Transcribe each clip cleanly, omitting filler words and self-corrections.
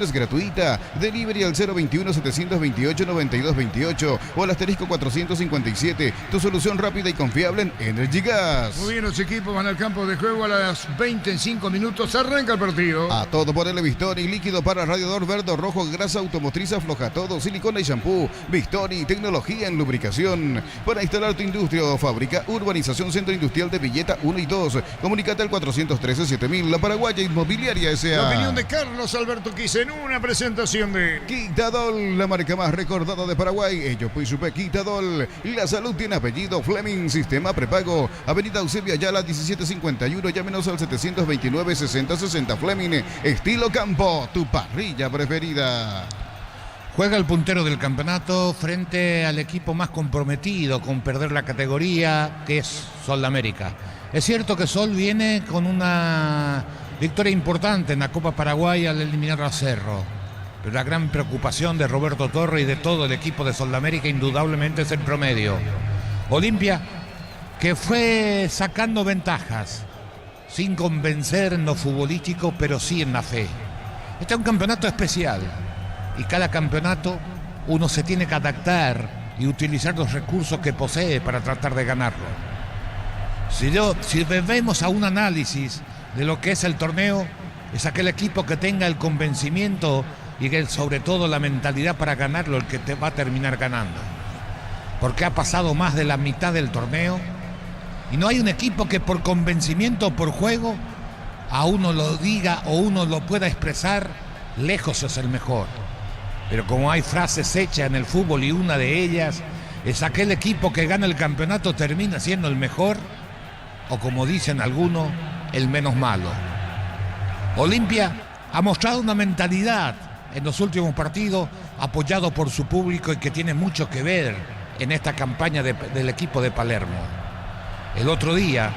Es gratuita. Delivery al 021-728-9228 o al asterisco 457. Tu solución rápida y confiable en Energy Gas. Muy bien, los equipos van al campo de juego a las 25 minutos. Arranca el partido. A todo por el Vistori, líquido para radiador verde o rojo, grasa automotriz, afloja todo, silicona y shampoo. Vistori, tecnología en lubricación. Para instalar tu industria o fábrica, Urbanización Centro Industrial de Villeta 1 y 2. Comunicate al 413-7000. La Paraguaya Inmobiliaria S.A. La opinión de Carlos Alberto Quise en una presentación de Quitadol, la marca más recordada de Paraguay. Ellos pues supe Quitadol. La salud tiene apellido. Fleming, sistema prepago. Avenida Eusebio Ayala 1751. Llámenos al 729-6060. Fleming, estilo campo, tu parrilla preferida. Juega el puntero del campeonato frente al equipo más comprometido con perder la categoría, que es Sol de América. Es cierto que Sol viene con una victoria importante en la Copa Paraguay al eliminar a Cerro. Pero la gran preocupación de Roberto Torre y de todo el equipo de Sol de América indudablemente es el promedio. Olimpia, que fue sacando ventajas, sin convencer en lo futbolístico, pero sí en la fe. Este es un campeonato especial y cada campeonato uno se tiene que adaptar y utilizar los recursos que posee para tratar de ganarlo. Si vemos a un análisis de lo que es el torneo, es aquel equipo que tenga el convencimiento y que sobre todo la mentalidad para ganarlo el que te va a terminar ganando. Porque ha pasado más de la mitad del torneo y no hay un equipo que por convencimiento o por juego a uno lo diga o uno lo pueda expresar, lejos es el mejor. Pero como hay frases hechas en el fútbol y una de ellas es aquel equipo que gana el campeonato termina siendo el mejor o como dicen algunos, el menos malo. Olimpia ha mostrado una mentalidad en los últimos partidos, apoyado por su público y que tiene mucho que ver en esta campaña del equipo de Palermo. El otro día,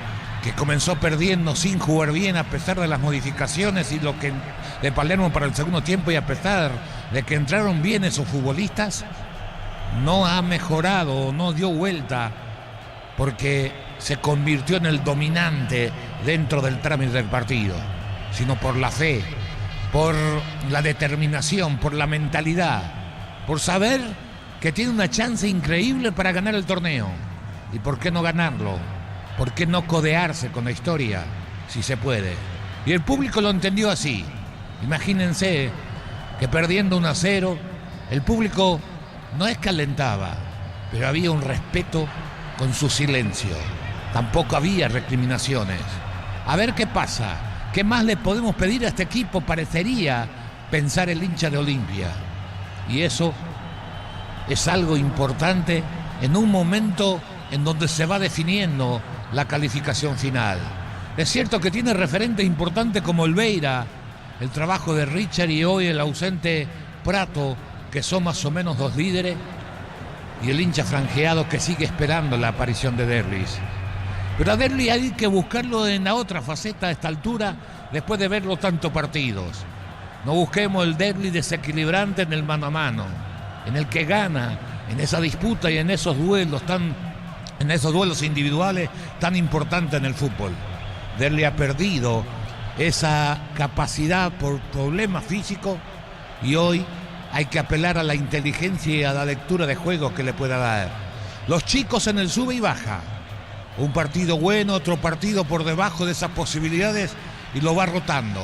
que comenzó perdiendo sin jugar bien a pesar de las modificaciones y lo que de Palermo para el segundo tiempo y a pesar de que entraron bien esos futbolistas, no ha mejorado, no dio vuelta porque se convirtió en el dominante dentro del trámite del partido, sino por la fe, por la determinación, por la mentalidad, por saber que tiene una chance increíble para ganar el torneo. ¿Y por qué no ganarlo? ¿Por qué no codearse con la historia si se puede? Y el público lo entendió así. Imagínense que perdiendo 1-0, el público no es que alentaba, pero había un respeto con su silencio. Tampoco había recriminaciones. A ver qué pasa. ¿Qué más le podemos pedir a este equipo? Parecería pensar el hincha de Olimpia. Y eso es algo importante en un momento en donde se va definiendo la calificación final. Es cierto que tiene referentes importantes como Olveira, el trabajo de Richard y hoy el ausente Prato, que son más o menos dos líderes, y el hincha franjeado que sigue esperando la aparición de Derlis. Pero a Derlis hay que buscarlo en la otra faceta a esta altura, después de verlo tantos partidos. No busquemos el Derlis desequilibrante en el mano a mano, en el que gana, en esa disputa y en esos duelos individuales tan importantes en el fútbol. Derlis ha perdido esa capacidad por problemas físicos y hoy hay que apelar a la inteligencia y a la lectura de juego que le pueda dar. Los chicos en el sube y baja. Un partido bueno, otro partido por debajo de esas posibilidades y lo va rotando.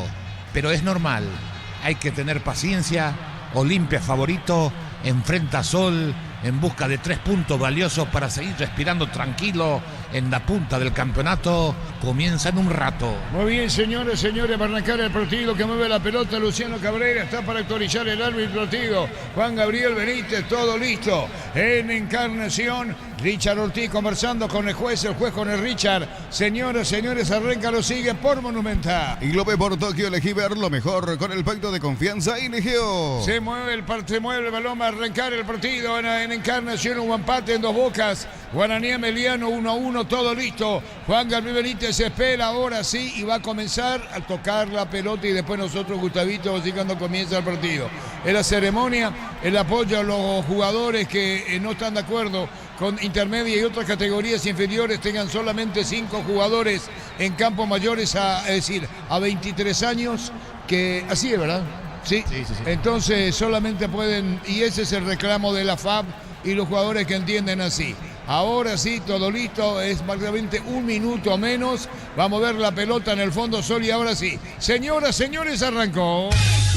Pero es normal, hay que tener paciencia. Olimpia favorito, enfrenta a Sol en busca de 3 puntos valiosos para seguir respirando tranquilo en la punta del campeonato. Comienza en un rato. Muy bien, señores, para arrancar el partido, que mueve la pelota Luciano Cabrera, está para actualizar el árbitro del partido. Juan Gabriel Benítez, todo listo. En Encarnación, Richard Ortiz conversando con el juez con el Richard. Señoras, arranca, lo sigue por Monumental. Y lo ve por Tokio, elegí ver lo mejor con el pacto de confianza INGO. Se mueve el balón, va a arrancar el partido en Encarnación, un empate en Dos Bocas. Guaraní Emeliano 1-1, todo listo. Juan Gabriel Benítez se espera ahora sí y va a comenzar a tocar la pelota y después nosotros, Gustavito, así cuando comienza el partido. En la ceremonia, el apoyo a los jugadores que no están de acuerdo con intermedia y otras categorías inferiores tengan solamente 5 jugadores en campos mayores, es decir, a 23 años, que así es, ¿verdad? Sí. Entonces solamente pueden, y ese es el reclamo de la FAB y los jugadores que entienden así. Ahora sí, todo listo, es prácticamente un minuto menos. Vamos a ver la pelota en el fondo, Sol, y ahora sí. Señoras, señores, arrancó.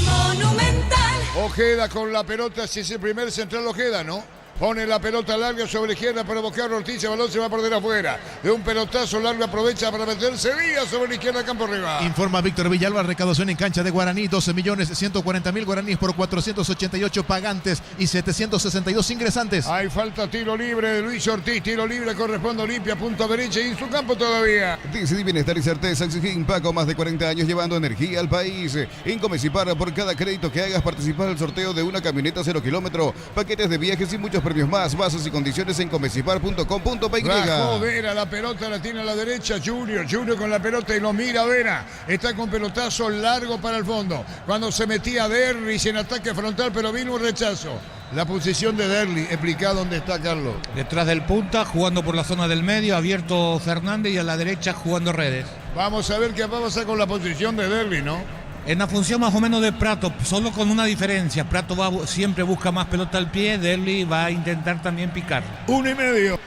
Monumental. Ojeda con la pelota, si es el primer central Ojeda, ¿no? Pone la pelota larga sobre la izquierda para buscar a Ortiz, el balón se va a perder afuera. De un pelotazo largo aprovecha para meterse Díaz sobre la izquierda, campo arriba. Informa Víctor Villalba, recaudación en cancha de Guaraní, 12.140.000 guaraníes por 488 pagantes y 762 ingresantes. Hay falta, tiro libre de Luis Ortiz, tiro libre corresponde a Olimpia, punto derecha y en su campo todavía. Decidí Bienestar y Certeza Exigín Paco, más de 40 años llevando energía al país. En Comecipar, por cada crédito que hagas, participar al sorteo de una camioneta 0 kilómetro, paquetes de viajes y muchos premios más. Bases y condiciones en comecipar.com.py. Bajó Vera, la pelota la tiene a la derecha, Junior con la pelota y lo mira Vera. Está con pelotazo largo para el fondo. Cuando se metía Derlis en ataque frontal, pero vino un rechazo. La posición de Derlis, explica dónde está, Carlos. Detrás del punta, jugando por la zona del medio, abierto Fernández, y a la derecha jugando Redes. Vamos a ver qué va a pasar con la posición de Derlis, ¿no? En la función más o menos de Prato, solo con una diferencia. Prato siempre busca más pelota al pie, Derli va a intentar también picar. 1,5.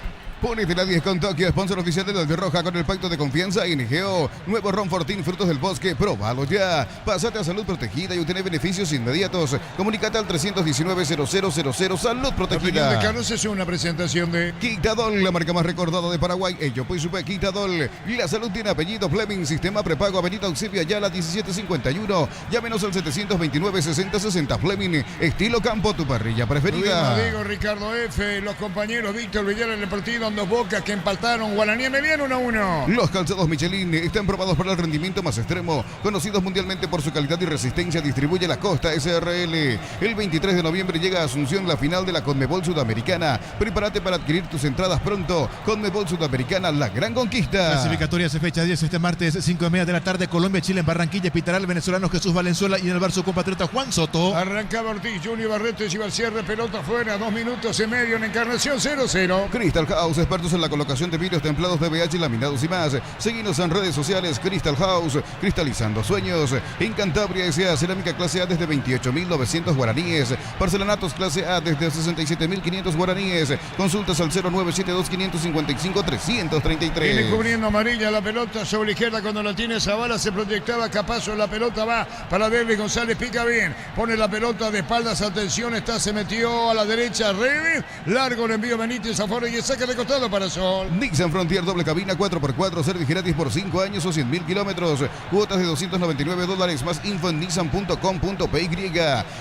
Ponete la 10 con Tokio, sponsor oficial de la Albirroja con el pacto de confianza INGO. Nuevo Ron Fortín, frutos del bosque, probalo ya. Pásate a Salud Protegida y obtener beneficios inmediatos. Comunícate al 319-0000, Salud Protegida. Carlos, es una presentación de Quitadol, la marca más recordada de Paraguay. Ello pues supe Quitadol. La salud tiene apellido Fleming, sistema prepago, Avenida Auxilio Ayala 1751. Llámenos al 729-6060 Fleming. Estilo campo, tu parrilla preferida. Digo Ricardo F., los compañeros Víctor Villar en el partido. Dos Bocas que empataron, Guaraní Emeliano 1-1. Los calzados Michelin están probados para el rendimiento más extremo, conocidos mundialmente por su calidad y resistencia. Distribuye la Costa SRL. El 23 de noviembre llega a Asunción la final de la Conmebol Sudamericana. Prepárate para adquirir tus entradas pronto. Conmebol Sudamericana, la gran conquista. Clasificatorias de fecha 10 este martes, 5:30 de la tarde. Colombia, Chile en Barranquilla. Pitará el venezolano Jesús Valenzuela y en el bar su compatriota Juan Soto. Arrancaba Ortiz, Junior Barreto y cierre, pelota fuera, 2 minutos y medio en Encarnación, 0-0. Crystal House, expertos en la colocación de vidrios templados de VH, laminados y más. Seguinos en redes sociales. Crystal House, cristalizando sueños. En Cantabria S.A. cerámica clase A desde 28.900 guaraníes. Porcelanatos clase A desde 67.500 guaraníes. Consultas al 0972-555-333. Viene cubriendo amarilla la pelota sobre la izquierda. Cuando la tiene Zavala se proyectaba Capazo. La pelota va para Derlis González, pica bien. Pone la pelota de espaldas, atención, se metió a la derecha Redes. Largo el envío Benítez afuera y saca de costado para Sol. Nissan Frontier doble cabina 4x4, servicio gratis por 5 años o 100.000 kilómetros. Cuotas de $299. Más info en nissan.com.py.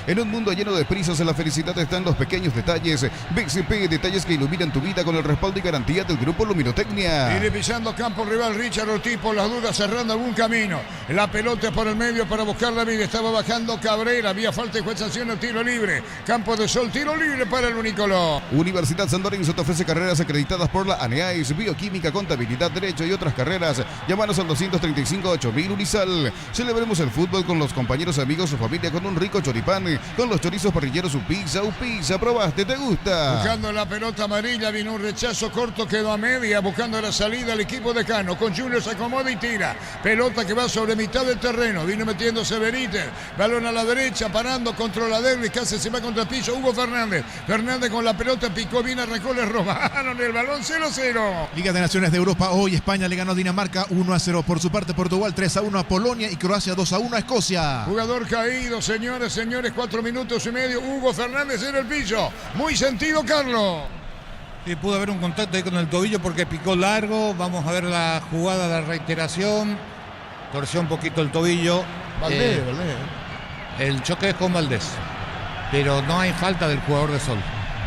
En un mundo lleno de prisas, en la felicidad están los pequeños detalles. BCP, detalles que iluminan tu vida con el respaldo y garantía del Grupo Luminotecnia. Viene pisando campo rival Richard Ortiz, por las dudas cerrando algún camino. La pelota por el medio para buscar la vida. Estaba bajando Cabrera, había falta y fue sanción al tiro libre. Campo de Sol, tiro libre para el Unicolor. Universidad San Lorenzo te ofrece carreras acreditadas por la ANEAIS, bioquímica, contabilidad, derecho y otras carreras. Llámanos al 235-8000 Unisal. Celebremos el fútbol con los compañeros, amigos o familia con un rico choripán, con los chorizos parrilleros Upizza. ¿Probaste? ¿Te gusta? Buscando la pelota amarilla, vino un rechazo corto, quedó a media, buscando la salida al equipo de Cano. Con Junior se acomoda y tira. Pelota que va sobre mitad del terreno. Vino metiéndose Benítez. Balón a la derecha, parando, controla Derlis, casi se va contra el piso. Hugo Fernández. Fernández con la pelota, picó bien, arrancó, le robaron el balón. 0-0. Liga de Naciones de Europa. Hoy España le ganó a Dinamarca 1-0. Por su parte, Portugal 3-1 a Polonia y Croacia 2-1 a Escocia. Jugador caído, señores, 4 minutos y medio. Hugo Fernández en el piso. Muy sentido, Carlos. Sí, pudo haber un contacto ahí con el tobillo porque picó largo. Vamos a ver la jugada de reiteración. Torció un poquito el tobillo. Valdés. El choque es con Valdés. Pero no hay falta del jugador de Sol.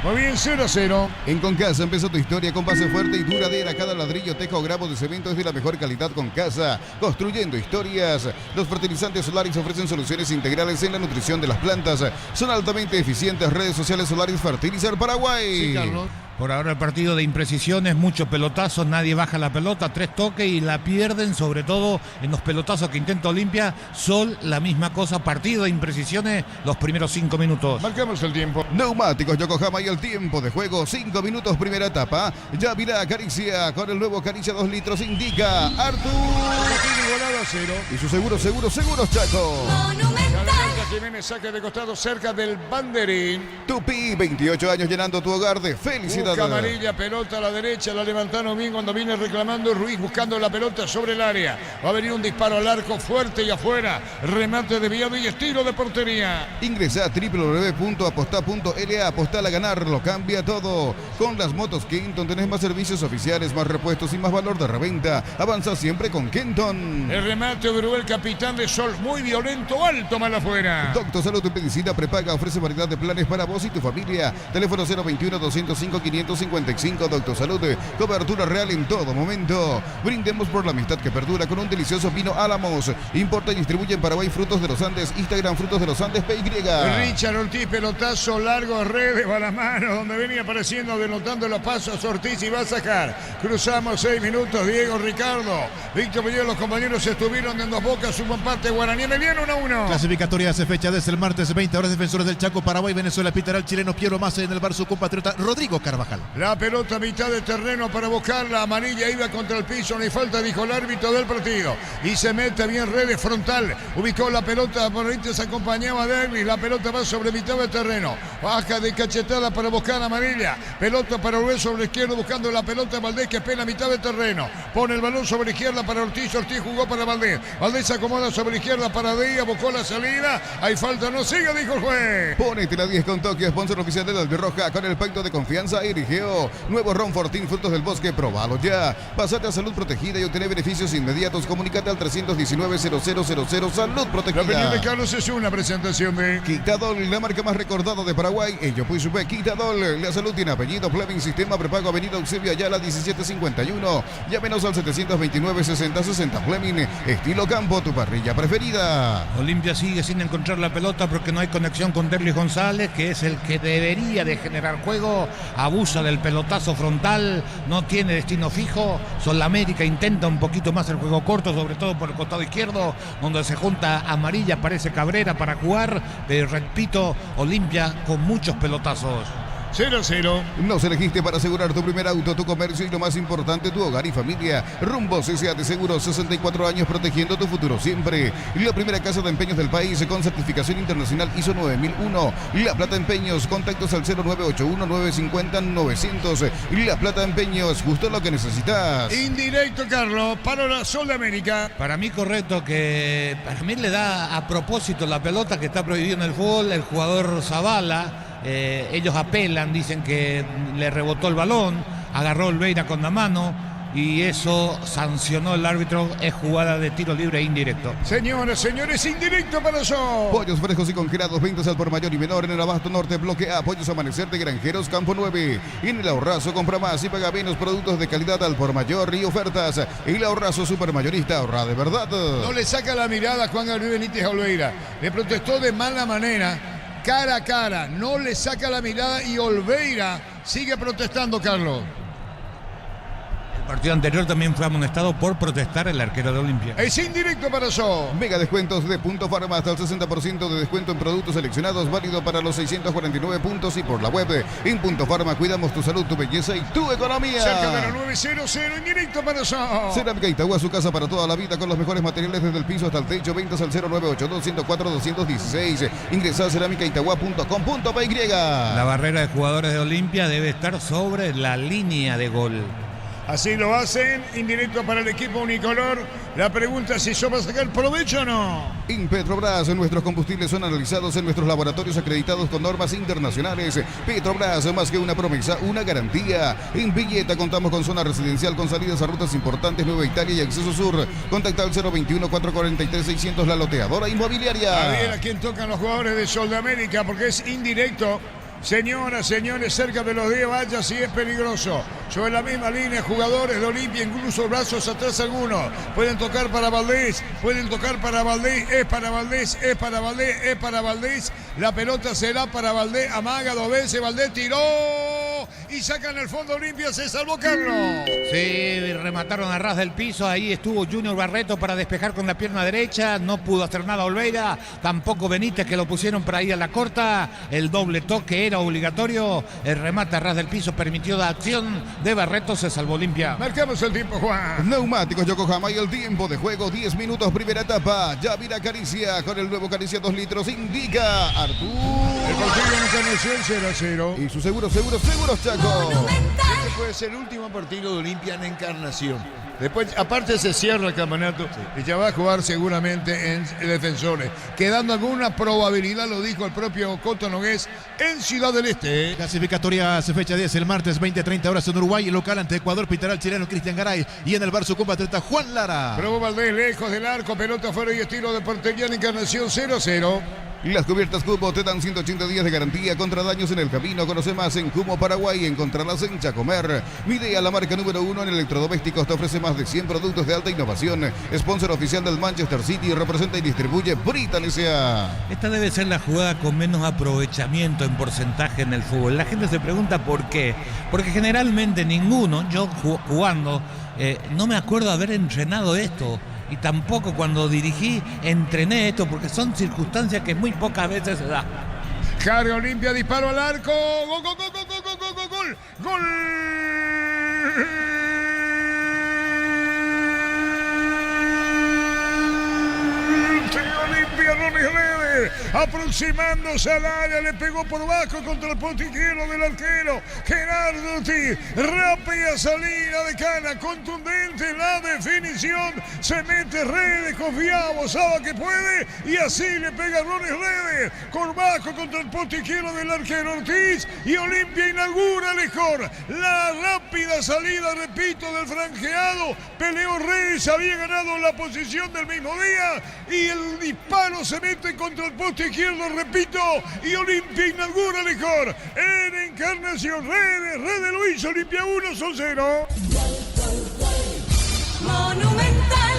Muy bien, 0-0. En Concasa empezó tu historia con base fuerte y duradera. Cada ladrillo, teja o gramo de cemento es de la mejor calidad. Concasa, construyendo historias. Los fertilizantes Solaris ofrecen soluciones integrales en la nutrición de las plantas. Son altamente eficientes. Redes sociales Solaris Fertilizar Paraguay. Sí, Carlos. Por ahora el partido de imprecisiones, muchos pelotazos, nadie baja la pelota, 3 toques y la pierden, sobre todo en los pelotazos que intenta Olimpia. Sol, la misma cosa, partido de imprecisiones los primeros 5 minutos. Marcamos el tiempo. Neumáticos Yokohama y el tiempo de juego, 5 minutos primera etapa. Ya virá Caricia con el nuevo Caricia 2 litros, indica Artur. Igualado a 0. Y su seguros Chaco. Monumental. Jiménez, saque de costado cerca del banderín. Tupi, 28 años llenando tu hogar de felicidad. Busca amarilla, pelota a la derecha, la levantaron bien cuando viene reclamando Ruiz, buscando la pelota sobre el área. Va a venir un disparo al arco fuerte y afuera. Remate desviado y estilo de portería. Ingresa a www.aposta.la, apostar a ganar, lo cambia todo. Con las motos Kenton tenés más servicios oficiales, más repuestos y más valor de reventa. Avanza siempre con Kenton. El remate de el capitán de Sol, muy violento, alto, mal afuera. Doctor Salud Medicina Prepaga ofrece variedad de planes para vos y tu familia. Teléfono 021-205-555. Doctor Salud, cobertura real en todo momento. Brindemos por la amistad que perdura con un delicioso vino Álamos. Importa y distribuye en Paraguay Frutos de los Andes. Instagram Frutos de los Andes PY. Richard Ortiz, pelotazo largo, redes, va la mano, donde venía apareciendo, denotando los pasos Ortiz y va a sacar. Cruzamos 6 minutos, Diego Ricardo. Víctor Peña, los compañeros estuvieron en dos bocas, su empate Guaraní Emiliano 1-1. Clasificatoria hace fecha desde el martes 20 horas. Defensores del Chaco, Paraguay, Venezuela, pitará el chileno Piero Massa en el bar su compatriota Rodrigo Carvajal. La pelota a mitad de terreno para buscarla, amarilla iba contra el piso, no hay falta, dijo el árbitro del partido. Y se mete bien redes frontal, ubicó la pelota, por ahí se acompañaba a Derby, la pelota va sobre mitad de terreno, baja de cachetada para buscar amarilla, pelota para Uruguay sobre izquierdo, buscando la pelota Valdés que pela a mitad de terreno, pone el balón sobre izquierda para Ortiz, Ortiz jugó para Valdés, Valdés se acomoda sobre izquierda para Díaz, buscó la salida, hay falta, no siga, dijo el juez. Ponete la 10 con Tokio, sponsor oficial de la Albirroja, con el pacto de confianza Erigeo. Nuevo Ron Fortín, frutos del bosque, probalo ya. Pasate a Salud Protegida y obtener beneficios inmediatos. Comunícate al 319-0000. Salud Protegida. La opinión de Carlos es una presentación de Quitadol, la marca más recordada de Paraguay. Ello pues sube Quitadol. La salud tiene apellido. Fleming, sistema prepago, avenida Eusebio Ayala 1751. Llámenos al 729-6060. Fleming, estilo campo, tu parrilla preferida. Olimpia sigue sin encontrar la pelota porque no hay conexión con Derlis González, que es el que debería de generar juego. Abusa del pelotazo frontal, no tiene destino fijo. América intenta un poquito más el juego corto, sobre todo por el costado izquierdo, donde se junta amarilla, aparece Cabrera para jugar. Pero repito, Olimpia con muchos pelotazos. 0-0. Nos elegiste para asegurar tu primer auto, tu comercio y lo más importante, tu hogar y familia. Rumbos S.A. de Seguros, 64 años protegiendo tu futuro siempre. La primera casa de empeños del país con certificación internacional ISO 9001. La Plata Empeños, contactos al 0981-950-900. La Plata Empeños, justo lo que necesitas. Indirecto, Carlos, para la Sol de América. Para mí correcto, que para mí le da a propósito la pelota que está prohibida en el fútbol, el jugador Zavala. Ellos apelan, dicen que le rebotó el balón, agarró Olveira con la mano y eso sancionó el árbitro. Es jugada de tiro libre indirecto. Señoras, señores, indirecto para Sol. Pollos frescos y congelados, ventas al por mayor y menor en el Abasto Norte, bloque A. Pollos Amanecer de Granjeros, Campo 9. En el Ahorrazo, compra más y paga menos, productos de calidad al por mayor y ofertas. El Ahorrazo Supermayorista, ahorra de verdad. No le saca la mirada a Juan Gabriel Benítez a Olveira. Le protestó de mala manera, cara a cara. No le saca la mirada y Olveira sigue protestando, Carlos. El partido anterior también fue amonestado por protestar el arquero de Olimpia. Es indirecto para Sol. Mega descuentos de Punto Farma, hasta el 60% de descuento en productos seleccionados, válido para los 649 puntos y por la web. En Punto Farma cuidamos tu salud, tu belleza y tu economía. Cerca de la 900, indirecto para Sol. Cerámica Itagua, su casa para toda la vida con los mejores materiales desde el piso hasta el techo. Ventas al 0982-104-216. Ingresa a cerámicaitagua.com.py. La barrera de jugadores de Olimpia debe estar sobre la línea de gol. Así lo hacen, indirecto para el equipo unicolor. La pregunta es si eso va a sacar provecho o no. En Petrobras, nuestros combustibles son analizados en nuestros laboratorios acreditados con normas internacionales. Petrobras, más que una promesa, una garantía. En Villeta contamos con zona residencial con salidas a rutas importantes, Nueva Italia y Acceso Sur. Contacta al 021-443-600, la loteadora inmobiliaria. A ver a quién tocan los jugadores de Sol de América, porque es indirecto. Señoras, señores, cerca de los 10 vallas y es peligroso. Sobre la misma línea, jugadores de Olimpia, incluso brazos atrás algunos. Pueden tocar para Valdés, pueden tocar para Valdés, es para Valdés, es para Valdés, es para Valdés. La pelota será para Valdés, amaga dos veces, Valdés tiró y sacan al fondo Olimpia. Se salvó Carlos. Sí, remataron a ras del piso. Ahí estuvo Junior Barreto para despejar con la pierna derecha. No pudo hacer nada Olveira. Tampoco Benítez, que lo pusieron para ir a la corta. El doble toque era obligatorio. El remate a ras del piso permitió la acción de Barreto. Se salvó Olimpia. Marcamos el tiempo, Juan. Neumáticos Yokohama y el tiempo de juego 10 minutos, primera etapa. Ya vira Caricia con el nuevo Caricia 2 litros. Indica Artur. El partido en Encarnación 0-0. Y su seguros, Chaco. Este puede ser el último partido de Olimpia en Encarnación. Después, aparte, se cierra el campeonato y ya va a jugar seguramente en Defensores, quedando alguna probabilidad, lo dijo el propio Coto Nogués, en Ciudad del Este. Clasificatoria hace fecha 10 el martes 20-30 horas en Uruguay, local ante Ecuador, pitará el chileno Cristian Garay y en el bar su compatriota Juan Lara. Probó Valdés lejos del arco, pelota fuera y estilo de portería en Encarnación 0-0. Las cubiertas Cubo te dan 180 días de garantía contra daños en el camino. Conoce más en Cumo, Paraguay. Encontrarlas en Chacomer. Midea, la marca número 1 en electrodomésticos, te ofrece más de 100 productos de alta innovación. Sponsor oficial del Manchester City. Representa y distribuye Britan S.A. Esta debe ser la jugada con menos aprovechamiento en porcentaje en el fútbol. La gente se pregunta por qué. Porque generalmente ninguno, yo jugando, no me acuerdo haber entrenado esto. Y tampoco cuando dirigí entrené esto, porque son circunstancias que muy pocas veces se da. Carga Olimpia, disparo al arco. Gol, gol, gol, gol, gol, gol, gol, gol, gol. Olimpia, Ronnie Lede, aproximándose al área, le pegó por bajo contra el poste izquierdo del arquero Gerardo Ortiz. Rápida salida de Cana, contundente la definición, se mete Redes, confiado, sabe que puede y así le pega Ronnie Lede por bajo contra el poste izquierdo del arquero Ortiz y Olimpia inaugura mejor la rápida salida, repito, del franjeado. Peleó Redes, había ganado la posición del mismo día y el disparo se mete contra el poste izquierdo, repito, y Olimpia inaugura mejor en Encarnación. Redes lo hizo, Olimpia 1, son 0. Monumental.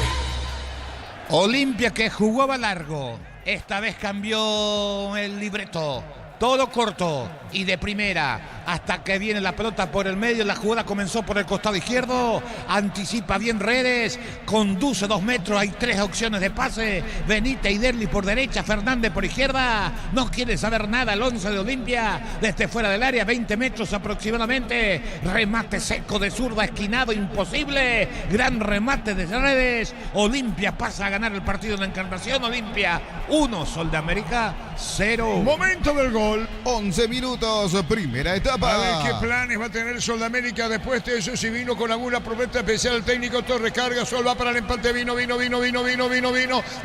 Olimpia que jugaba largo. Esta vez cambió el libreto. Todo corto y de primera hasta que viene la pelota por el medio. La jugada comenzó por el costado izquierdo. Anticipa bien Redes. Conduce 2 metros. Hay 3 opciones de pase. Benítez y Derli por derecha. Fernández por izquierda. No quiere saber nada el 11 de Olimpia. Desde fuera del área, 20 metros aproximadamente. Remate seco de zurda, esquinado, imposible. Gran remate de Redes. Olimpia pasa a ganar el partido en la Encarnación. Olimpia 1, Sol de América 0. Momento del gol. 11 minutos, primera etapa. A ver qué planes va a tener Sol de América después de eso. Si vino con alguna propuesta especial el técnico Torres. Carga, Sol va para el empate. Vino.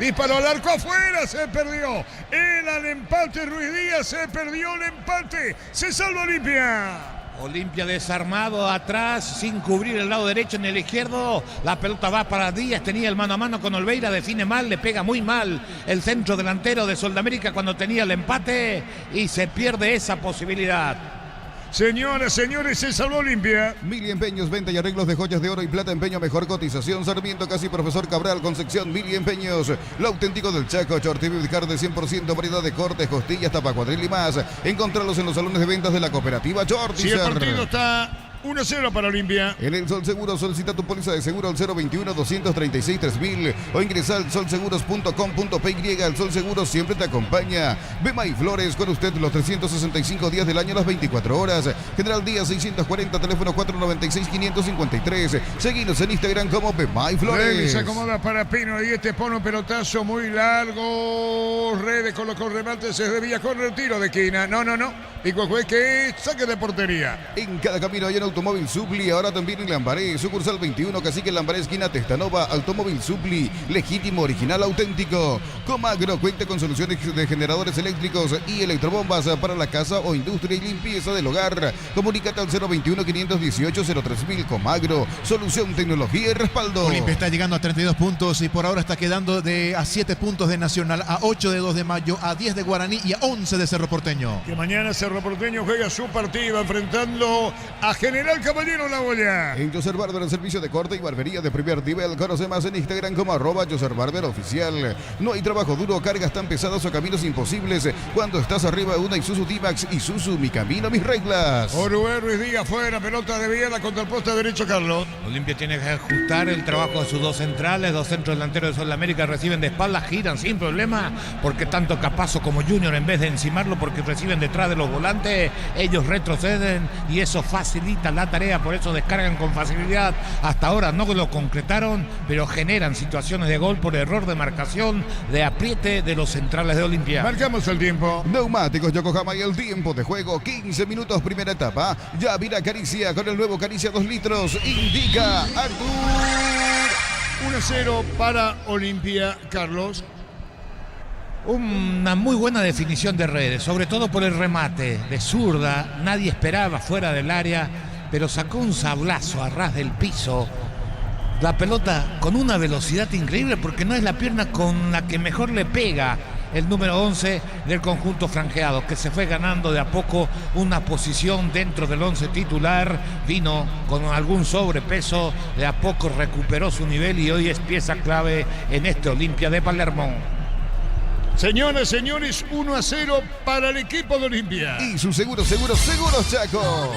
Disparó al arco, afuera, se perdió. Era el empate, Ruiz Díaz, se perdió el empate. Se salva Olimpia. Olimpia desarmado atrás, sin cubrir el lado derecho ni el izquierdo. La pelota va para Díaz, tenía el mano a mano con Olveira, define mal, le pega muy mal el centro delantero de Sol de América cuando tenía el empate y se pierde esa posibilidad. Señoras, señores, se salvó Olimpia. Mili Empeños, venta y arreglos de joyas de oro y plata, empeño, mejor cotización. Sarmiento, casi Profesor Cabral, Concepción. Mili Empeños, lo auténtico del Chaco. Shorty Carne 100%, variedad de cortes, costillas, tapacuadril y más. Encontrarlos en los salones de ventas de la cooperativa Shorty. Si el partido está 1-0 para Olimpia. En el Sol Seguro solicita tu póliza de seguro al 021-236-3000 o ingresa al solseguros.com.py. El Sol Seguro siempre te acompaña. Bemay Flores, con usted los 365 días del año, las 24 horas. General Díaz 640, teléfono 496-553. Seguinos en Instagram como Bemay Flores. Se acomoda para Pino y este pone un pelotazo muy largo. Redes colocó remate, se debía correr el tiro de esquina. No. Dijo el juez que saque de portería. En cada camino hay un Automóvil Supli, ahora también en Lambaré, sucursal 21, Cacique Lambaré, esquina Testanova. Automóvil Supli, legítimo, original, auténtico. Comagro cuenta con soluciones de generadores eléctricos y electrobombas para la casa o industria y limpieza del hogar. Comunícate al 021-518-03000. Comagro, solución, tecnología y respaldo. Olimpia está llegando a 32 puntos y por ahora está quedando a 7 puntos de Nacional, a 8 de 2 de Mayo, a 10 de Guaraní y a 11 de Cerro Porteño. Que mañana Cerro Cerro Porteño juega su partido enfrentando a General Caballero La Boya. En Yoser Barber, el servicio de corte y barbería de primer nivel. Conoce más en Instagram como @YoserBarberOficial. No hay trabajo duro, cargas tan pesadas o caminos imposibles cuando estás arriba de una Isuzu D-Max. Isuzu, mi camino, mis reglas. Orué Ruiz Díaz fuera, pelota de Viera contra el poste derecho, Carlos. Olimpia tiene que ajustar el trabajo de sus dos centrales, dos centros delanteros de Sudamérica reciben de espaldas, giran sin problema, porque tanto Capazo como Junior, en vez de encimarlo porque reciben detrás de los volantes, ellos retroceden y eso facilita la tarea, por eso descargan con facilidad. Hasta ahora no lo concretaron, pero generan situaciones de gol por error de marcación, de apriete de los centrales de Olimpia. Marcamos el tiempo. Neumáticos Yokohama y el tiempo de juego, 15 minutos primera etapa. Ya vira Caricia con el nuevo Caricia 2 litros. Indica Artur. 1-0 para Olimpia, Carlos. Una muy buena definición de redes, sobre todo por el remate de zurda. Nadie esperaba fuera del área, pero sacó un sablazo a ras del piso. La pelota con una velocidad increíble porque no es la pierna con la que mejor le pega el número 11 del conjunto franjeado, que se fue ganando de a poco una posición dentro del 11 titular, vino con algún sobrepeso, de a poco recuperó su nivel y hoy es pieza clave en este Olimpia de Palermo. Señoras, señores, 1-0 para el equipo de Olimpia. Y su seguros, Chaco.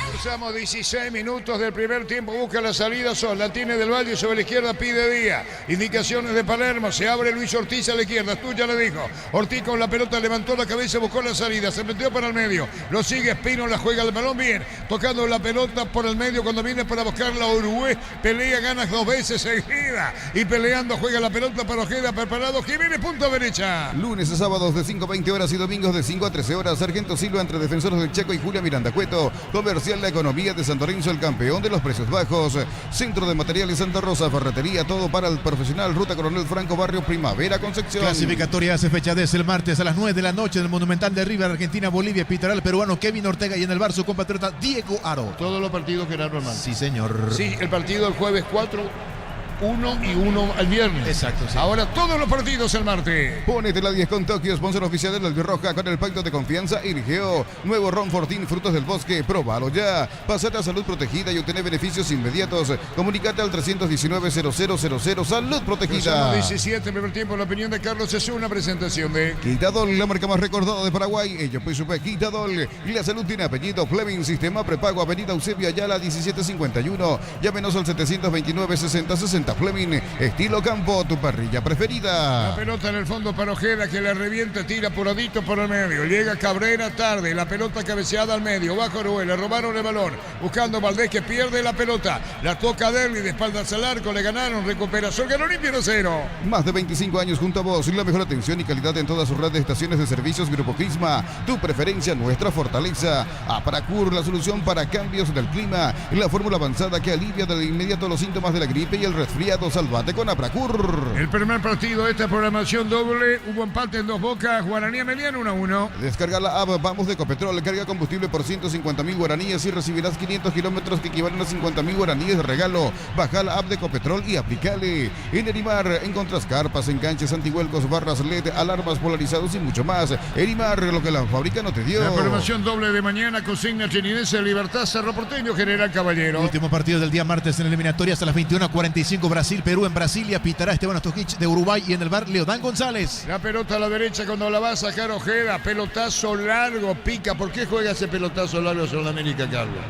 Cruzamos 16 minutos del primer tiempo, busca la salida Sol, tiene del Valle sobre la izquierda, pide Díaz, indicaciones de Palermo, se abre Luis Ortiz a la izquierda, Tuya le dijo, Ortiz con la pelota levantó la cabeza, buscó la salida, se metió para el medio, lo sigue Espino, la juega el balón bien, tocando la pelota por el medio cuando viene para buscar la Uruguay, pelea, gana 2 veces seguida y peleando juega la pelota para Ojeda, preparado Jiménez, punta derecha. Lunes a sábados de 5:20 horas y domingos de 5 a 13 horas, Sargento Silva entre Defensores del Chaco y Julia Miranda Cueto, Comercial La Economía de San Lorenzo, el campeón de los precios bajos, Centro de Materiales Santa Rosa, Ferretería, todo para el profesional, Ruta Coronel Franco, Barrio Primavera, Concepción. Clasificatoria hace fecha de el martes a las 9 de la noche en el Monumental de River, Argentina, Bolivia, Pitará el peruano Kevin Ortega y en el bar su compatriota Diego Aro. Todos los partidos Gerardo Hernández. Sí, señor. Sí, el partido el jueves 4. 1 y 1 el viernes. Exacto, sí. Ahora todos los partidos el martes. Pónete la 10 con Tokio, sponsor oficial del Albirroja con el pacto de confianza Irgeo. Nuevo Ron Fortín, frutos del bosque, próbalo ya. Pasate a Salud Protegida y obtener beneficios inmediatos. Comunicate al 319-0000. Salud Protegida. Cruzamos 17, primer tiempo, la opinión de Carlos es una presentación de Quitadol, la marca más recordada de Paraguay. Ello pues supe Quitadol. La salud tiene apellido. Fleming, sistema prepago, avenida Eusebio Ayala 1751. Llámenos al 729-6060. Fleming, estilo campo, tu parrilla preferida. La pelota en el fondo para Ojeda que la revienta, tira apuradito por el medio. Llega Cabrera tarde, la pelota cabeceada al medio. Bajo Orué, le robaron el balón. Buscando Valdés que pierde la pelota. La toca Derli de espaldas al arco, le ganaron, recuperación, ganó Olimpia 1-0. Más de 25 años junto a vos, la mejor atención y calidad en toda su red de estaciones de servicios Grupo Crisma. Tu preferencia, nuestra fortaleza. Apracur, la solución para cambios del clima. La fórmula avanzada que alivia de inmediato los síntomas de la gripe y el resfriado. Salvate con Apracur. El primer partido de esta programación doble, hubo empate en 2 Bocas, Guaraní Emeliano 1-1. Descarga la app Vamos de Ecopetrol, carga combustible por 150.000 guaraníes y recibirás 500 kilómetros que equivalen a 50.000 guaraníes de regalo. Baja la app de Ecopetrol y aplicale. En Erimar encontrás carpas, enganches, antihuelcos, barras LED, alarmas polarizados y mucho más. Erimar, lo que la fábrica no te dio. La programación doble de mañana, consigna Chininense, Libertad, Cerro Porteño, General Caballero. Último partido del día martes en eliminatorias a las 21:45. Brasil, Perú en Brasilia, pitará Esteban Ostojic de Uruguay y en el bar Leodán González. La pelota a la derecha cuando la va a sacar Ojeda, pelotazo largo, pica. ¿Por qué juega ese pelotazo largo sobre América, Carlos?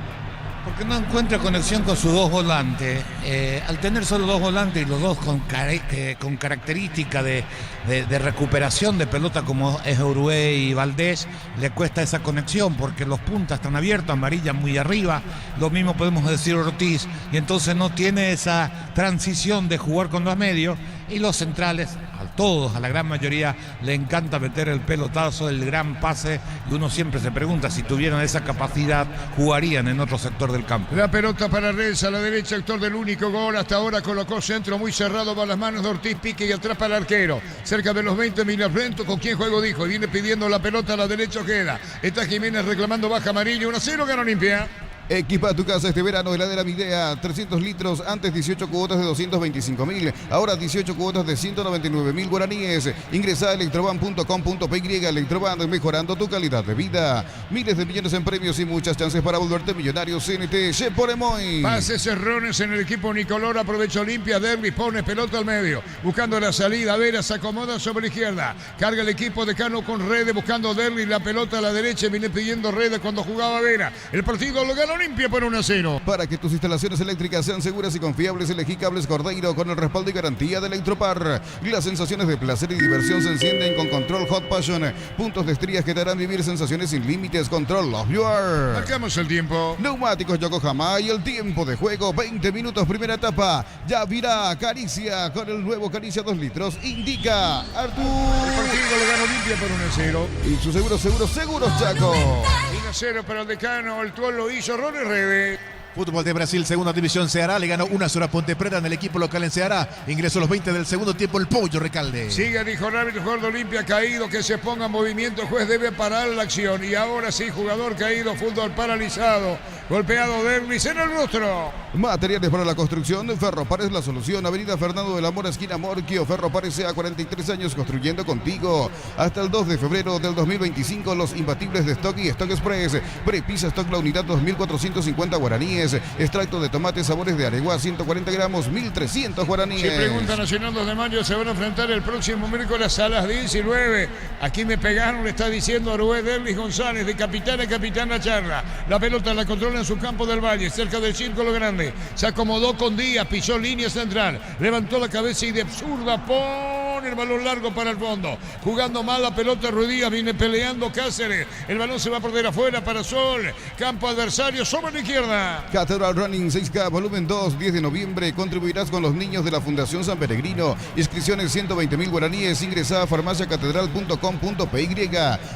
Porque no encuentra conexión con sus dos volantes. Al tener solo dos volantes y los dos con característica de recuperación de pelota como es Uruguay y Valdés, le cuesta esa conexión porque los puntas están abiertos, Amarilla muy arriba, lo mismo podemos decir Ortiz, y entonces no tiene esa transición de jugar con los medios, y los centrales, a todos, a la gran mayoría, le encanta meter el pelotazo, el gran pase, y uno siempre se pregunta si tuvieran esa capacidad, jugarían en otro sector del campo. La pelota para Reyes a la derecha, actor del único gol hasta ahora, colocó centro muy cerrado, va a las manos de Ortiz, pique y atrás para el arquero, cerca de los 20 Milavento, con quien juego dijo, y viene pidiendo la pelota a la derecha, queda, está Jiménez reclamando baja Amarillo, 1-0 gana Olimpia. Equipa tu casa este verano, heladera Midea, 300 litros, antes 18 cuotas de 225.000, ahora 18 cuotas de 199.000 guaraníes. Ingresa a electroban.com.py. Electroban, mejorando tu calidad de vida. Miles de millones en premios y muchas chances para volverte millonario. CNT, Sheporemoy. Pases errones en el equipo Nicolor, aprovecha Olimpia, Derby, pone pelota al medio, buscando la salida, Vera se acomoda sobre la izquierda, carga el equipo de Cano con Rede, buscando Derby, la pelota a la derecha, viene pidiendo Rede cuando jugaba Vera. El partido lo gana Olimpia por 1-0. Para que tus instalaciones eléctricas sean seguras y confiables, elegí Cables Cordeiro con el respaldo y garantía de Electropar. Las sensaciones de placer y diversión se encienden con Control Hot Passion. Puntos de estrías que te harán vivir sensaciones sin límites. Control Love You Are. Marcamos el tiempo. Neumáticos Yokohama y el tiempo de juego, 20 minutos, primera etapa. Ya virá Caricia con el nuevo Caricia 2 litros. Indica Artur. El partido lo gana Olimpia por 1-0. Y su seguros, Chaco. 1-0 para el Decano, el gol lo hizo Ronnie Rede. Fútbol de Brasil, segunda división, Ceará le ganó 1-0 a Ponte Preta en el equipo local en Ceará. Ingresó a los 20 del segundo tiempo el Pollo Recalde. Sigue, dijo Rápido, jugador de Olimpia caído, que se ponga en movimiento, el juez debe parar la acción. Y ahora sí, jugador caído, fútbol paralizado, golpeado Derlis en el rostro. Materiales para la construcción, Ferropar es la solución. Avenida Fernando de la Mora, esquina Morquio. Ferropar sea 43 años construyendo contigo. Hasta el 2 de febrero del 2025, los imbatibles de Stock y Stock Express. Prepisa Stock la unidad 2.450 guaraníes. Extracto de tomate sabores de Aregua, 140 gramos, 1.300 guaraníes. Se pregunta Nacional 2 de mayo, se van a enfrentar el próximo miércoles a las 19. Aquí me pegaron, le está diciendo Arué Derlis González, de capitán a capitán la charla. La pelota la controla en su campo del Valle, cerca del Círculo Grande. Se acomodó con Díaz, pisó línea central, levantó la cabeza y de absurda pone el balón largo para el fondo. Jugando mal la pelota Ruidías, viene peleando Cáceres. El balón se va a perder afuera para Sol. Campo adversario sobre la izquierda. Catedral Running 6K, volumen 2, 10 de noviembre. Contribuirás con los niños de la Fundación San Peregrino. Inscripciones 120.000 guaraníes. Ingresa a farmaciacatedral.com.py.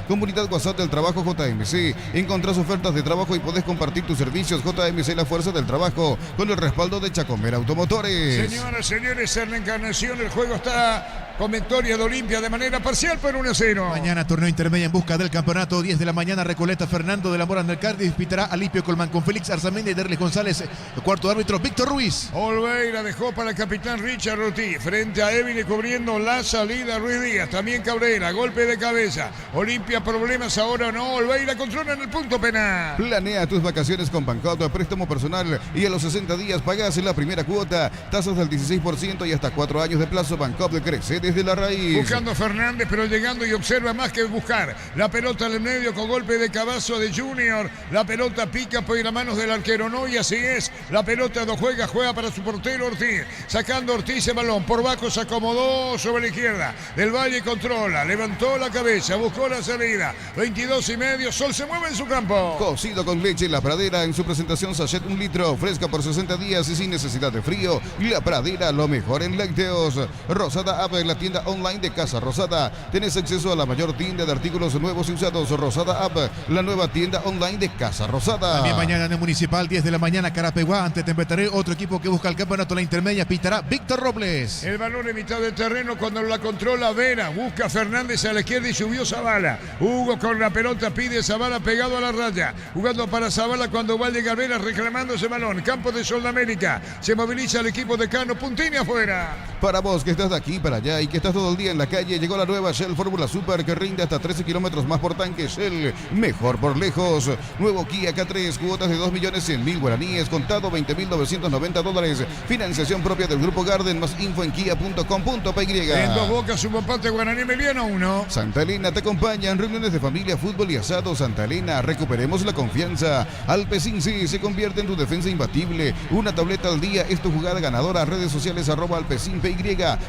Comunidad WhatsApp del Trabajo JMC. Encontrás ofertas de trabajo y podés compartir tus servicios. JMC, la fuerza del trabajo, con el respaldo de Chacomera Automotores. Señoras, señores, en la Encarnación el juego está con victoria de Olimpia de manera parcial por 1-0. Mañana torneo intermedio en busca del campeonato. 10 de la mañana, Recoleta, Fernando de la Mora en el Cardiff. Pitará Alipio Colmán con Félix Arzamendi y Derlis González. El cuarto árbitro, Víctor Ruiz. Olveira dejó para el capitán Richard Ortiz. Frente a Evile cubriendo la salida Ruiz Díaz. También Cabrera, golpe de cabeza. Olimpia, problemas ahora no. Olveira controla en el punto penal. Planea tus vacaciones con Bancoto, préstamo personal y a los 60 días pagás en la primera cuota. Tasas del 16% y hasta 4 años de plazo. Bancoto crece desde la raíz. Buscando a Fernández, pero llegando y observa más que buscar. La pelota en el medio con golpe de cabazo de Junior. La pelota pica por las manos del arquero. No, y así es. La pelota no juega para su portero Ortiz. Sacando Ortiz el balón. Por Baco se acomodó sobre la izquierda. Del Valle controla. Levantó la cabeza. Buscó la salida. 22:30. Sol se mueve en su campo. Cocido con leche La Pradera en su presentación sachet 1 litro. Fresca por 60 días y sin necesidad de frío. La Pradera, lo mejor en lácteos. Rosada App, en la tienda online de Casa Rosada. Tenés acceso a la mayor tienda de artículos nuevos y usados. Rosada App, la nueva tienda online de Casa Rosada. También mañana en el Municipal, 10 de la mañana, Carapeguá ante Tempetaré. Otro equipo que busca el campeonato, la intermedia, pitará Víctor Robles. El balón en mitad del terreno cuando la controla Vera. Busca Fernández a la izquierda y subió Zavala. Hugo con la pelota pide Zavala pegado a la raya. Jugando para Zavala cuando va a llegar Vera reclamando ese balón. Campo de Sol de América. Se moviliza el equipo de Cano. Puntini afuera. Para vos que estás de aquí para allá y que estás todo el día en la calle, llegó la nueva Shell Fórmula Super que rinde hasta 13 kilómetros más por tanque. Shell, mejor por lejos. Nuevo Kia K3, cuotas de 2.100.000 guaraníes, contado $20.990. Financiación propia del Grupo Garden. Más info en kia.com.py. En Dos Bocas, un empate Guaraní Emiliano 1. Santa Elena te acompaña en reuniones de familia, fútbol y asado. Santa Elena, recuperemos la confianza. Alpecin sí se convierte en tu defensa imbatible. Una tableta al día es tu jugada ganadora. Redes sociales @alpecinpy.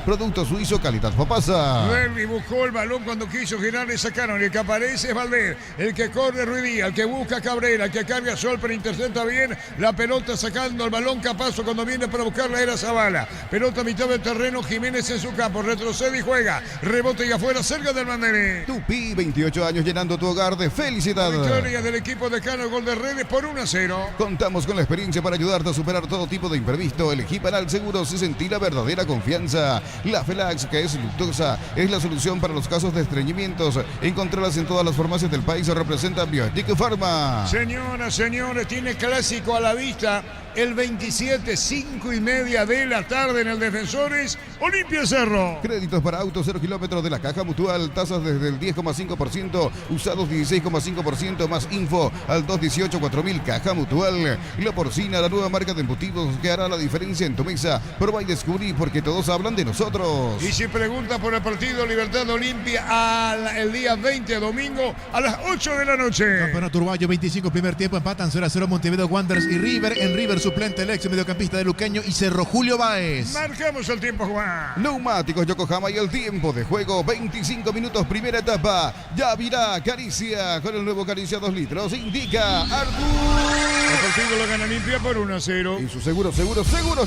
Producto suizo, calidad papasa. Derby buscó el balón cuando quiso girar, le sacaron. El que aparece es Valdés. El que corre Ruidía. El que busca Cabrera. El que carga Sol pero intercepta bien. La pelota sacando el balón Capazo cuando viene para buscarla era Zavala. Pelota a mitad del terreno. Jiménez en su campo. Retrocede y juega. Rebote y afuera cerca del Manderé. Tupi, 28 años llenando tu hogar de felicidad. Victoria del equipo de Cano, gol de Redes por 1-0. Contamos con la experiencia para ayudarte a superar todo tipo de imprevisto. Elegí Panal Seguros y sentí la verdadera confianza. La Felax, marca es Luctosa. Es la solución para los casos de estreñimientos. Encontrarlas en todas las farmacias del país. Representa Biotic Pharma. Señoras, señores, tiene clásico a la vista. El 27, 5:30 de la tarde en el Defensores, Olimpia Cerro. Créditos para autos 0 kilómetros de la Caja Mutual, tasas desde el 10,5%, usados 16,5%, más info al 218-4000 Caja Mutual. La Porcina, la nueva marca de embutidos que hará la diferencia en tu mesa. Prueba y descubrí porque todos hablan de nosotros. Y si pregunta por el partido Libertad Olimpia el día 20, domingo, a las 8 de la noche. Campeonato Uruguayo 25, primer tiempo, empatan 0-0 Montevideo Wanderers y River. En River suplente el ex mediocampista de Luqueño y Cerro Julio Báez. Marcamos el tiempo, Juan. Neumáticos Yokohama y el tiempo de juego, 25 minutos, primera etapa. Ya virá Caricia con el nuevo Caricia 2 litros. Indica Artur. El partido lo gana Olimpia por 1-0. Y su seguros,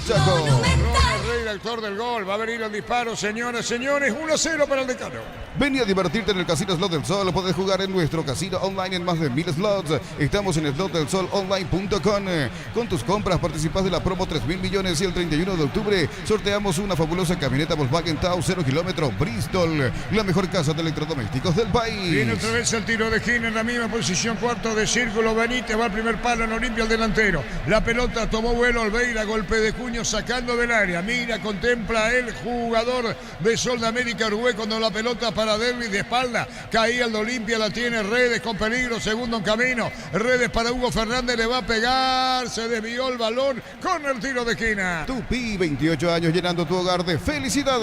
Chaco. Ronald Rey, el actor del gol. Va a venir el disparo, señoras, señores. 1-0 para el Decano. Vení a divertirte en el Casino Slot del Sol. Podés jugar en nuestro casino online en más de 1000 slots. Estamos en slotdelsolonline.com. Con tus compras participás de la promo 3.000 millones y el 31 de octubre sorteamos una fabulosa camioneta Volkswagen Taos 0 kilómetros Bristol, la mejor casa de electrodomésticos del país. Viene otra vez el tiro de esquina en la misma posición, cuarto de círculo. Benítez va al primer palo en Olimpia, el delantero. La pelota tomó vuelo Olveira, golpe de cuño sacando del área. Mira, contempla el jugador de Sol de América Uruguay cuando la pelota para Derby de espalda. Caía el de Olimpia, la tiene Redes con peligro, segundo en camino. Redes para Hugo Fernández, le va a pegar, se desvió el balón con el tiro de esquina. Tupi, 28 años llenando tu hogar de felicidad.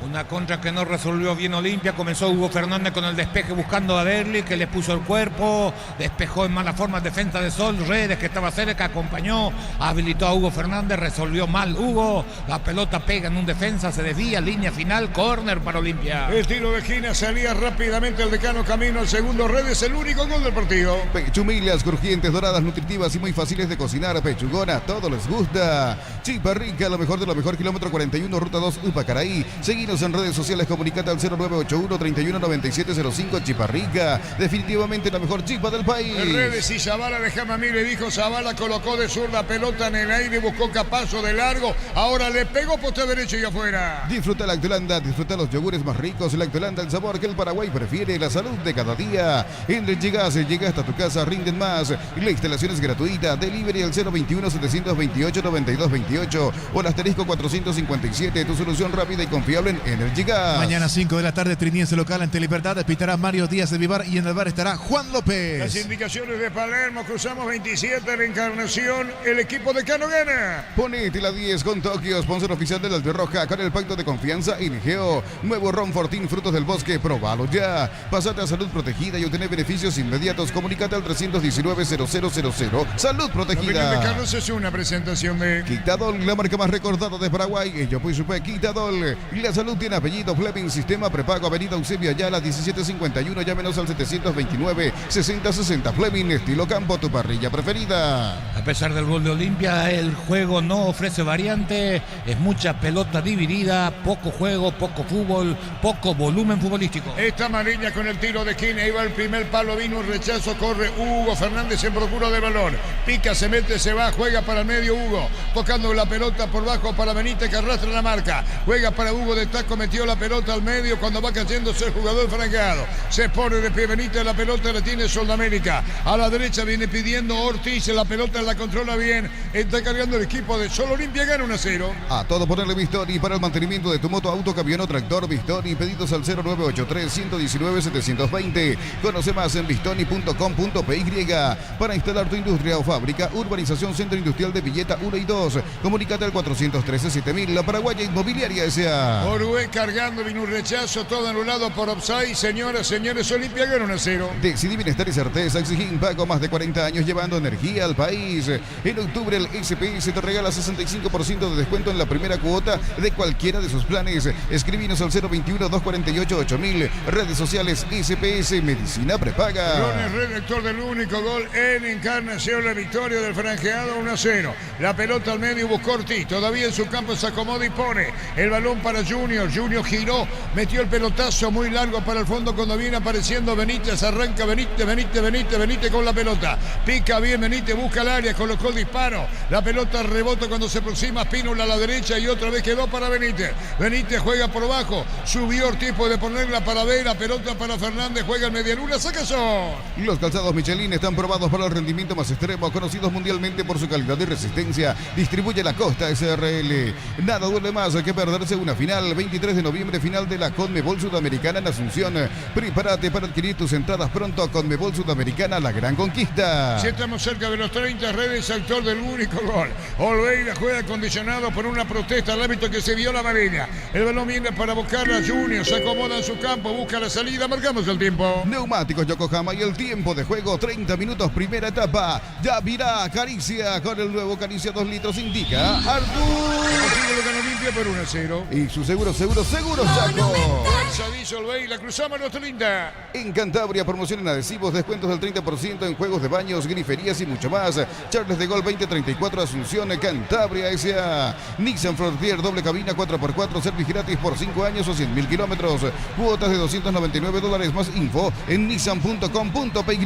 Una contra que no resolvió bien Olimpia. Comenzó Hugo Fernández con el despeje buscando a Derli, que le puso el cuerpo. Despejó en mala forma en defensa de Sol. Redes, que estaba cerca, acompañó, habilitó a Hugo Fernández. Resolvió mal Hugo. La pelota pega en un defensa, se desvía, línea final, córner para Olimpia. El tiro de esquina salía rápidamente el Decano camino al segundo. Redes, el único gol del partido. Pechumillas crujientes, doradas, nutritivas y muy fáciles de cocinar. Pechugona, todo les gusta. Chiparrica, lo mejor de lo mejor, kilómetro 41, ruta 2, Upacaraí. Seguinos en redes sociales, comunicate al 0981-319705. Chiparrica, definitivamente la mejor chipa del país. Redes y Zavala, déjame a mí, le dijo Zavala, colocó de zurda pelota en el aire, buscó Capazo de largo, ahora le pegó poste derecho y afuera. Disfruta Lactolanda, disfruta los yogures más ricos. Lactolanda, el sabor que el Paraguay prefiere, la salud de cada día. En Llegas, llega hasta tu casa, rinden más. La instalación es gratuita, delivery al 021-728-9228 o al asterisco 457, tu solución rápida y confiable en el Llegas. Mañana 5 de la tarde, Triniense local ante Libertad, pitará Mario Díaz de Vivar y en el bar estará Juan López. Las indicaciones de Palermo, cruzamos 27 la Encarnación, el equipo de Cano gana. Ponete la 10 con Tokio, sponsor oficial del Albirroja, con el pacto de confianza Ingeo. Nuevo Ron Fortín, frutos del bosque, probalo ya. Pasate a Salud Protegida y obtener beneficios inmediatos. Comunicate al 319-0000. Salud Protegida. De Carlos es una presentación de Quitadol, la marca más recordada de Paraguay. Yo pues supe Quitadol. La salud tiene apellido Fleming, sistema prepago, avenida Eusebio Ayala 1751. Llámenos al 729-6060. Fleming, estilo campo, tu parrilla preferida. A pesar del gol de Olimpia, el juego no ofrece variante. Es mucha pelota dividida, poco juego, poco fútbol, poco volumen futbolístico. Esta amarilla con el tiro de esquina, iba el primer palo, vino un rechazo, corre Hugo Fernández en procura del balón. Pica, se mete, se va, juega para el medio Hugo. Tocando la pelota por bajo para Benítez que arrastra la marca. Juega para Hugo de taco, metió la pelota al medio cuando va cayéndose el jugador franqueado. Se pone de pie Benítez, la pelota la tiene Sol de América. A la derecha viene pidiendo Ortiz, la pelota la controla bien. Está cargando el equipo de Sol. Olimpia gana 1-0. A todo ponerle Bistoni para el mantenimiento de tu moto, auto, camión o tractor. Bistoni, pedidos al 0983-119-720. Conoce más en bistoni.com.py. Para instalar tu industria o fábrica, urbanización Centro Industrial de Villeta 1 y 2. Comunícate al 413-7000. La Paraguaya Inmobiliaria S.A. Orué cargando, vino un rechazo, todo anulado por offside. Señoras, señores, Olimpia gana 1-0. Decidí Bienestar y Certeza, exigí Impago, más de 40 años llevando energía al país. En octubre el SPS te regala 65% de descuento en la primera cuota de cualquiera de sus planes. Escribinos al 021-248-8000. Redes sociales SPS Medicina Prepaga. Ron es redactor del único gol en Encarnación, la victoria del franjeado ganó 1-0. La pelota al medio buscó Ortiz. Todavía en su campo se acomoda y pone el balón para Junior. Junior giró, metió el pelotazo muy largo para el fondo cuando viene apareciendo Benítez. Arranca Benítez con la pelota. Pica bien Benítez, busca el área, colocó el disparo. La pelota rebota cuando se aproxima Spínola a la derecha y otra vez quedó para Benítez. Benítez juega por abajo, subió Ortiz, puede ponerla para Vera, pelota para Fernández, juega en medialuna, saca eso. Los calzados Michelin están probados para el rendimiento más extremo, conocidos mundialmente por su calidad y resistencia. Distribuye la Costa SRL. Nada duele más que perderse una final. 23 de noviembre, final de la Conmebol Sudamericana en Asunción. Prepárate para adquirir tus entradas pronto a Conmebol Sudamericana, la gran conquista. Si estamos cerca de los 30 redes, autor del único gol. Olveira juega condicionado por una protesta al árbitro que se vio la amarilla. El balón viene para buscar a Junior, se acomoda en su campo, busca la salida, marcamos el tiempo. Neumáticos Yokohama y el tiempo de juego, 30 minutos, primera etapa. Ya virá Caricia con el nuevo Caricia 2 litros, indica Artur. Contigo lo ganó Olimpia por 1-0. Y su seguro, Chaco. Fuerza dice Olveira, cruzamos los 30. En Cantabria, promoción en adhesivos, descuentos del 30% en juegos de baños, griferías y mucho más. Charles de Gol 2034 Asunción, Cantabria S.A. Nissan Frontier, doble cabina 4x4, servicio gratis por 5 años o 100.000 kilómetros. Cuotas de $299 más info en nissan.com.py.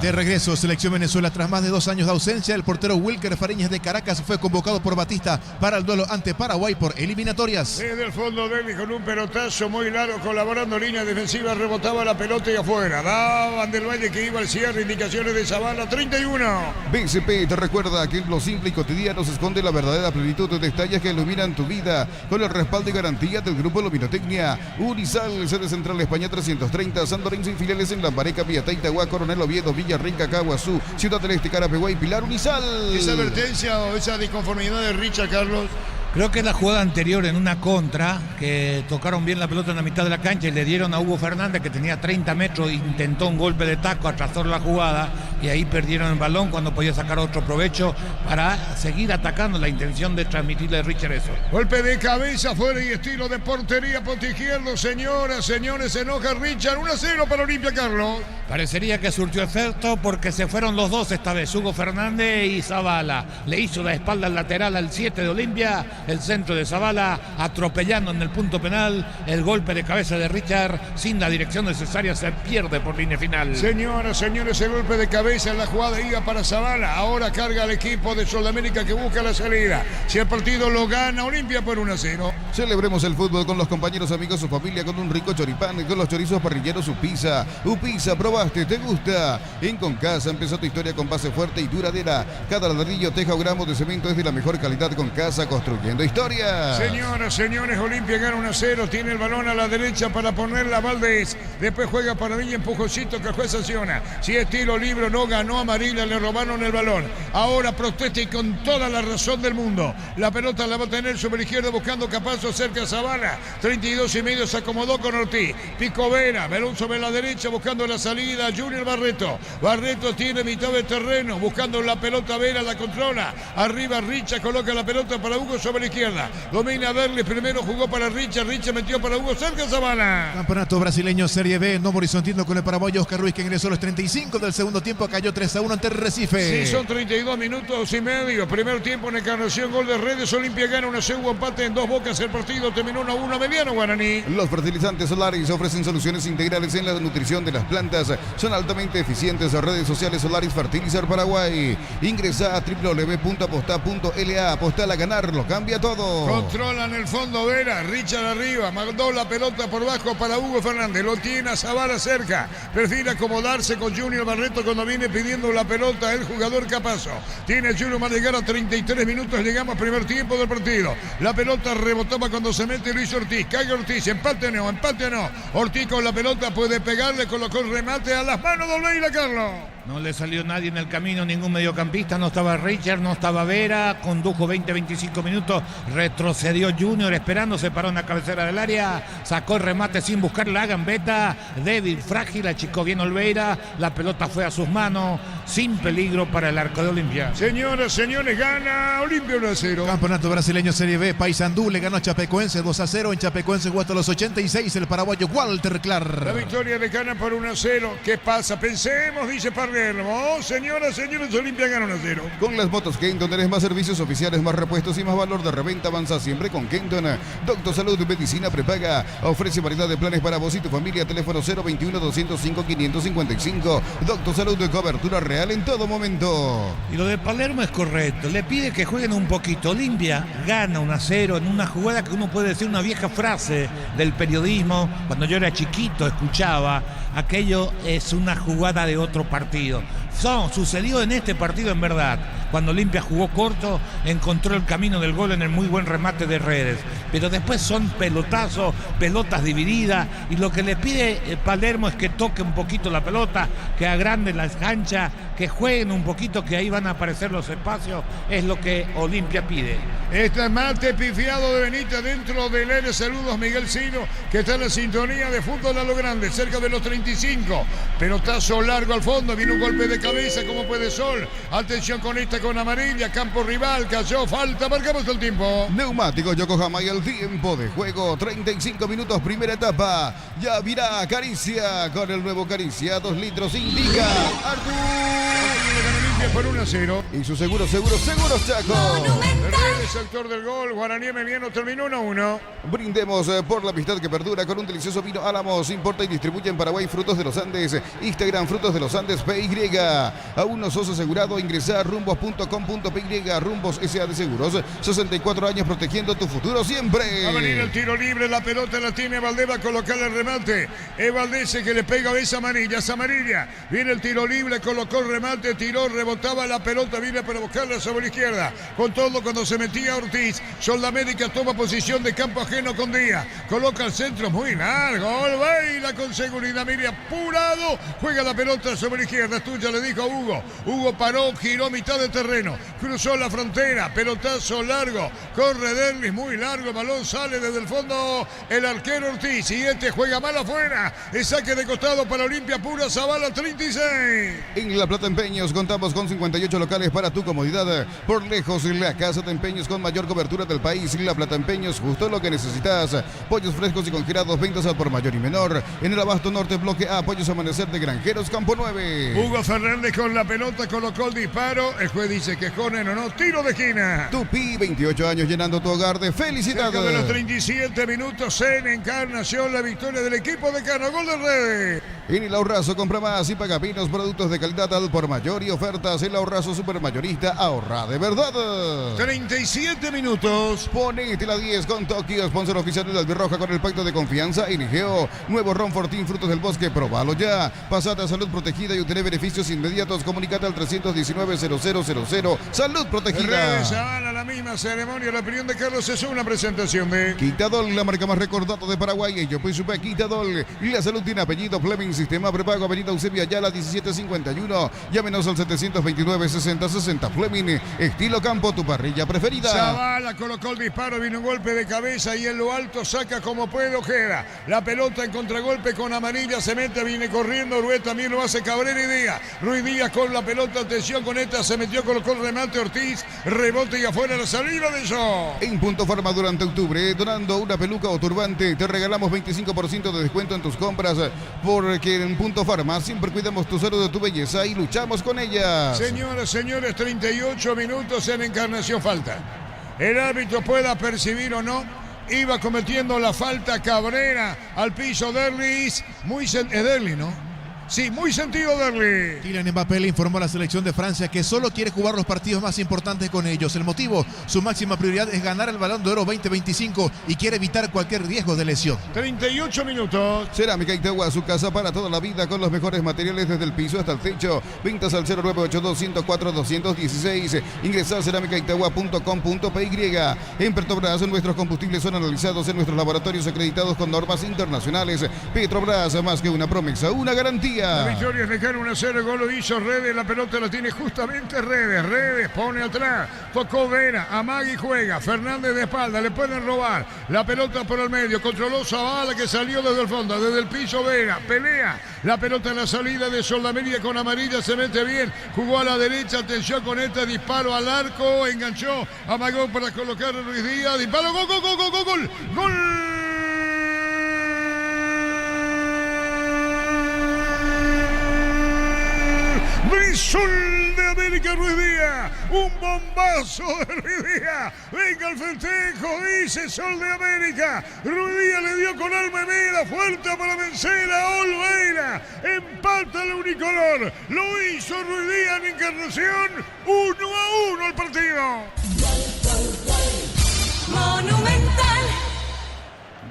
De regreso, selección Venezuela. Tras más de 2 años de ausencia, el portero Wilker Fariñas de Caracas fue convocado por Batista para el duelo ante Paraguay por eliminatorias. Desde el fondo débil con un pelotazo muy largo, colaborando en línea defensiva, rebotaba la pelota y afuera. Daban del Valle que iba al cierre, indicaciones de Zavala, 31. BCP te recuerda que en lo simple y cotidiano se esconde la verdadera plenitud de detalles que iluminan tu vida, con el respaldo y garantía del Grupo Luminotecnia. Unisal, sede central España 330, San Lorenzo y filiales en Lambareca, Piatá, Itagua, Coronel Oviedo, Villarrica, Caguazú, Ciudad del Este, Carapeguá y Pilar. Unisal. ¿Esa advertencia o esa disconformidad de Richard, Carlos? Creo que la jugada anterior en una contra, que tocaron bien la pelota en la mitad de la cancha y le dieron a Hugo Fernández, que tenía 30 metros, intentó un golpe de taco, atrasó la jugada y ahí perdieron el balón cuando podía sacar otro provecho para seguir atacando. La intención de transmitirle a Richard eso. Golpe de cabeza fuera y estilo de portería, ponte izquierdo. Señoras, señores, se enoja Richard. 1-0 para Olimpia, Carlos. Parecería que surtió efecto porque se fueron los dos esta vez, Hugo Fernández y Zavala. Le hizo la espalda al lateral al 7 de Olimpia. El centro de Zavala atropellando en el punto penal. El golpe de cabeza de Richard sin la dirección necesaria se pierde por línea final. Señoras, señores, el golpe de cabeza en la jugada iba para Zavala. Ahora carga el equipo de Sudamérica que busca la salida. Si el partido lo gana Olimpia por 1-0. Celebremos el fútbol con los compañeros, amigos o familia con un rico choripán, con los chorizos parrilleros Upisa. Upisa, probaste, ¿te gusta? En Concasa empezó tu historia con base fuerte y duradera. Cada ladrillo, teja o gramo de cemento es de la mejor calidad. Concasa, construyendo historia. Señoras, señores, Olimpia gana 1-0. Tiene el balón a la derecha para ponerla a Valdés. Después juega para Villa, empujoncito que el juez sanciona. Si es tiro libre no ganó amarilla, le robaron el balón. Ahora protesta y con toda la razón del mundo. La pelota la va a tener sobre la izquierda buscando Capazo cerca a Zavala. 32,5 se acomodó con Ortiz. Pico Vera, balón sobre la derecha buscando la salida. Junior Barreto. Barreto tiene mitad de terreno buscando la pelota. Vera la controla. Arriba Richa coloca la pelota para Hugo sobre la izquierda. Domina Derle, primero jugó para Richard. Richard metió para Hugo cerca a Zavala. Campeonato brasileño Serie B, Novo Horizontino con el paraguayo Oscar Ruiz, que ingresó a los 35 del segundo tiempo, cayó 3-1 ante Recife. Sí, son 32 minutos y medio. Primer tiempo en Encarnación, gol de Redes. Olimpia gana 1-0, empate en Dos Bocas. El partido terminó 1-1 mediano Guaraní. Los fertilizantes Solaris ofrecen soluciones integrales en la nutrición de las plantas. Son altamente eficientes. Redes sociales Solaris Fertilizar Paraguay. Ingresa a www.aposta.la. Apostar a ganar, lo cambia todo. Controlan el fondo Vera, Richard arriba, mandó la pelota por bajo para Hugo Fernández, lo tiene a Zavala cerca, prefiere acomodarse con Junior Barreto cuando viene pidiendo la pelota el jugador Capazo. Tiene a Junior para llegar a 33 minutos, llegamos al primer tiempo del partido. La pelota rebotaba cuando se mete Luis Ortiz, cae Ortiz, empate o no. Ortiz con la pelota puede pegarle, colocó el remate a las manos de Olveira, Carlos. No le salió nadie en el camino, ningún mediocampista, no estaba Richard, no estaba Vera, condujo 20-25 minutos, retrocedió Junior esperando, se paró en la cabecera del área, sacó el remate sin buscar la gambeta, débil, frágil, achicó bien Olveira, la pelota fue a sus manos, sin peligro para el arco de Olimpia. Señoras, señores, gana Olimpia 1-0. Campeonato brasileño Serie B, Paysandú le ganó a Chapecoense 2-0. En Chapecoense jugó hasta los 86 el paraguayo Walter Clark. La victoria le gana por 1-0. ¿Qué pasa? Pensemos, dice Palermo. Señoras, señores, Olimpia gana 1-0. Con las motos Kenton tenés más servicios oficiales, más repuestos y más valor de reventa. Avanza siempre con Kenton. Doctor Salud, Medicina Prepaga. Ofrece variedad de planes para vos y tu familia. Teléfono 021-205-555. Doctor Salud, de cobertura real en todo momento. Y lo de Palermo es correcto. Le pide que jueguen un poquito. Olimpia gana 1-0 en una jugada que uno puede decir una vieja frase del periodismo. Cuando yo era chiquito escuchaba, aquello es una jugada de otro partido. Sucedió en este partido en verdad. Cuando Olimpia jugó corto, encontró el camino del gol en el muy buen remate de Redes. Pero después son pelotazos, pelotas divididas. Y lo que le pide Palermo es que toque un poquito la pelota, que agrande la cancha, que jueguen un poquito, que ahí van a aparecer los espacios. Es lo que Olimpia pide. Este mate pifiado de Benítez dentro del L. Saludos Miguel Ciro, que está en la sintonía de fútbol a lo grande, cerca de los 35. Pelotazo largo al fondo, viene un golpe de cabeza como puede Sol. Atención con esta con amarilla, campo rival, cayó, falta, marcamos el tiempo. Neumáticos Yokohama y el tiempo de juego, 35 minutos, primera etapa. Ya virá Caricia con el nuevo Caricia, 2 litros, indica Artur. Por 1-0. Y su seguro Chaco. El sector del gol, Guaraní Emiliano terminó 1-1. Brindemos por la amistad que perdura con un delicioso vino Álamos. Importa y distribuye en Paraguay Frutos de los Andes. Instagram Frutos de los Andes PY. Aún no sos asegurado, ingresa a rumbos.com.py. Rumbos S.A. de Seguros. 64 años protegiendo tu futuro siempre. Va a venir el tiro libre, la pelota la tiene Valdés, va a colocar el remate. Es Valdés que le pega, es amarilla, es amarilla. Viene el tiro libre, colocó el remate, tiró, rebotaba la pelota, viene para buscarla sobre la izquierda. Con todo, cuando se metía Ortiz, Soldamérica toma posición de campo ajeno con Díaz. Coloca el centro muy largo, baila con seguridad, mire, apurado. Juega la pelota sobre la izquierda, es tuya, le dijo a Hugo. Hugo paró, giró mitad de terreno, cruzó la frontera, pelotazo largo. Corre Derlis, muy largo, el balón sale desde el fondo el arquero Ortiz. Y este juega mal afuera. El saque de costado para Olimpia Pura, Zavala 36. En La Plata Empeños contamos con 58 locales para tu comodidad. Por lejos, la casa de empeños con mayor cobertura del país. La Plata Empeños, justo lo que necesitas. Pollos frescos y congelados, ventas al por mayor y menor. En el Abasto Norte, bloque A, Pollos Amanecer de Granjeros, Campo 9. Hugo Fernández con la pelota, colocó el disparo. El juez dice que es córner o no, tiro de esquina. Tupi, 28 años llenando tu hogar de felicidad. Cerca de los 37 minutos en Encarnación, la victoria del equipo de Cano, gol de Redes. En el Ahorrazo compra más y paga menos, productos de calidad al por mayor y ofertas. El Ahorrazo supermayorista, ahorra de verdad. 37 minutos. Ponete la 10 con Tokio, sponsor oficial de la Albirroja con el pacto de confianza. Eligeo, nuevo Ron Fortín, frutos del bosque, probalo ya. Pasate a salud protegida y obtener beneficios inmediatos. Comunicate al 319-0000. Salud protegida. Redes a la misma ceremonia. La opinión de Carlos es una presentación de Quitadol, la marca más recordada de Paraguay. Yo pues supe Quitadol. Y la salud tiene apellido Fleming. Sistema prepago, avenida Eusebio Ayala 1751. Llámenos al 729-6060. Fleming, estilo campo, tu parrilla preferida. Zavala colocó el disparo, vino un golpe de cabeza y en lo alto saca como puede Ojeda. La pelota en contragolpe con amarilla, se mete, viene corriendo. Ruiz también lo hace Cabrera y Díaz. Ruiz Díaz con la pelota, atención con esta, se metió, colocó el remate Ortiz. Rebote y afuera la salida de eso. En Punto Farma durante octubre, donando una peluca o turbante, te regalamos 25% de descuento en tus compras, porque en Punto Farma siempre cuidamos tu salud, de tu belleza y luchamos con ellas. Señoras, señores, 38 minutos en Encarnación, falta. El árbitro pueda percibir o no, iba cometiendo la falta Cabrera al piso. Derlis, Derlis, ¿no? Sí, muy sentido Derlis. Kylian Mbappé le informó a la selección de Francia que solo quiere jugar los partidos más importantes con ellos. El motivo, su máxima prioridad es ganar el Balón de Oro 2025 y quiere evitar cualquier riesgo de lesión. 38 minutos. Cerámica Itagua, su casa para toda la vida con los mejores materiales desde el piso hasta el techo. Ventas al 0982-104-216. Ingresa a cerámicaitagua.com.py. En Petrobras, nuestros combustibles son analizados en nuestros laboratorios acreditados con normas internacionales. Petrobras, más que una promesa, una garantía. victoria. La victoria es lejana, 1-0, el gol lo hizo Redes, la pelota la tiene justamente Redes. Redes pone atrás, tocó Vera, amaga y juega. Fernández de espalda, le pueden robar. La pelota por el medio, controló Zavala que salió desde el fondo, desde el piso Vera, pelea. La pelota en la salida de Soldamérida con amarilla, se mete bien, jugó a la derecha, atención con este disparo al arco, enganchó, amagó para colocar a Ruiz Díaz, disparo, gol, gol, gol, gol, gol, gol, gol. Sol de América Ruiz Díaz, un bombazo de Ruiz Díaz, venga el festejo, dice Sol de América, Ruiz Díaz le dio con alma y vida, fuerte para vencer a Olveira, empata el unicolor, lo hizo Ruiz Díaz en Encarnación, 1-1 el partido. Monumental.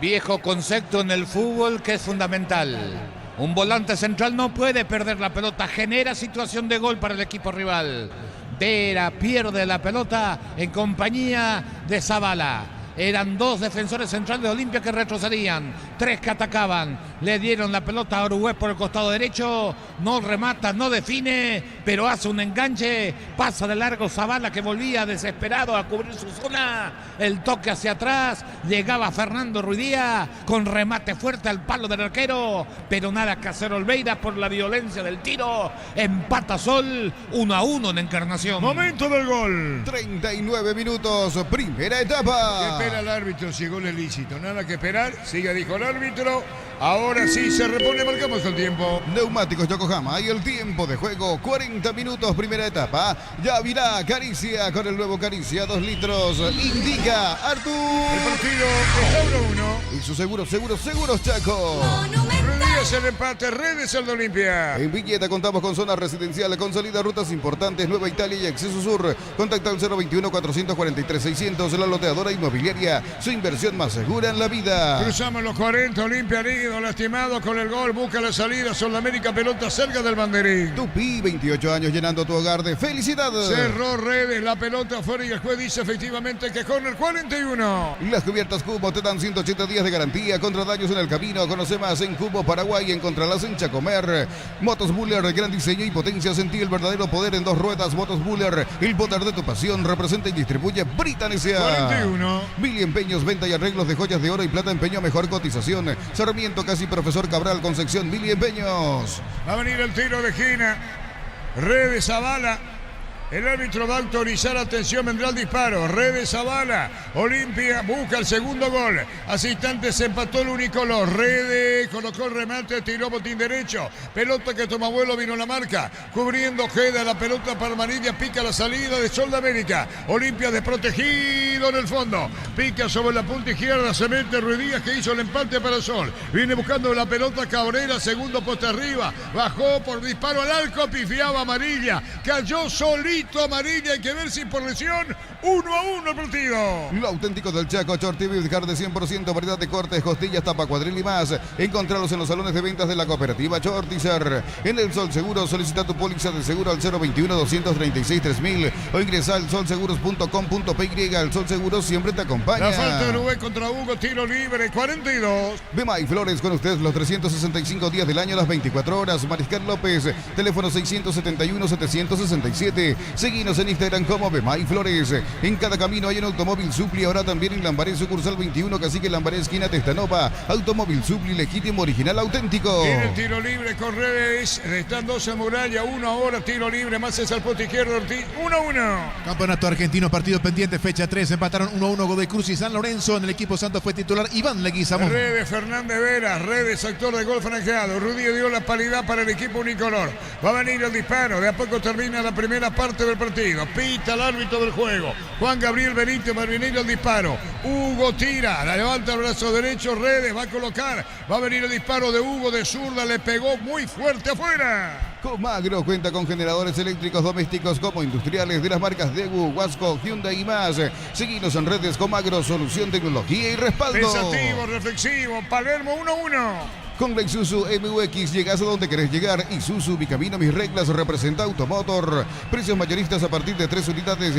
Viejo concepto en el fútbol que es fundamental. Un volante central no puede perder la pelota, genera situación de gol para el equipo rival. Vera pierde la pelota en compañía de Zavala. Eran dos defensores centrales de Olimpia que retrocedían, tres que atacaban. Le dieron la pelota a Uruguay por el costado derecho, no remata, no define, pero hace un enganche, pasa de largo Zavala que volvía desesperado a cubrir su zona. El toque hacia atrás, llegaba Fernando Ruiz Díaz con remate fuerte al palo del arquero, pero nada que hacer Olveira por la violencia del tiro. Empata Sol, 1-1 en Encarnación. Momento del gol. 39 minutos, primera etapa. Espera el árbitro si el gol es lícito, nada que esperar, siga, dijo el árbitro. Ahora sí se repone, marcamos el tiempo. Neumáticos Yokohama y el tiempo de juego, 40 minutos, primera etapa. Ya virá Caricia con el nuevo Caricia, 2 litros. Indica Artur. El partido está 1-1. Y su seguros Chaco. Rodríguez el empate, Redes el de Olimpia. En Villeta contamos con zona residencial, con salida a rutas importantes, Nueva Italia y Acceso Sur. Contacta al 021-443-600, la loteadora inmobiliaria. Su inversión más segura en la vida. Cruzamos los 40, Olimpia herido, lastimado con el gol, busca la salida, Sudamérica, pelota cerca del banderín. Tupi, 28 años llenando tu hogar de felicidad. Cerró Redes, la pelota afuera y el juez dice efectivamente que corner 41. Las cubiertas Cubo te dan 180 días de garantía contra daños en el camino. Conoce más en Cubo Paraguay, encontrarlas en Chacomer. Motos Buller, gran diseño y potencia. Sentí el verdadero poder en 2 ruedas. Motos Buller, el poder de tu pasión. Representa y distribuye Britan S.A. 41. Mili Empeños, venta y arreglos de joyas de oro y plata, empeño, mejor cotización. Sarmiento, casi Profesor Cabral, Concepción, Mili Empeños. Va a venir el tiro de Gina. Redes Zavala. El árbitro va a autorizar, atención, vendrá el disparo. Redes Zavala, Olimpia busca el segundo gol. Hace instantes se empató el unicolor. Redes colocó el remate, tiró botín derecho. Pelota que toma vuelo, vino la marca. Cubriendo Ojeda, la pelota para Amarilla, pica la salida de Sol de América. Olimpia desprotegido en el fondo. Pica sobre la punta izquierda, se mete Ruiz Díaz que hizo el empate para Sol. Viene buscando la pelota Cabrera, segundo poste arriba. Bajó por disparo al arco, pifiaba Amarilla. Cayó solito Amarilla, hay que ver si por lesión 1-1 el partido. Lo auténtico del Chaco, Shorty Beef de 100%, variedad de cortes, costillas, tapa, cuadril y más. Encontralos en los salones de ventas de la cooperativa Shortizer. En el Sol Seguro, solicita tu póliza de seguro al 021-236-3000 o ingresa al solseguros.com.py. El Sol Seguro siempre te acompaña. La falta de Uruguay contra Hugo, tiro libre, 42. Bemay Flores con ustedes los 365 días del año, las 24 horas. Mariscal López, teléfono 671-767. Seguinos en Instagram como Bemay Flores. En cada camino hay un Automóvil Supli. Ahora también en Lambaré, sucursal 21, Cacique Lambaré, esquina Testanova. Automóvil Supli, legítimo, original, auténtico. Tiene el tiro libre con Redes. Están 2 en muralla, 1 ahora, tiro libre. Más es al poste izquierdo, Ortiz. 1-1. Campeonato argentino, partido pendiente, fecha 3. Empataron 1-1 Godoy Cruz y San Lorenzo. En el equipo santo fue titular Iván Leguizamón. Redes, Fernández Vera. Redes, actor de gol franqueado. Rudy dio la paridad para el equipo unicolor. Va a venir el disparo. De a poco termina la primera parte del partido. Pita el árbitro del juego. Juan Gabriel Benítez, va a venir el disparo. Hugo tira, la levanta el brazo derecho. Redes va a colocar. Va a venir el disparo de Hugo de zurda. Le pegó muy fuerte afuera. Comagro cuenta con generadores eléctricos domésticos como industriales de las marcas Daewoo, Wasco, Hyundai y más. Seguinos en redes. Comagro, solución, tecnología y respaldo. Pensativo, reflexivo. Palermo 1-1. Con la Isuzu MUX llegas a donde querés llegar. Isuzu, mi camino, mis reglas, representa Automotor. Precios mayoristas a partir de 3 unidades.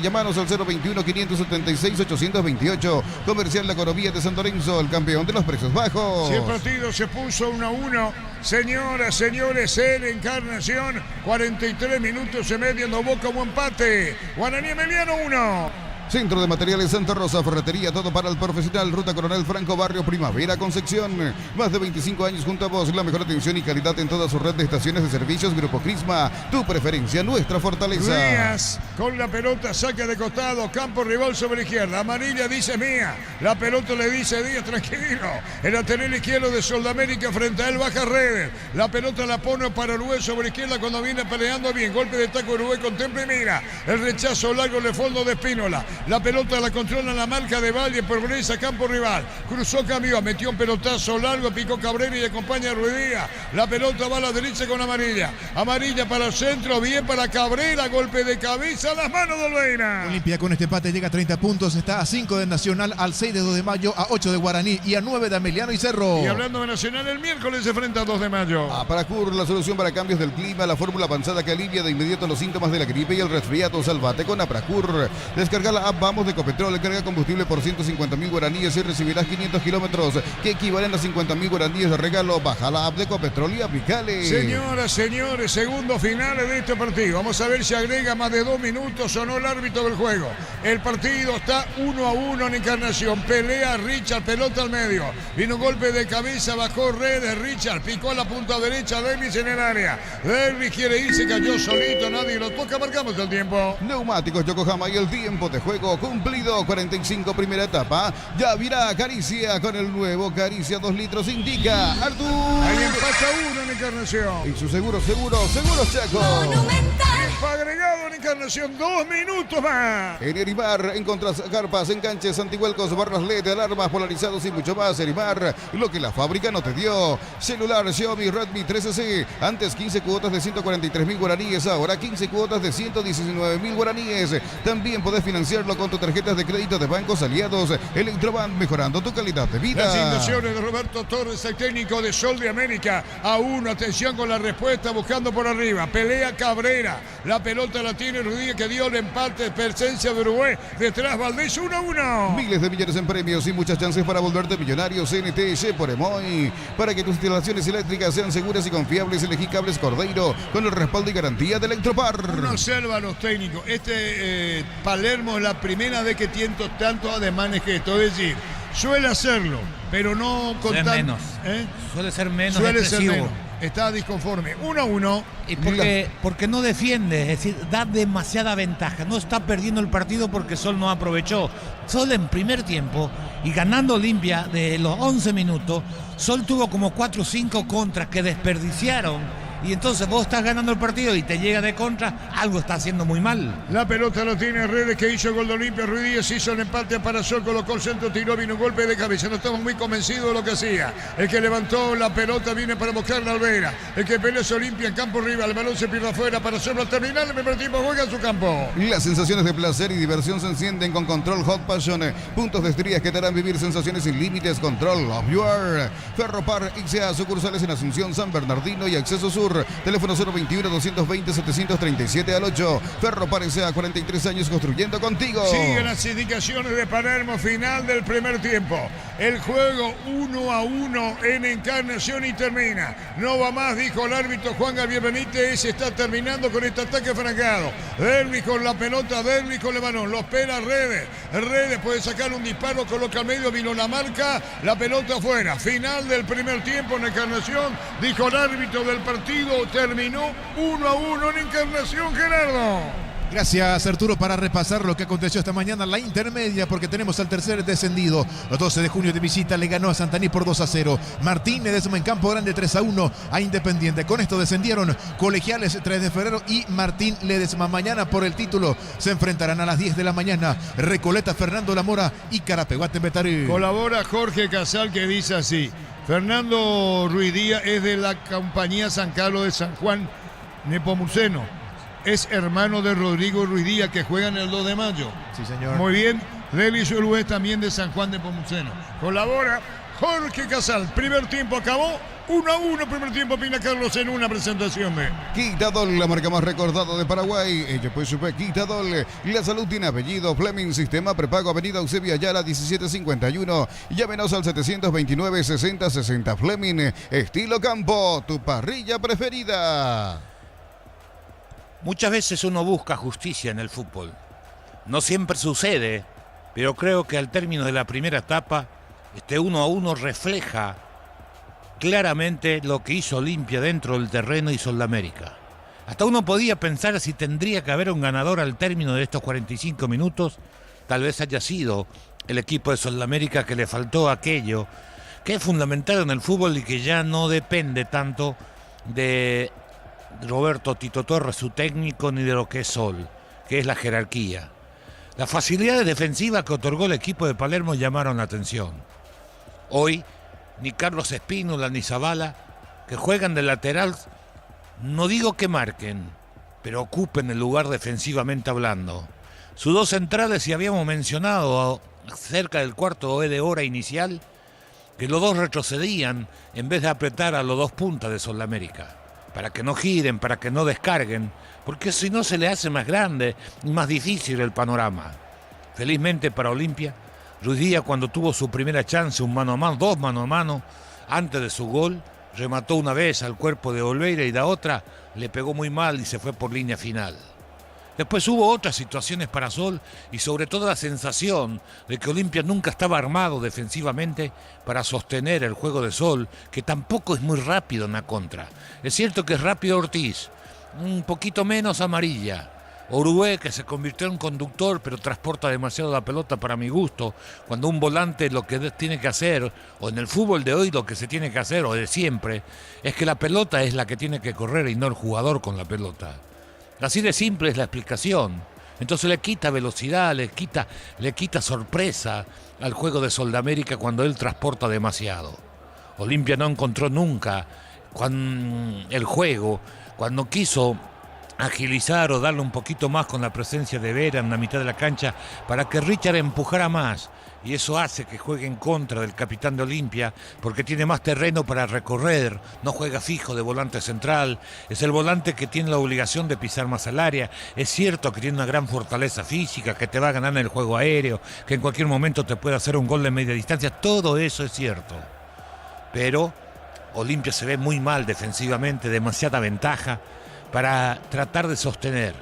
Llámanos al 021-576-828. Comercial La Economía de San Lorenzo, el campeón de los precios bajos. Si el partido se puso 1-1, señoras, señores, el Encarnación, 43 minutos y medio, no Boca como empate. Guaraní Emiliano 1. Centro de Materiales Santa Rosa, ferretería, todo para el profesional. Ruta Coronel Franco, Barrio Primavera, Concepción. Más de 25 años junto a vos, la mejor atención y calidad en toda su red de estaciones de servicios. Grupo Crisma, tu preferencia, nuestra fortaleza. Díaz con la pelota, saque de costado, campo rival sobre izquierda. Amarilla dice mía, la pelota le dice Díaz, tranquilo. El lateral izquierdo de Soldamérica frente a él, baja redes. La pelota la pone para Uruguay sobre izquierda cuando viene peleando bien. Golpe de taco Uruguay, contempla y mira. El rechazo largo de fondo de Espínola. La pelota la controla la marca de Valle, progresa campo rival. Cruzó, cambió, metió un pelotazo largo, picó Cabrera y acompaña a Ruidía. La pelota va a la derecha con amarilla. Amarilla para el centro, bien para Cabrera, golpe de cabeza a las manos de Olveira. Olimpia con este empate llega a 30 puntos, está a 5 de Nacional, al 6 de 2 de Mayo, a 8 de Guaraní y a 9 de Ameliano y Cerro. Y hablando de Nacional, el miércoles se enfrenta a 2 de Mayo. Apracur, la solución para cambios del clima, la fórmula avanzada que alivia de inmediato los síntomas de la gripe y el resfriado. Salvate con Apracur. Descarga la app Vamos de Ecopetrol, carga combustible por 150.000 guaraníes y recibirás 500 kilómetros que equivalen a 50.000 guaraníes de regalo. Baja la app de Ecopetrol y aplicale. Señoras, señores, segundo final de este partido. Vamos a ver si agrega más de 2 minutos o no el árbitro del juego. El partido está 1-1 en Encarnación. Pelea Richard, pelota al medio. Vino un golpe de cabeza, bajó redes. Richard picó a la punta derecha. Davis en el área. Davis quiere irse, cayó solito. Nadie lo toca. Marcamos el tiempo. Neumáticos Yokohama y el tiempo de juego cumplido. 45 primera etapa. Ya virá Caricia con el nuevo Caricia 2 litros. Indica Artur. Ahí empata 1 en Encarnación. Y su seguro Chaco. Monumental. Agregado en Encarnación, 2 minutos más. En Erimar encontrás carpas, enganches, antihuelcos, barras LED, alarmas polarizados y mucho más. Erimar, lo que la fábrica no te dio. Celular Xiaomi Redmi 13C. Antes 15 cuotas de 143.000 guaraníes, ahora 15 cuotas de 119.000 guaraníes. También podés financiarlo con tus tarjetas de crédito de bancos aliados. Electroban, mejorando tu calidad de vida. Las inducciones de Roberto Torres, el técnico de Sol de América. A 1, atención con la respuesta, buscando por arriba. Pelea Cabrera. La pelota la tiene Ruidía, que dio el empate, presencia de Uruguay. Detrás Valdés, 1-1. Miles de millones en premios y muchas chances para volverte millonario. CNT por Emoy. Para que tus instalaciones eléctricas sean seguras y confiables, elegí cables Cordeiro con el respaldo y garantía de Electropar. Uno observa a los técnicos. Palermo es la primera vez que tiene tantos ademanes que esto. Es decir, suele hacerlo, pero no con Suele tan... menos. Suele ser menos Suele ser expresivo. menos. Está disconforme. 1-1. Y porque no defiende, es decir, da demasiada ventaja. No está perdiendo el partido porque Sol no aprovechó. Sol en primer tiempo y ganando Olimpia de los 11 minutos, Sol tuvo como 4 o 5 contras que desperdiciaron. Y entonces vos estás ganando el partido y te llega de contra, algo está haciendo muy mal. La pelota lo tiene Redes, que hizo gol de Olimpia. Ruiz Díaz hizo el empate para Sol, colocó el centro, tiró, vino un golpe de cabeza. No estamos muy convencidos de lo que hacía. El que levantó la pelota viene para buscar la Olveira. El que peleó es Olimpia en campo rival. El balón se pierde afuera para Sol. Al terminar el primer tiempo juega en su campo. Las sensaciones de placer y diversión se encienden con Control Hot Passion. Puntos de estrías que te harán vivir sensaciones sin límites. Control of Your. Ferropar XA, sucursales en Asunción, San Bernardino y Acceso Sur. Teléfono 021-220-737 al 8. Ferropar XA, 43 años construyendo contigo. Siguen las indicaciones de Palermo, final del primer tiempo. El juego 1-1 en Encarnación y termina. No va más, dijo el árbitro Juan Gabriel Benítez. Se está terminando con este ataque francado. Derby con la pelota, Derby con el balón. Lo espera Redes. Redes puede sacar un disparo, coloca al medio, vino la marca. La pelota afuera. Final del primer tiempo en Encarnación. Dijo el árbitro del partido. Terminó 1-1 en Encarnación, Gerardo. Gracias, Arturo, para repasar lo que aconteció esta mañana, la intermedia, porque tenemos al tercer descendido. Los 12 de junio de visita le ganó a Santaní por 2-0. Martín Ledesma en Campo Grande 3-1 a Independiente. Con esto descendieron Colegiales 3 de febrero y Martín Ledesma. Mañana por el título se enfrentarán a las 10 de la mañana Recoleta, Fernando Lamora y Carapeguate Betarí. Colabora Jorge Casal, que dice así: Fernando Ruiz Díaz es de la compañía San Carlos de San Juan Nepomuceno. Es hermano de Rodrigo Ruiz Díaz, que juega en el 2 de mayo. Sí, señor. Muy bien. Delis Uruguay también de San Juan de Nepomuceno. Colabora Jorge Casal. Primer tiempo acabó. 1-1, primer tiempo, Pina Carlos, en una presentación de Quitadol, la marca más recordada de Paraguay. Ella pues supe Quitadol. La salud tiene apellido. Fleming, sistema prepago, avenida Eusebio Ayala 1751. Llámenos al 729-6060. Fleming, estilo campo, tu parrilla preferida. Muchas veces uno busca justicia en el fútbol. No siempre sucede, pero creo que al término de la primera etapa, este 1-1 refleja claramente lo que hizo Olimpia dentro del terreno y Soldamérica. Hasta uno podía pensar si tendría que haber un ganador al término de estos 45 minutos. Tal vez haya sido el equipo de Soldamérica, que le faltó aquello que es fundamental en el fútbol y que ya no depende tanto de Roberto Tito Torres, su técnico, ni de lo que es Sol, que es la jerarquía. Las facilidades defensivas que otorgó el equipo de Palermo llamaron la atención. Hoy ni Carlos Espínola ni Zavala, que juegan de lateral, no digo que marquen, pero ocupen el lugar defensivamente hablando. Sus dos centrales, si habíamos mencionado cerca del cuarto de hora inicial, que los dos retrocedían en vez de apretar a los dos puntas de Soldamérica, para que no giren, para que no descarguen, porque si no se le hace más grande y más difícil el panorama. Felizmente para Olimpia, Ruiz Díaz, cuando tuvo su primera chance, un mano a mano, dos mano a mano, antes de su gol, remató una vez al cuerpo de Olveira y la otra le pegó muy mal y se fue por línea final. Después hubo otras situaciones para Sol y sobre todo la sensación de que Olimpia nunca estaba armado defensivamente para sostener el juego de Sol, que tampoco es muy rápido en la contra. Es cierto que es rápido Ortiz, un poquito menos Amarilla. Orué, que se convirtió en conductor, pero transporta demasiado la pelota para mi gusto, cuando un volante lo que tiene que hacer, o en el fútbol de hoy lo que se tiene que hacer, o de siempre, es que la pelota es la que tiene que correr y no el jugador con la pelota. Así de simple es la explicación. Entonces le quita velocidad, le quita sorpresa al juego de Soldamérica cuando él transporta demasiado. Olimpia no encontró nunca el juego, cuando quiso agilizar o darle un poquito más con la presencia de Vera en la mitad de la cancha para que Richard empujara más, y eso hace que juegue en contra del capitán de Olimpia porque tiene más terreno para recorrer, no juega fijo de volante central, es el volante que tiene la obligación de pisar más al área. Es cierto que tiene una gran fortaleza física, que te va a ganar en el juego aéreo, que en cualquier momento te puede hacer un gol de media distancia, todo eso es cierto, pero Olimpia se ve muy mal defensivamente, demasiada ventaja para tratar de sostener.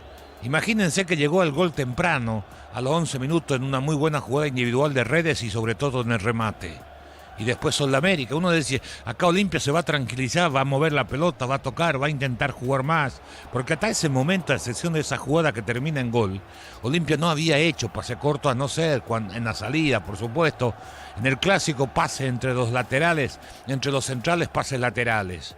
Imagínense que llegó al gol temprano, a los 11 minutos, en una muy buena jugada individual de Redes y sobre todo en el remate. Y después Soldamérica. Uno decía, acá Olimpia se va a tranquilizar, va a mover la pelota, va a tocar, va a intentar jugar más. Porque hasta ese momento, a excepción de esa jugada que termina en gol, Olimpia no había hecho pase corto, a no ser en la salida, por supuesto. En el clásico, pase entre los laterales, entre los centrales, pases laterales.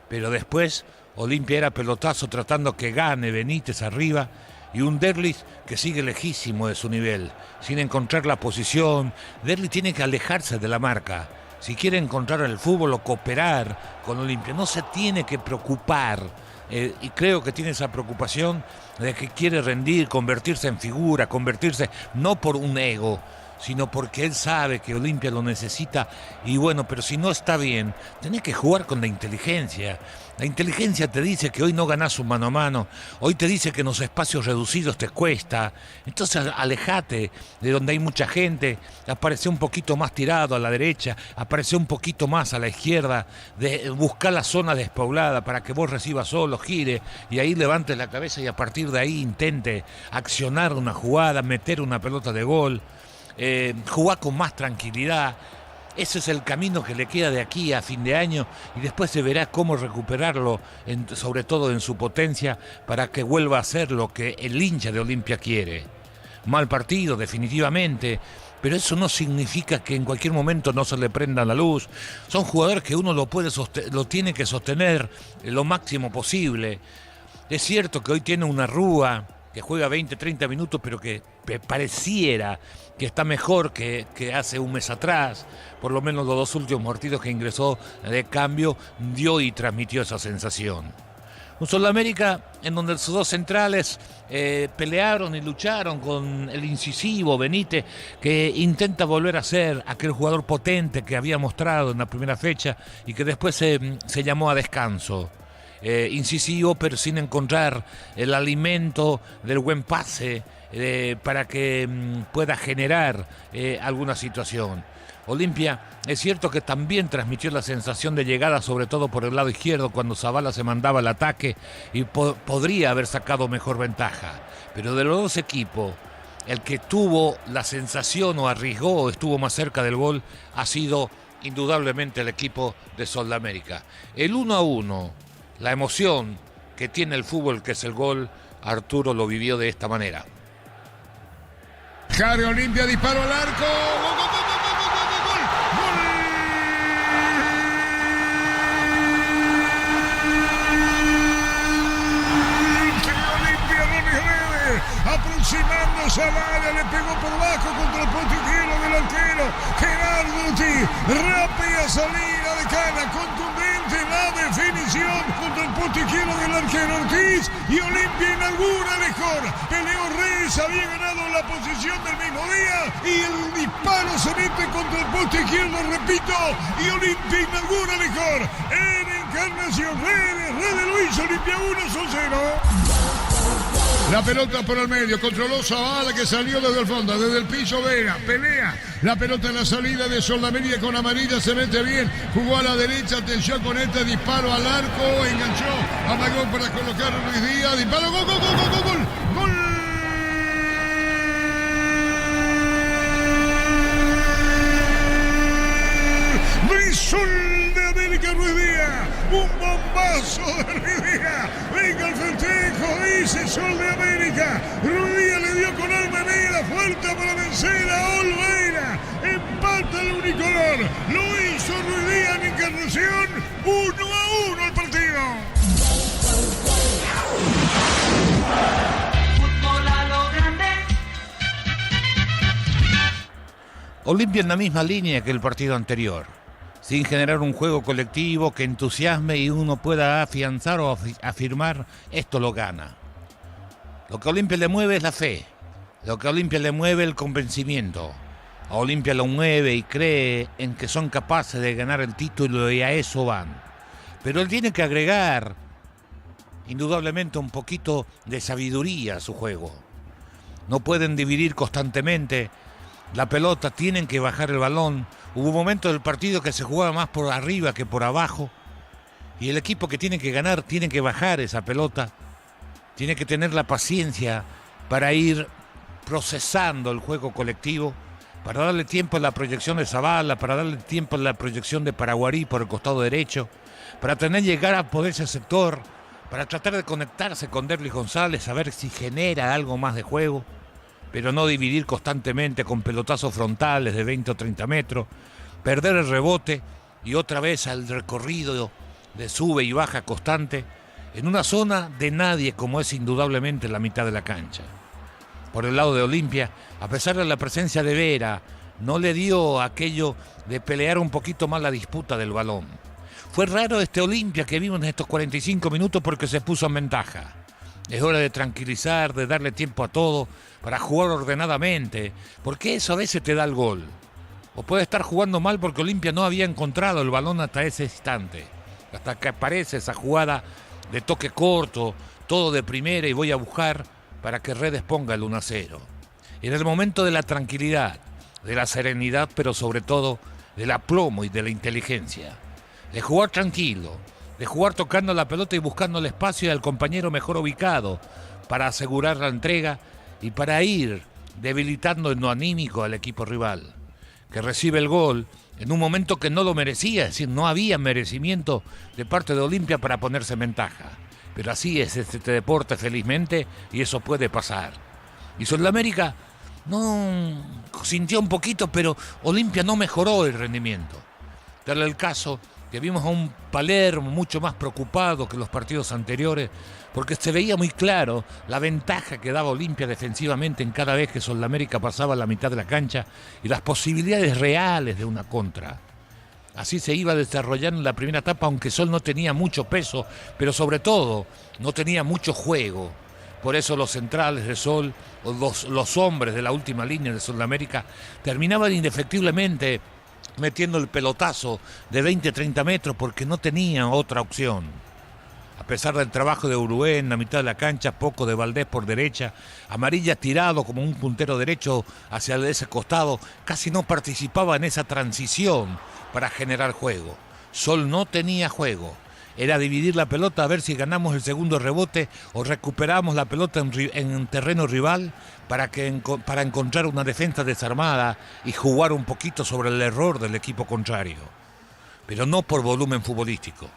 Pero después Olimpia era pelotazo tratando que gane Benítez arriba y un Derlis que sigue lejísimo de su nivel, sin encontrar la posición. Derlis tiene que alejarse de la marca si quiere encontrar el fútbol o cooperar con Olimpia. No se tiene que preocupar, y creo que tiene esa preocupación de que quiere rendir, convertirse en figura, convertirse no por un ego, sino porque él sabe que Olimpia lo necesita. Y bueno, pero si no está bien, tenés que jugar con la inteligencia. La inteligencia te dice que hoy no ganás un mano a mano, hoy te dice que en los espacios reducidos te cuesta, entonces alejate de donde hay mucha gente, aparece un poquito más tirado a la derecha, aparece un poquito más a la izquierda, buscar la zona despoblada para que vos recibas solo, gire y ahí levantes la cabeza y a partir de ahí intente accionar una jugada, meter una pelota de gol. Jugar con más tranquilidad. Ese es el camino que le queda de aquí a fin de año y después se verá cómo recuperarlo, sobre todo en su potencia, para que vuelva a ser lo que el hincha de Olimpia quiere. Mal partido, definitivamente, pero eso no significa que en cualquier momento no se le prenda la luz. Son jugadores que uno lo tiene que sostener lo máximo posible. Es cierto que hoy tiene una Rúa que juega 20, 30 minutos, pero que pareciera que está mejor que hace un mes atrás. Por lo menos los dos últimos partidos que ingresó de cambio dio y transmitió esa sensación. Un Sudamérica en donde sus dos centrales pelearon y lucharon con el incisivo Benítez, que intenta volver a ser aquel jugador potente que había mostrado en la primera fecha y que después se llamó a descanso. Incisivo, pero sin encontrar el alimento del buen pase para que pueda generar alguna situación. Olimpia, es cierto que también transmitió la sensación de llegada, sobre todo por el lado izquierdo, cuando Zavala se mandaba al ataque y podría haber sacado mejor ventaja. Pero de los dos equipos, el que tuvo la sensación o arriesgó o estuvo más cerca del gol ha sido indudablemente el equipo de Sudamérica. El 1-1, la emoción que tiene el fútbol, que es el gol, Arturo lo vivió de esta manera. Jare Olimpia, disparo al arco. ¡Gol, gol, gol, gol, gol, gol, gol! Olimpia, Ronnie Rede, aproximándose al área, le pegó por bajo contra el poste izquierdo del arquero Gerardo Ortiz. Rápida salida de Cana, contundente la definición contra el poste izquierdo del arquero Ortiz, y Olimpia inaugura mejor. Peleó Reyes, había ganado la posición del mismo día, y el disparo se mete contra el poste izquierdo, repito, y Olimpia inaugura mejor. En Encarnación, Rede lo hizo, Olimpia 1, Sol 0. La pelota por el medio, controló Zavala, que salió desde el fondo, desde el piso Vera, pelea, la pelota en la salida de Sudamérica con amarilla, se mete bien, jugó a la derecha, atención con este disparo al arco, enganchó, amagó para colocar a Luis Díaz, disparo, gol, gol, gol, gol, gol, gol, gol. Brisol de América, Ruiz Díaz, un bombazo de Ruiz Díaz, venga el festejo, dice Sol de América, Ruiz Díaz le dio con alma negra, fuerte para vencer a Olveira, empata el unicolor, lo hizo Ruiz Díaz en Encarnación, 1-1 el partido. Fútbol a lo grande. Olimpia en la misma línea que el partido anterior, sin generar un juego colectivo que entusiasme y uno pueda afianzar o afirmar, esto lo gana. Lo que a Olimpia le mueve es la fe, lo que a Olimpia le mueve el convencimiento. A Olimpia lo mueve y cree en que son capaces de ganar el título y a eso van. Pero él tiene que agregar, indudablemente, un poquito de sabiduría a su juego. No pueden dividir constantemente la pelota, tienen que bajar el balón. Hubo momentos del partido que se jugaba más por arriba que por abajo, y el equipo que tiene que ganar tiene que bajar esa pelota, tiene que tener la paciencia para ir procesando el juego colectivo, para darle tiempo a la proyección de Zavala, para darle tiempo a la proyección de Paraguarí por el costado derecho, para tener llegar a poder ese sector, para tratar de conectarse con Derlis González, a ver si genera algo más de juego, pero no dividir constantemente con pelotazos frontales de 20 o 30 metros, perder el rebote y otra vez al recorrido de sube y baja constante en una zona de nadie como es indudablemente la mitad de la cancha. Por el lado de Olimpia, a pesar de la presencia de Vera, no le dio aquello de pelear un poquito más la disputa del balón. Fue raro este Olimpia que vimos en estos 45 minutos porque se puso en ventaja. Es hora de tranquilizar, de darle tiempo a todo, para jugar ordenadamente, porque eso a veces te da el gol. O puede estar jugando mal porque Olimpia no había encontrado el balón hasta ese instante, hasta que aparece esa jugada de toque corto, todo de primera y voy a buscar para que Redes ponga el 1-0. En el momento de la tranquilidad, de la serenidad, pero sobre todo del aplomo y de la inteligencia, de jugar tranquilo, de jugar tocando la pelota y buscando el espacio al compañero mejor ubicado para asegurar la entrega y para ir debilitando en lo anímico al equipo rival, que recibe el gol en un momento que no lo merecía, es decir, no había merecimiento de parte de Olimpia para ponerse en ventaja. Pero así es este deporte, felizmente, y eso puede pasar. Y Sudamérica no sintió un poquito, pero Olimpia no mejoró el rendimiento. Tal el caso que vimos a un Palermo mucho más preocupado que los partidos anteriores, porque se veía muy claro la ventaja que daba Olimpia defensivamente en cada vez que Sudamérica pasaba la mitad de la cancha y las posibilidades reales de una contra. Así se iba desarrollando la primera etapa, aunque Sol no tenía mucho peso, pero sobre todo no tenía mucho juego. Por eso los centrales de Sol, los hombres de la última línea de Sudamérica, terminaban indefectiblemente metiendo el pelotazo de 20-30 metros porque no tenía otra opción. A pesar del trabajo de Uruguay en la mitad de la cancha, poco de Valdés por derecha, Amarilla tirado como un puntero derecho hacia ese costado, casi no participaba en esa transición para generar juego. Sol no tenía juego. Era dividir la pelota a ver si ganamos el segundo rebote o recuperamos la pelota en terreno rival para encontrar una defensa desarmada y jugar un poquito sobre el error del equipo contrario. Pero no por volumen futbolístico.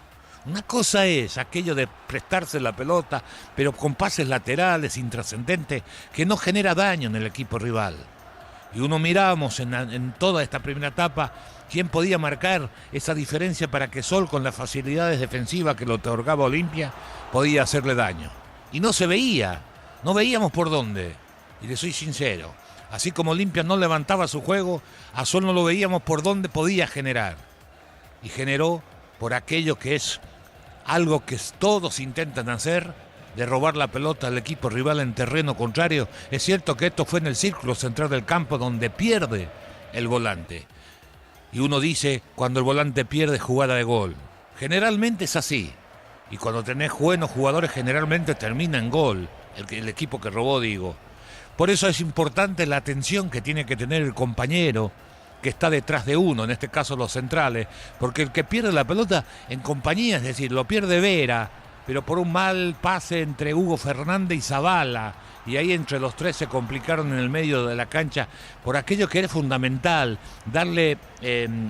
Una cosa es aquello de prestarse la pelota, pero con pases laterales, intrascendentes, que no genera daño en el equipo rival. Y uno miramos en toda esta primera etapa quién podía marcar esa diferencia para que Sol, con las facilidades defensivas que le otorgaba Olimpia, podía hacerle daño. Y no se veía, no veíamos por dónde. Y le soy sincero, así como Olimpia no levantaba su juego, a Sol no lo veíamos por dónde podía generar. Y generó por aquello que es algo que todos intentan hacer, de robar la pelota al equipo rival en terreno contrario. Es cierto que esto fue en el círculo central del campo donde pierde el volante. Y uno dice, cuando el volante pierde, jugada de gol. Generalmente es así. Y cuando tenés buenos jugadores, generalmente termina en gol. El equipo que robó, digo. Por eso es importante la atención que tiene que tener el compañero que está detrás de uno, en este caso los centrales. Porque el que pierde la pelota en compañía, es decir, lo pierde Vera, pero por un mal pase entre Hugo Fernández y Zavala. Y ahí entre los tres se complicaron en el medio de la cancha por aquello que era fundamental, darle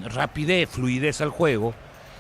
rapidez, fluidez al juego.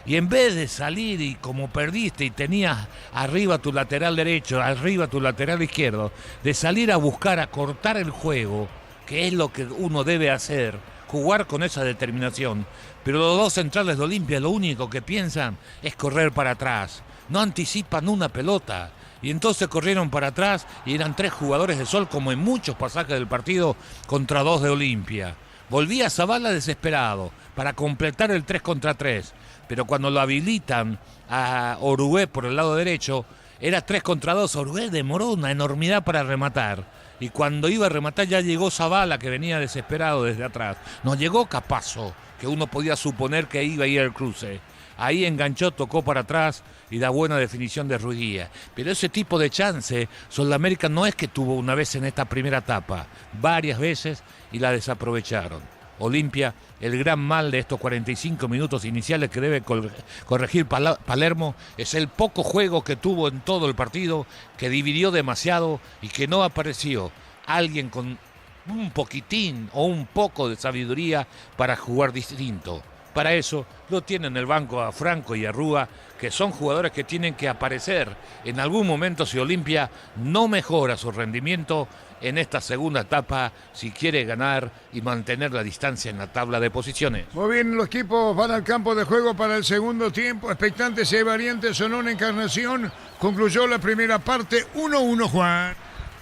Y en vez de salir y como perdiste y tenías arriba tu lateral derecho, arriba tu lateral izquierdo, de salir a buscar, a cortar el juego, que es lo que uno debe hacer, jugar con esa determinación. Pero los dos centrales de Olimpia lo único que piensan es correr para atrás. No anticipan una pelota. Y entonces corrieron para atrás y eran 3 jugadores de Sol, como en muchos pasajes del partido, contra 2 de Olimpia. Volvía Zavala desesperado para completar el 3 contra 3. Pero cuando lo habilitan a Orugué por el lado derecho, era 3 contra 2. Orugué demoró una enormidad para rematar. Y cuando iba a rematar ya llegó Zavala, que venía desesperado desde atrás. No llegó Capazo, que uno podía suponer que iba a ir al cruce. Ahí enganchó, tocó para atrás y da buena definición de Ruidía. Pero ese tipo de chance, Sudamérica no es que tuvo una vez en esta primera etapa, varias veces, y la desaprovecharon. Olimpia, el gran mal de estos 45 minutos iniciales que debe corregir Palermo, es el poco juego que tuvo en todo el partido, que dividió demasiado y que no apareció alguien con un poquitín o un poco de sabiduría para jugar distinto. Para eso lo tienen en el banco a Franco y a Rúa, que son jugadores que tienen que aparecer en algún momento si Olimpia no mejora su rendimiento en esta segunda etapa, si quiere ganar y mantener la distancia en la tabla de posiciones. Muy bien, los equipos van al campo de juego para el segundo tiempo. Expectantes y variantes o no en Encarnación. Concluyó la primera parte 1-1, Juan.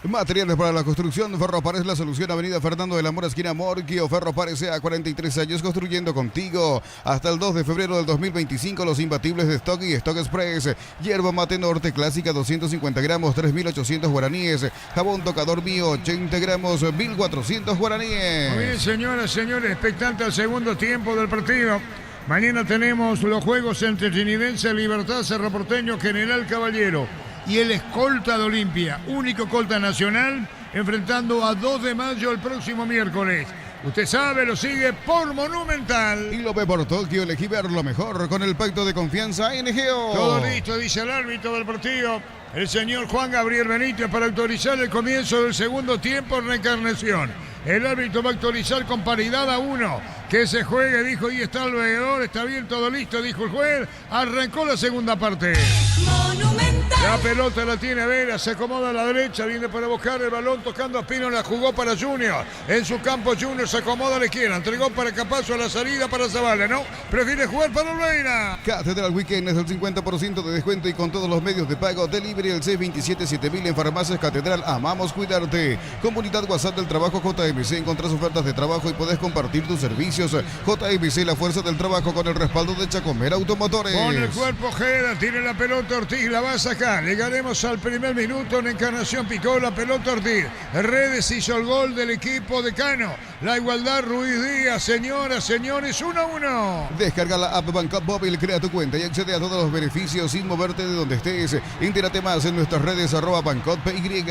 Materiales para la construcción, Ferropares, la solución, Avenida Fernando de la Mora, esquina Morquio. Ferropares, a 43 años construyendo contigo. Hasta el 2 de febrero del 2025, los imbatibles de Stock y Stock Express. Hierba mate norte clásica, 250 gramos, 3.800 guaraníes. Jabón tocador mío, 80 gramos, 1.400 guaraníes. Muy bien, señoras, señores, expectante al segundo tiempo del partido. Mañana tenemos los juegos entre Trinidense, Libertad, Cerro Porteño, General Caballero y el escolta de Olimpia, único escolta nacional, enfrentando a 2 de mayo el próximo miércoles. Usted sabe, lo sigue por Monumental. Y lo ve por Tokio, elegí ver lo mejor con el pacto de confianza NGO. Todo listo, dice el árbitro del partido, el señor Juan Gabriel Benítez, para autorizar el comienzo del segundo tiempo en Reencarnación. El árbitro va a autorizar con paridad a 1. Que se juegue, dijo, y está el veedor, está bien, todo listo, dijo el juez. Arrancó la segunda parte. Monumental. La pelota la tiene Vera, se acomoda a la derecha, viene para buscar el balón tocando a Pino, la jugó para Junior. En su campo Junior se acomoda a la izquierda, entregó para Capazo a la salida para Zavala, ¿no? Prefiere jugar para Olveira. Catedral Weekend es el 50% de descuento y con todos los medios de pago. Delivery el C277000 en Farmacias Catedral. Amamos cuidarte. Comunidad WhatsApp del Trabajo JMC. Encontrás ofertas de trabajo y podés compartir tus servicios. JMC, la fuerza del trabajo con el respaldo de Chacomer Automotores. Con el cuerpo Ojeda, tiene la pelota Ortiz, la va a sacar. Llegaremos al primer minuto en Encarnación, picó la pelota Ortiz. Redes hizo el gol del equipo de Cano. La igualdad Ruiz Díaz, señoras, señores, 1-1. Descarga la app Banco Móvil, crea tu cuenta y accede a todos los beneficios sin moverte de donde estés. Entérate más en nuestras redes @BancotPY.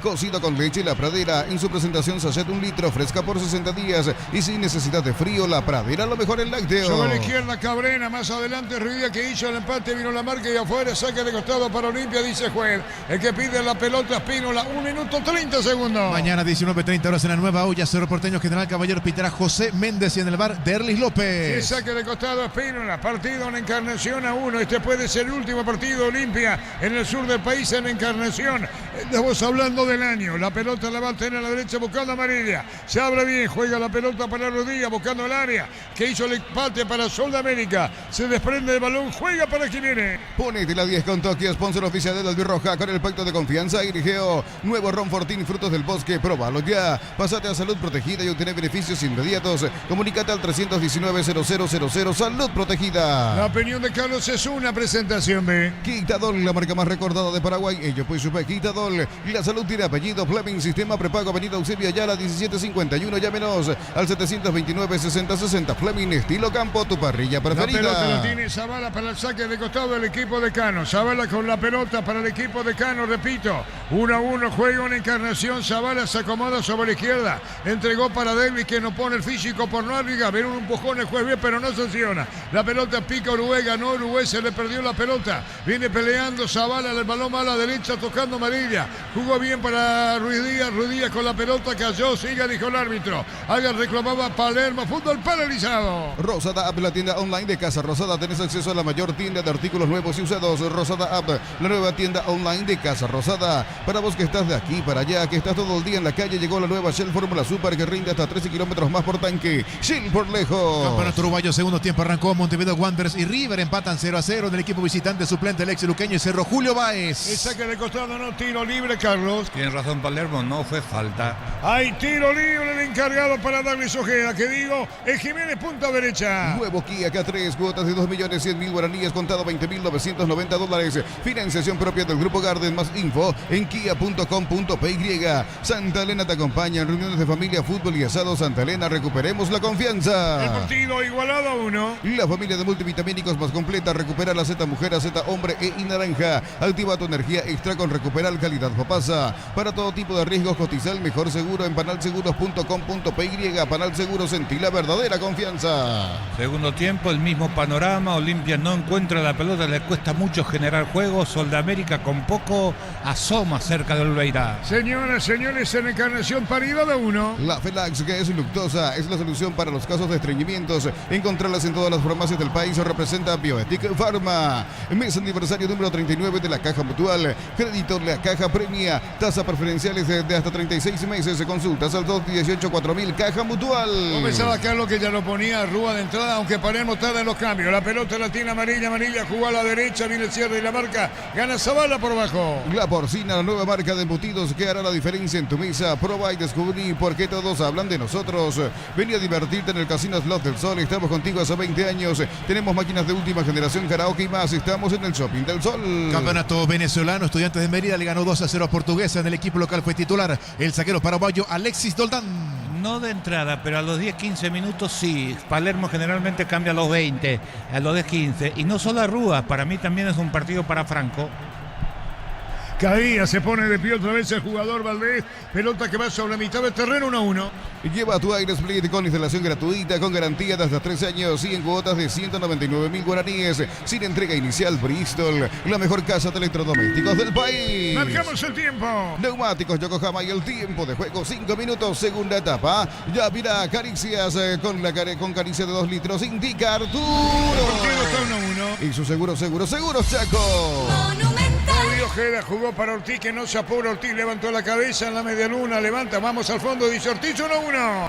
Cocido con leche La Pradera. En su presentación sachet 1 litro, fresca por 60 días y sin necesidad de frío. La Pradera, lo mejor en lácteo. Sobre la izquierda Cabrera, más adelante Ruiz Díaz que hizo el empate, vino la marca y afuera, saque de costado para Olimpia, dice juez. El que pide la pelota es Pínola, 1 minuto 30 segundos. Mañana 19:30 horas en la Nueva Olla, Cerro Porteño, General Caballero pitará José Méndez y en el bar Derlis López. El saque de costado es Pínola, partido en Encarnación a 1. Este puede ser el último partido de Olimpia en el sur del país en Encarnación. Estamos hablando del año. La pelota la va a tener a la derecha buscando amarilla. Se abre bien, juega la pelota para Rodríguez buscando el área. Que hizo el empate para Sol de América. Se desprende el balón, juega para Jiménez. Ponete la 10 con Tokio, sponsor oficial de la Albirroja con el pacto de confianza y Grigeo. Nuevo Ron Fortín, frutos del bosque, próbalo ya. Pásate a Salud Protegida y obtener beneficios inmediatos. Comunícate al 319-0000, Salud Protegida. La opinión de Carlos es una presentación B. Quitadol, la marca más recordada de Paraguay. Ello pues supe Quitadol. La salud tiene apellido. Fleming, sistema prepago, avenida Eusebio Ayala, 1751. Llámenos al 729-6060. Fleming, estilo campo, tu parrilla preferida. La pelota la tiene Zavala para el saque de costado del equipo de Cano. Zavala con la pelota para el equipo de Cano, repito. 1-1, juega en Encarnación. Zavala se acomoda sobre la izquierda. Entregó para Davis que no pone el físico por no arriba. Ven un empujón el juez bien, pero no sanciona. La pelota pica Uruguay, ganó Uruguay, se le perdió la pelota. Viene peleando Zavala, el balón a la derecha tocando amarilla. Jugó bien para Ruiz Díaz. Ruiz Díaz con la pelota cayó, siga, dijo el árbitro. Haga reclamaba Palermo, fútbol paralizado. Rosada App, la tienda online de Casa Rosada. Tenés acceso a la mayor tienda de artículos nuevos y usados. Rosada App, la nueva tienda online de Casa Rosada. Para vos que estás de aquí para allá, que estás todo el día en la calle, llegó la nueva Shell Fórmula Super que rinde hasta 13 kilómetros más por tanque. Shell por lejos. Campeonato uruguayo, segundo tiempo arrancó. Montevideo Wanderers y River empatan 0-0 en el equipo visitante suplente el ex luqueño y cerró Julio Báez. El saque de costado, no, tiro libre, Carlos. Tiene razón Palermo, no fue falta. Hay tiro libre, el encargado para darle Ojeda, que digo, es Jiménez, punta derecha. Nuevo Kia K3, cuotas de 2.100.000 guaraníes, contado $20.990. Financiación propia del Grupo Garden, más info en kia.com.py. Santa Elena te acompaña en reuniones de familia, fútbol y asado. Santa Elena, recuperemos la confianza. El partido igualado a 1. La familia de multivitamínicos más completa, recupera la Z Mujer, Z Hombre y Naranja. Activa tu energía extra con Recuperal Calidad Papasa. Para todo tipo de riesgos, cotiza el mejor seguro en panalseguros.com.py. Panal Seguros, sentí la verdadera confianza. Segundo tiempo, el mismo panorama. Olimpia no encuentra la pelota, le cuesta mucho generar juego. Sol de América con poco asoma cerca de Olveira. Señoras, señores, en Encarnación, paridad de 1. La Felax, que es Luctosa, es la solución para los casos de estreñimientos. Encontrarlas en todas las farmacias del país. Representa Bioetic Pharma. Mes aniversario número 39 de la Caja Mutual. Crédito La Caja premia. Tasa preferenciales de hasta 36 meses. Consultas al 218-4000. Caja Mutual. Comenzaba Carlos que ya lo ponía Rúa de entrada, aunque Palermo tarda en los cambios. La pelota la tiene amarilla, jugó a la derecha, viene el cierre y la marca. Gana Zavala por bajo. La Porcina, la nueva marca de embutidos que hará la diferencia en tu mesa. Proba y descubrí por qué todos hablan de nosotros. Vení a divertirte en el Casino Slot del Sol. Estamos contigo hace 20 años. Tenemos máquinas de última generación, karaoke y más. Estamos en el Shopping del Sol. Campeonato venezolano, Estudiantes de Mérida le ganó 2-0 a Portuguesa. En el equipo local fue titular el zaguero paraguayo Alexis Doldán. No de entrada, pero a los 10-15 minutos sí. Palermo generalmente cambia a los 20, a los 10-15. Y no solo a Rúa, para mí también es un partido para Franco. Caía, se pone de pie otra vez el jugador Valdés. Pelota que va sobre la mitad del terreno, 1-1. Lleva tu Aire Split con instalación gratuita, con garantía de hasta 3 años y en cuotas de 199.000 guaraníes. Sin entrega inicial, Bristol, la mejor casa de electrodomésticos del país. Marcamos el tiempo. Neumáticos Yokohama y el tiempo de juego, 5 minutos, segunda etapa. Ya mira, Caricias con caricia de 2 litros, indica Arturo. El partido está 1-1. Y su seguro, Chaco. Radio Ojeda jugó para Ortiz, que no se apura. Ortiz levantó la cabeza en la media luna. Levanta, vamos al fondo, dice Ortiz, 1-1.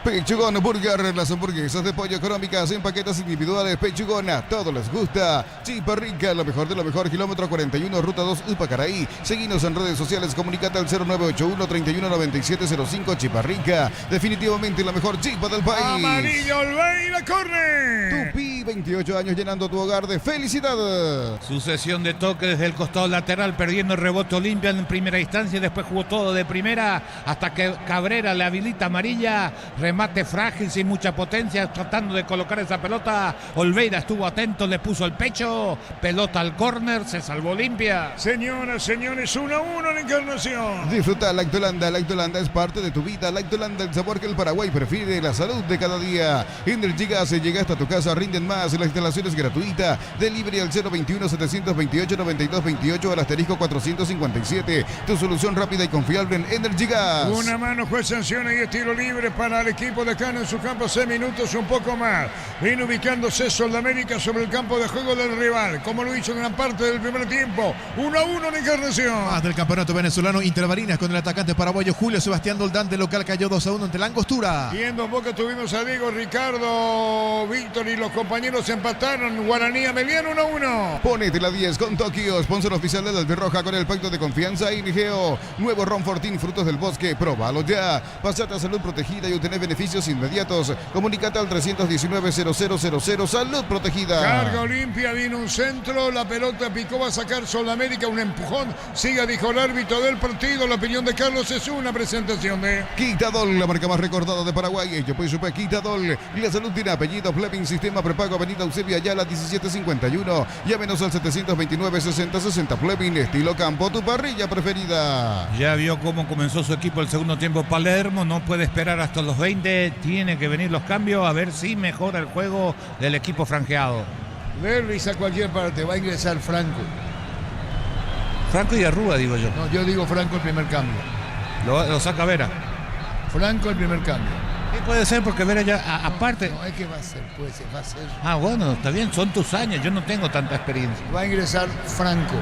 Pechugón Burger, las hamburguesas de pollo económicas en paquetes individuales. Pechugón, a todos les gusta. Chipa Rica, lo mejor de lo mejor. Kilómetro 41, ruta 2, Upacaraí. Seguinos en redes sociales, comunicate al 0981-319705. Chipa Rica, definitivamente la mejor chipa del país. Amarillo, Olveira, corre. Tupi, 28 años llenando tu hogar de felicidad. Sucesión de toques desde el costado lateral, perdiendo el rebote Olimpia en primera instancia. Después jugó todo de primera hasta que Cabrera le habilita amarilla. Remate frágil, sin mucha potencia, tratando de colocar esa pelota. Olveira estuvo atento, le puso el pecho. Pelota al córner, se salvó Olimpia. Señoras, señores, 1-1 en Encarnación. Disfruta Lactolanda. Lactolanda es parte de tu vida. Lactolanda, el sabor que el Paraguay prefiere, la salud de cada día. Energy Gas llega hasta tu casa, rinden más. La instalación es gratuita. Delivery al 021-728-9228 al asterisco 457. Tu solución rápida y confiable en Energy Gas. Una mano, juez sanciona y es tiro libre para el equipo de Cano en su campo. 6 minutos, un poco más. Viene ubicándose Soldamérica sobre el campo de juego del rival, como lo hizo en gran parte del primer tiempo. 1-1 en Encarnación. Más del campeonato venezolano, Interbarinas con el atacante paraguayo Julio Sebastián Doldán de local cayó 2-1 ante la Angostura. Y en Dos Bocas tuvimos a Diego, Ricardo, Víctor y los compañeros empataron. Guaraní Ameliano 1-1. Ponete la 10 con Tokio, sponsor oficial de la Albirroja con el pacto de confianza Inigeo. Nuevo Ron Fortín, frutos del bosque, próbalo ya. Pasate a salud protegida y obtener beneficios inmediatos. Comunicate al 319-0000, salud protegida. Carga Olimpia, vino un centro, la pelota picó, va a sacar Soldamérica, un empujón. Siga, dijo el árbitro del partido. La opinión de Carlos es una presentación de Quitadol, la marca más recordada de Paraguay. Yo pues supe Quitadol. La salud tiene apellido. Fleming, sistema prepago, avenida Eusebio Ayala 1751. Llámenos al 729-6060. Fleming, estilo campo, tu parrilla preferida. Ya vio cómo comenzó su equipo el segundo tiempo Palermo. No puede esperar hasta los 20. Tiene que venir los cambios a ver si mejora el juego del equipo franjeado. Derlis a cualquier parte, va a ingresar Franco. Franco y Arrúa, digo yo. No, yo digo Franco el primer cambio. Lo saca Vera. Franco el primer cambio. Sí, puede ser porque Vera ya, aparte. No, es que va a ser, puede ser, va a ser. Ah, bueno, está bien, son tus años. Yo no tengo tanta experiencia. Va a ingresar Franco.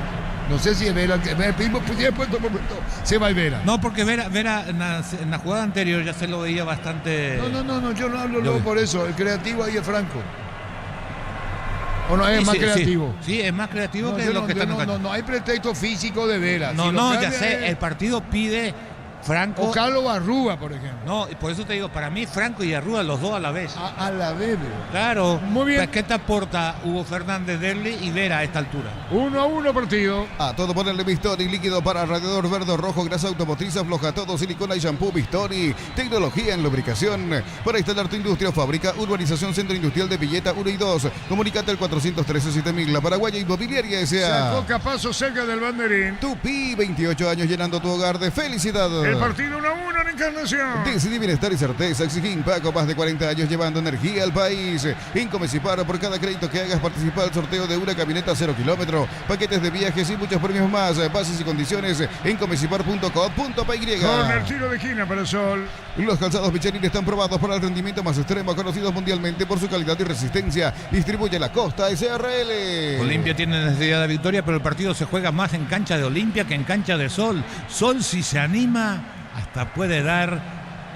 No sé si es Vera, se va a Vera. No, porque Vera en la jugada anterior ya se lo veía bastante. No, yo no hablo luego por eso. El creativo ahí es Franco. ¿O no es Sí, más sí, creativo? Sí, es más creativo que yo los que están en no hay pretexto físico de Vera. No, Si lo no, ya cambia sé, el partido pide Franco. o Carlos Arrúa, por ejemplo. No, y por eso te digo, para mí Franco y Arrúa, los dos a la vez. A la vez, Vera. Claro. Muy bien. ¿Qué te aporta Hugo Fernández, Derli y Vera a esta altura? 1-1 partido. A todo ponerle Bistoni, líquido para radiador verde o rojo, grasa automotriz, afloja todo, silicona y shampoo Bistoni. Tecnología en lubricación. Para instalar tu industria o fábrica, urbanización Centro Industrial de Villeta 1 y 2. Comunicate al 413-7000, la Paraguaya Inmobiliaria S.A. Sacó Capazo cerca del banderín. Tupi, 28 años llenando tu hogar de felicidad. El partido 1-1 en Encarnación. Decidí bienestar y certeza. Exigín Paco, más de 40 años llevando energía al país. Incomesipar, por cada crédito que hagas, participa al sorteo de una camioneta 0 kilómetro, paquetes de viajes y muchos premios más. Bases y condiciones en comesipar.com.py. Con el tiro de esquina para el Sol. Los calzados Michelin están probados para el rendimiento más extremo, conocidos mundialmente por su calidad y resistencia. Distribuye la Costa SRL. Olimpia tiene necesidad de victoria, pero el partido se juega más en cancha de Olimpia que en cancha de Sol. Sol, si se anima, hasta puede dar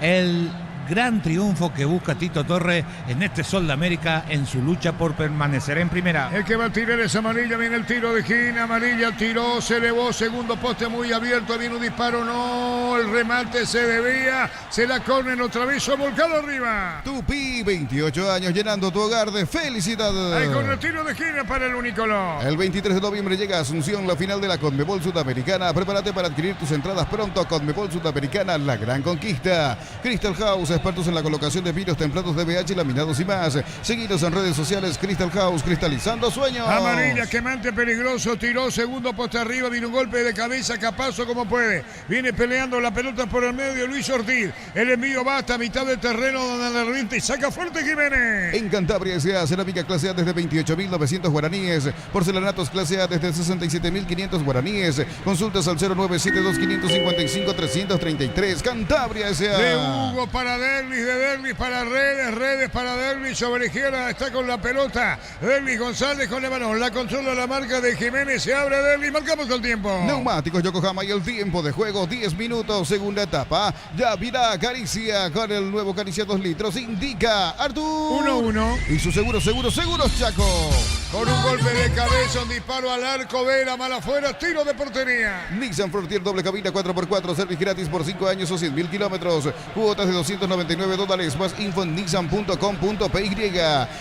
el gran triunfo que busca Tito Torres en este Sol de América en su lucha por permanecer en primera. El que va a tirar es Amarilla, viene el tiro de esquina, Amarilla tiró, se elevó, segundo poste muy abierto, viene un disparo, no, el remate se debía, se la corren otra vez, volcado arriba. Tupi, 28 años llenando tu hogar de felicidad. Ahí con el tiro de esquina para el Unicolor. El 23 de noviembre llega a Asunción la final de la Conmebol Sudamericana. Prepárate para adquirir tus entradas pronto. Conmebol Sudamericana, la gran conquista. Crystal House, expertos en la colocación de vinos templados de BH, laminados y más. Seguidos en redes sociales. Crystal House, cristalizando sueños. Amarilla, quemante, peligroso, tiró, segundo poste arriba, viene un golpe de cabeza, Capazo como puede. Viene peleando la pelota por el medio, Luis Ortiz. El envío va hasta mitad del terreno donde la revienta y saca fuerte Jiménez. En Cantabria S.A. cerámica clase A desde 28.900 guaraníes. Porcelanatos clase A desde 67.500 guaraníes. Consultas al 0972-555-333. Cantabria S.A. De Hugo para Derlis para Redes para Derlis, sobre la izquierda está con la pelota, Derlis González con el balón, la controla la marca de Jiménez, se abre Derlis, marcamos el tiempo. Neumáticos Yokohama y el tiempo de juego, 10 minutos, segunda etapa. Ya virá Caricia con el nuevo Caricia 2 litros, indica Artur. 1-1. Y su seguros Chaco. Con un golpe de cabeza, un disparo al arco, Vera, mal afuera, tiro de portería. Nissan Frontier doble cabina 4x4, servicio gratis por 5 años o 100.000 kilómetros. Cuotas de $299 más info en nissan.com.py.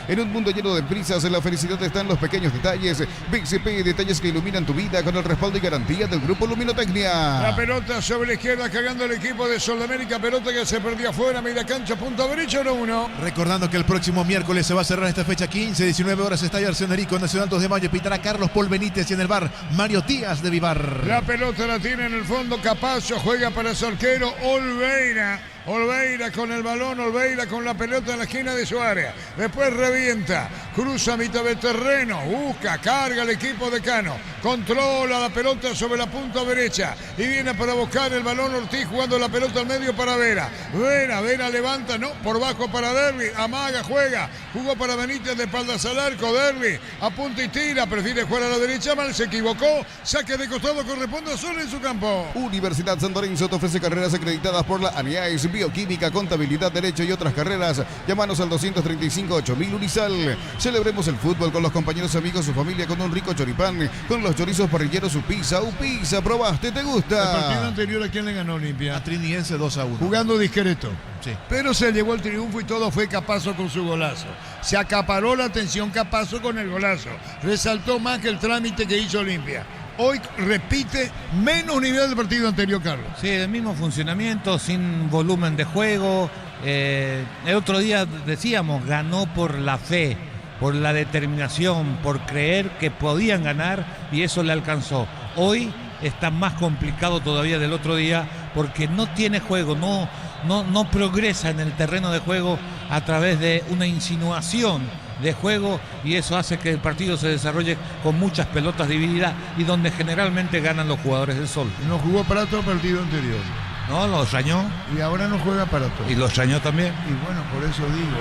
En un mundo lleno de prisas, en la felicidad están los pequeños detalles. BCP, detalles que iluminan tu vida con el respaldo y garantía del Grupo Luminotecnia. La pelota sobre la izquierda, cagando el equipo de Sudamérica, pelota que se perdió afuera, media cancha, punto derecho, 1-1. Recordando que el próximo miércoles se va a cerrar esta fecha 15, 19 horas, Estadio Arsenerico, Nacional 2 de Mayo, pitará Carlos Paul Benítez y en el bar Mario Díaz de Vivar. La pelota la tiene en el fondo Capazo, juega para su arquero Olveira con el balón, Olveira con la pelota en la esquina de su área. Después revienta, cruza mitad de terreno, busca, carga el equipo de Cano. Controla la pelota sobre la punta derecha y viene para buscar el balón Ortiz jugando la pelota al medio para Vera. Vera levanta, no, por bajo para Derli, amaga, juega, jugó para Benítez de espaldas al arco, Derli apunta y tira, prefiere jugar a la derecha, mal se equivocó, saque de costado, corresponde a Sol en su campo. Universidad San Lorenzo te ofrece carreras acreditadas por la ANIAES, bioquímica, contabilidad, derecho y otras carreras. Llámanos al 235-8000 Unisal. Celebremos el fútbol con los compañeros, amigos, su familia, con un rico choripán, con los chorizos parrilleros, su pizza, probaste, ¿te gusta? El partido anterior, ¿a quién le ganó Olimpia? A Trinidense 2-1. Jugando discreto. Sí. Pero se llevó el triunfo y todo fue Capazo con su golazo. Se acaparó la atención Capazo con el golazo. Resaltó más que el trámite que hizo Olimpia. Hoy repite menos nivel del partido anterior, Carlos. Sí, el mismo funcionamiento, sin volumen de juego. El otro día decíamos, ganó por la fe, por la determinación, por creer que podían ganar y eso le alcanzó. Hoy está más complicado todavía del otro día porque no tiene juego, no progresa en el terreno de juego a través de una insinuación de juego y eso hace que el partido se desarrolle con muchas pelotas divididas y donde generalmente ganan los jugadores del Sol. No jugó para todo el partido anterior. No, los rañó. Y ahora no juega para todo. Y los rañó también. Y bueno, por eso digo.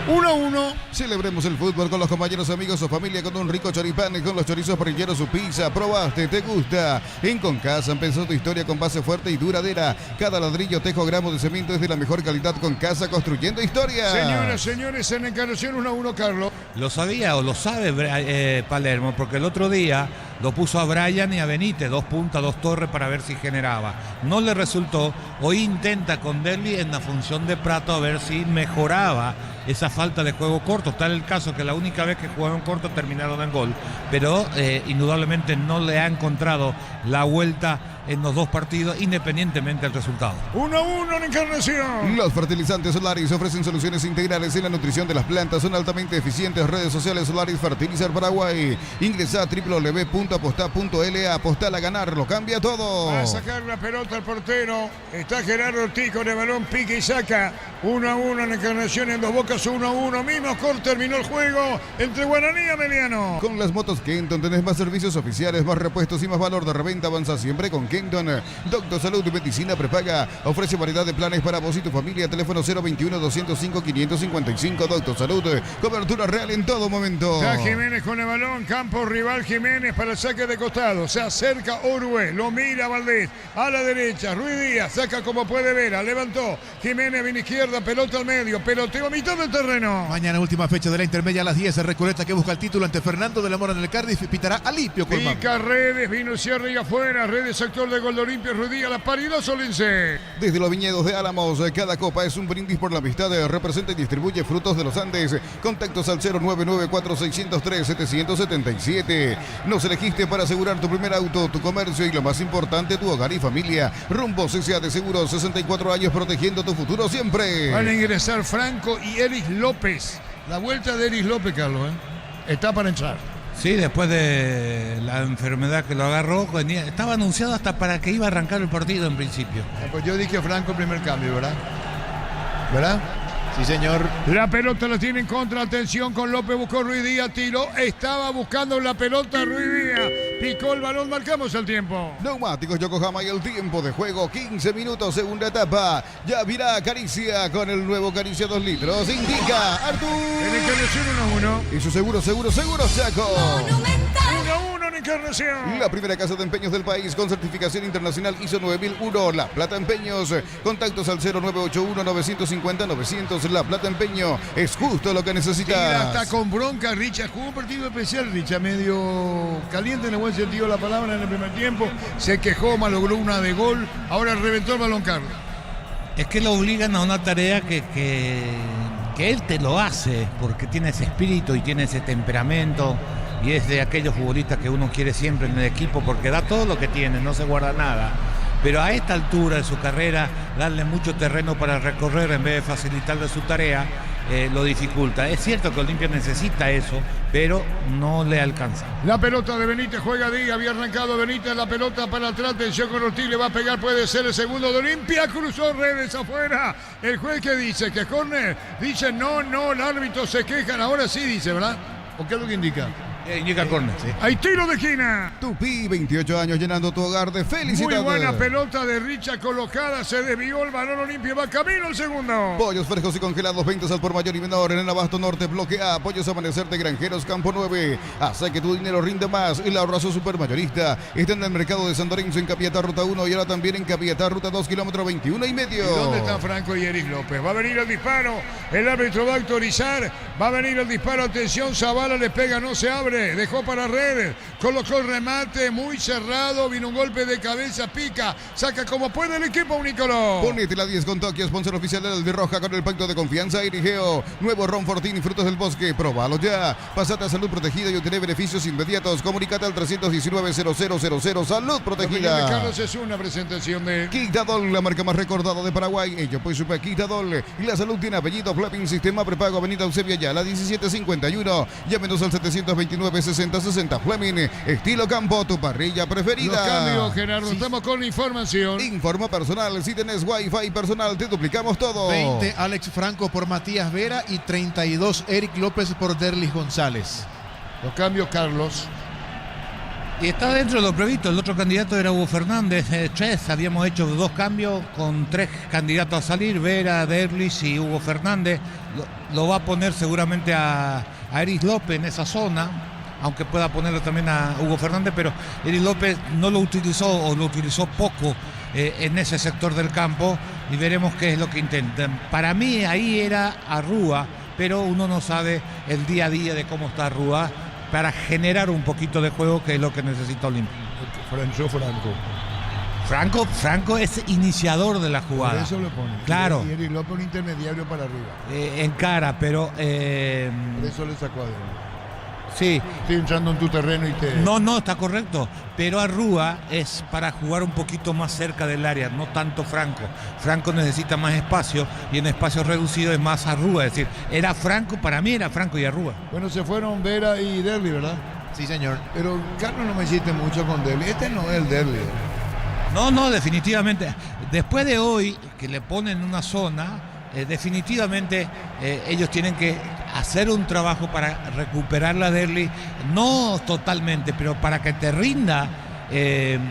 1-1. Celebremos el fútbol con los compañeros, amigos o familia, con un rico choripán, con los chorizos parrilleros, su pizza. Probaste, te gusta. En Concasa empezó tu historia con base fuerte y duradera. Cada ladrillo, tejo, gramo de cemento es de la mejor calidad. Concasa, construyendo historia. Señoras, señores, en Encarnación 1-1, Carlos. Lo sabía o lo sabe Palermo, porque el otro día lo puso a Brian y a Benítez, 2 puntas, 2 torres para ver si generaba. No le resultó. Hoy intenta con Derli en la función de Prato a ver si mejoraba esa falta de juego corto. Está el caso que la única vez que jugaron corto terminaron en gol, pero indudablemente no le ha encontrado la vuelta en los 2 partidos, independientemente del resultado. 1-1 en Encarnación. Los fertilizantes Solaris ofrecen soluciones integrales en la nutrición de las plantas. Son altamente eficientes. Redes sociales Solaris Fertilizar Paraguay. Ingresa a www.apostá.la. Apostá a ganar, lo cambia todo. Va a sacar la pelota al portero. Está Gerardo Ortiz con el balón, pique y saca. 1-1 en Encarnación, en Dos Bocas 1-1. Mismo score, terminó el juego entre Guaraní y Ameliano. Con las motos Kenton tenés más servicios oficiales, más repuestos y más valor de reventa. Avanza siempre con Kenton. Doctor Salud y Medicina Prepaga ofrece variedad de planes para vos y tu familia. Teléfono 021-205-555. Doctor Salud, cobertura real en todo momento. Está Jiménez con el balón, campo rival Jiménez para el saque de costado. Se acerca Orue, lo mira Valdés a la derecha. Ruiz Díaz saca como puede ver, levantó. Jiménez viene izquierda, pelota al medio, peloteo a mitad del terreno. Mañana última fecha de la intermedia a las 10. Recoleta que busca el título ante Fernando de la Mora en el Cardiff. Pitará Alipio Colmán. Pica Redes, vino el cierre y afuera. Redes, sector de gol de Olimpia, Ruiz Díaz, la paridad Solense. Desde los viñedos de Álamos, cada copa es un brindis por la amistad. Representa y distribuye Frutos de los Andes. Contactos al 099-4603-777. Nos elegiste para asegurar tu primer auto, tu comercio y lo más importante, tu hogar y familia. Rumbo CCA de Seguros, 64 años protegiendo tu futuro siempre. Van a ingresar Franco y Eris López. La vuelta de Eris López, Carlos, está para entrar. Sí, después de la enfermedad que lo agarró, estaba anunciado hasta para que iba a arrancar el partido en principio. Pues yo dije Franco primer cambio, ¿verdad? ¿Verdad? Sí, señor. La pelota la tiene en contra, atención con López, buscó Ruiz Díaz, tiró, estaba buscando la pelota Ruiz Díaz, Picó el balón, marcamos el tiempo. Neumáticos Yokohama y el tiempo de juego, 15 minutos, segunda etapa. Ya virá Caricia con el nuevo Caricia 2 litros. Indica Artur. En Encarnación 1-1. Y su seguro, Chaco. 1-1 en Encarnación. La primera casa de empeños del país con certificación internacional ISO 9001. La Plata Empeños. Contactos al 0981-950-900. La Plata Empeño es justo lo que necesitas. Está con bronca Richa. Jugó un partido especial, Richa, medio caliente en el buen sentido de la palabra en el primer tiempo. Se quejó, malogró una de gol. Ahora reventó el balón, Carlos. Es que lo obligan a una tarea que él te lo hace, porque tiene ese espíritu y tiene ese temperamento. Y es de aquellos futbolistas que uno quiere siempre en el equipo porque da todo lo que tiene, no se guarda nada. Pero a esta altura de su carrera, darle mucho terreno para recorrer en vez de facilitarle su tarea, lo dificulta. Es cierto que Olimpia necesita eso, pero no le alcanza. La pelota de Benítez, juega Díaz, había arrancado Benítez, la pelota para atrás, atención con Ortiz, le va a pegar, puede ser el segundo de Olimpia, cruzó redes afuera. El juez que dice que es córner, dice no, el árbitro se quejan, ahora sí dice, ¿verdad? ¿O qué es lo que indica? Indica córner, sí. Hay tiro de esquina. Tupi, 28 años llenando tu hogar de felicidad. Muy buena pelota de Richa colocada, se desvió el balón, Olimpia va camino al segundo. Pollos frescos y congelados, ventas al por mayor y menor en el Abasto Norte, bloque A. Pollos Amanecer de Granjeros, Campo 9. Hace que tu dinero rinde más. El ahorrazo supermayorista está en el mercado de San Lorenzo, en Capiatá, Ruta 1 y ahora también en Capiatá, Ruta 2, kilómetro 21 y medio. ¿Y dónde están Franco y Eric López? Va a venir el disparo, el árbitro va a autorizar, va a venir el disparo, atención, Zavala le pega, no se abre, dejó para redes, colocó el remate muy cerrado, vino un golpe de cabeza, pica, saca como puede el equipo unicolor. Ponete la 10 con Tokio, sponsor oficial del Albirroja con el pacto de confianza Irigeo. Nuevo Ron Fortín, frutos del bosque, probalo ya. Pasate a Salud Protegida y obtener beneficios inmediatos. Comunicate al 319-0000. Salud Protegida. Carlos, es una presentación de Quitadol, la marca más recordada de Paraguay. Ello pues supe Quitadol. Y la salud tiene apellido Flapping, sistema prepago, avenida Eusebio ya, la 1751. Llámenos al 729-6060. Fleming, estilo campo, tu parrilla preferida. Los cambios, Gerardo, estamos con información. Informa personal, si tenés Wi-Fi personal, te duplicamos todo. 20 Alex Franco por Matías Vera y 32 Eric López por Derlis González. Los cambios, Carlos. Y está dentro de lo previsto. El otro candidato era Hugo Fernández. Habíamos hecho 2 cambios con 3 candidatos a salir: Vera, Derlis y Hugo Fernández. Lo va a poner seguramente a Eric López en esa zona, aunque pueda ponerlo también a Hugo Fernández, pero Eric López no lo utilizó o lo utilizó poco en ese sector del campo, y veremos qué es lo que intentan. Para mí ahí era Arrúa, pero uno no sabe el día a día de cómo está Arrúa para generar un poquito de juego, que es lo que necesita Olimpia. Franco es iniciador de la jugada. Por eso lo pone. Claro. Y Eric López un intermediario para arriba. En cara, pero... Por eso le sacó a él. Sí. Estoy entrando en tu terreno y te... No, está correcto. Pero Arrúa es para jugar un poquito más cerca del área, no tanto Franco. Franco necesita más espacio y en espacio reducido es más Arrúa. Es decir, para mí era Franco y Arrúa. Bueno, se fueron Vera y Derli, ¿verdad? Sí, señor. Pero Carlos, no me hiciste mucho con Derli. Este no es el Derli. No, definitivamente. Después de hoy, que le ponen una zona, definitivamente ellos tienen que hacer un trabajo para recuperar la Derli, no totalmente, pero para que te rinda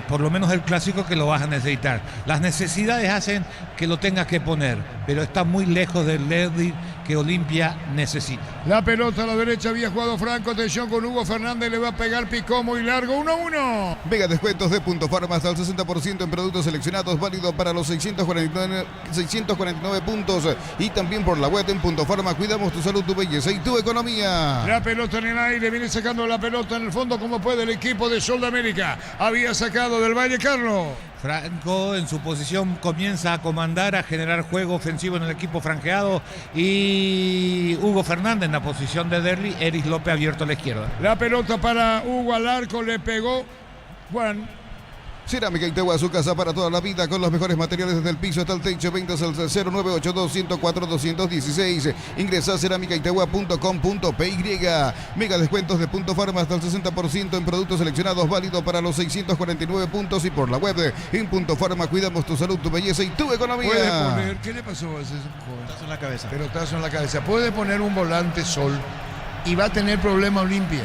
por lo menos el clásico, que lo vas a necesitar. Las necesidades hacen que lo tengas que poner, pero está muy lejos del Derli que Olimpia necesita. La pelota a la derecha, había jugado Franco, atención con Hugo Fernández, le va a pegar, picó muy largo, 1-1. Mega descuentos de Punto Farma hasta el 60% en productos seleccionados, válido para los 649 puntos y también por la web en Punto Farma. Cuidamos tu salud, tu belleza y tu economía. La pelota en el aire, viene sacando la pelota en el fondo como puede el equipo de Sol de América. Había sacado del Valle, Carlos. Franco en su posición comienza a comandar, a generar juego ofensivo en el equipo franjeado, y Hugo Fernández en la posición de Derli, Eric López abierto a la izquierda. La pelota para Hugo al arco, le pegó Juan. Cerámica Itaúa, su casa para toda la vida, con los mejores materiales desde el piso hasta el techo. Ventas al 0982-104-216. Ingresa a cerámicaitaúa.com.py. Mega descuentos de Punto Farma hasta el 60% en productos seleccionados, válido para los 649 puntos y por la web en Punto Farma. Cuidamos tu salud, tu belleza y tu economía. Puede poner, ¿qué le pasó a ese joven? Pelotazo en la cabeza. Pelotazo en la cabeza. Puede poner un volante Sol y va a tener problema Olimpia.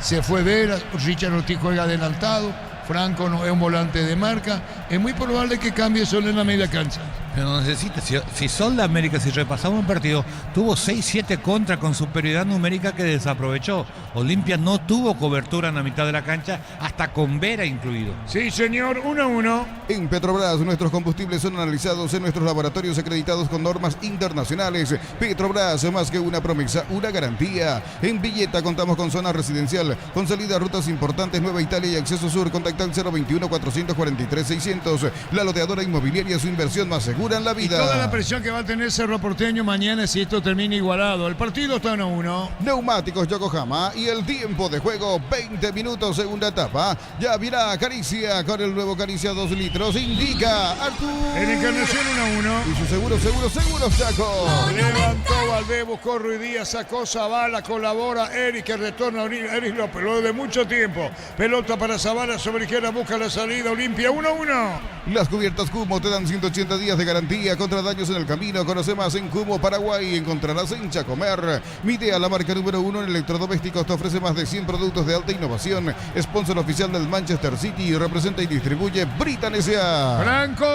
Se fue Vera, Richard Ortiz juega adelantado, Franco no es un volante de marca. Es muy probable que cambie solo en la media cancha. Pero necesita, si Sol de América, si repasamos el partido, tuvo 6-7 contra con superioridad numérica que desaprovechó. Olimpia no tuvo cobertura en la mitad de la cancha, hasta con Vera incluido. Sí, señor, 1-1. En Petrobras, nuestros combustibles son analizados en nuestros laboratorios acreditados con normas internacionales. Petrobras, más que una promesa, una garantía. En Villeta contamos con zona residencial, con salida a rutas importantes, Nueva Italia y acceso sur. Contacta al 021-443-600. La loteadora inmobiliaria, su inversión más segura en la Y vida. toda la presión que va a tener Cerro Porteño mañana si esto termina igualado. El partido está 1-1. Neumáticos Yokohama y el tiempo de juego 20 minutos, segunda etapa. Ya viene Caricia con el nuevo Caricia 2 litros. Indica Artur. En Encarnación 1-1. Y su seguro, Chaco. Levantó Valdés, buscó Ruiz Díaz, sacó Zavala, colabora Eric, que retorna a Eric López, luego de mucho tiempo. Pelota para Zavala, sobre izquierda, busca la salida, Olimpia 1-1. Las cubiertas Cumo te dan 180 días de garantía contra daños en el camino. Conoce más en Cumo, Paraguay. Encontrarás en Chacomer. Midea, la marca número 1 en electrodomésticos, te ofrece más de 100 productos de alta innovación. Sponsor oficial del Manchester City. Representa y distribuye Britan S.A. Franco,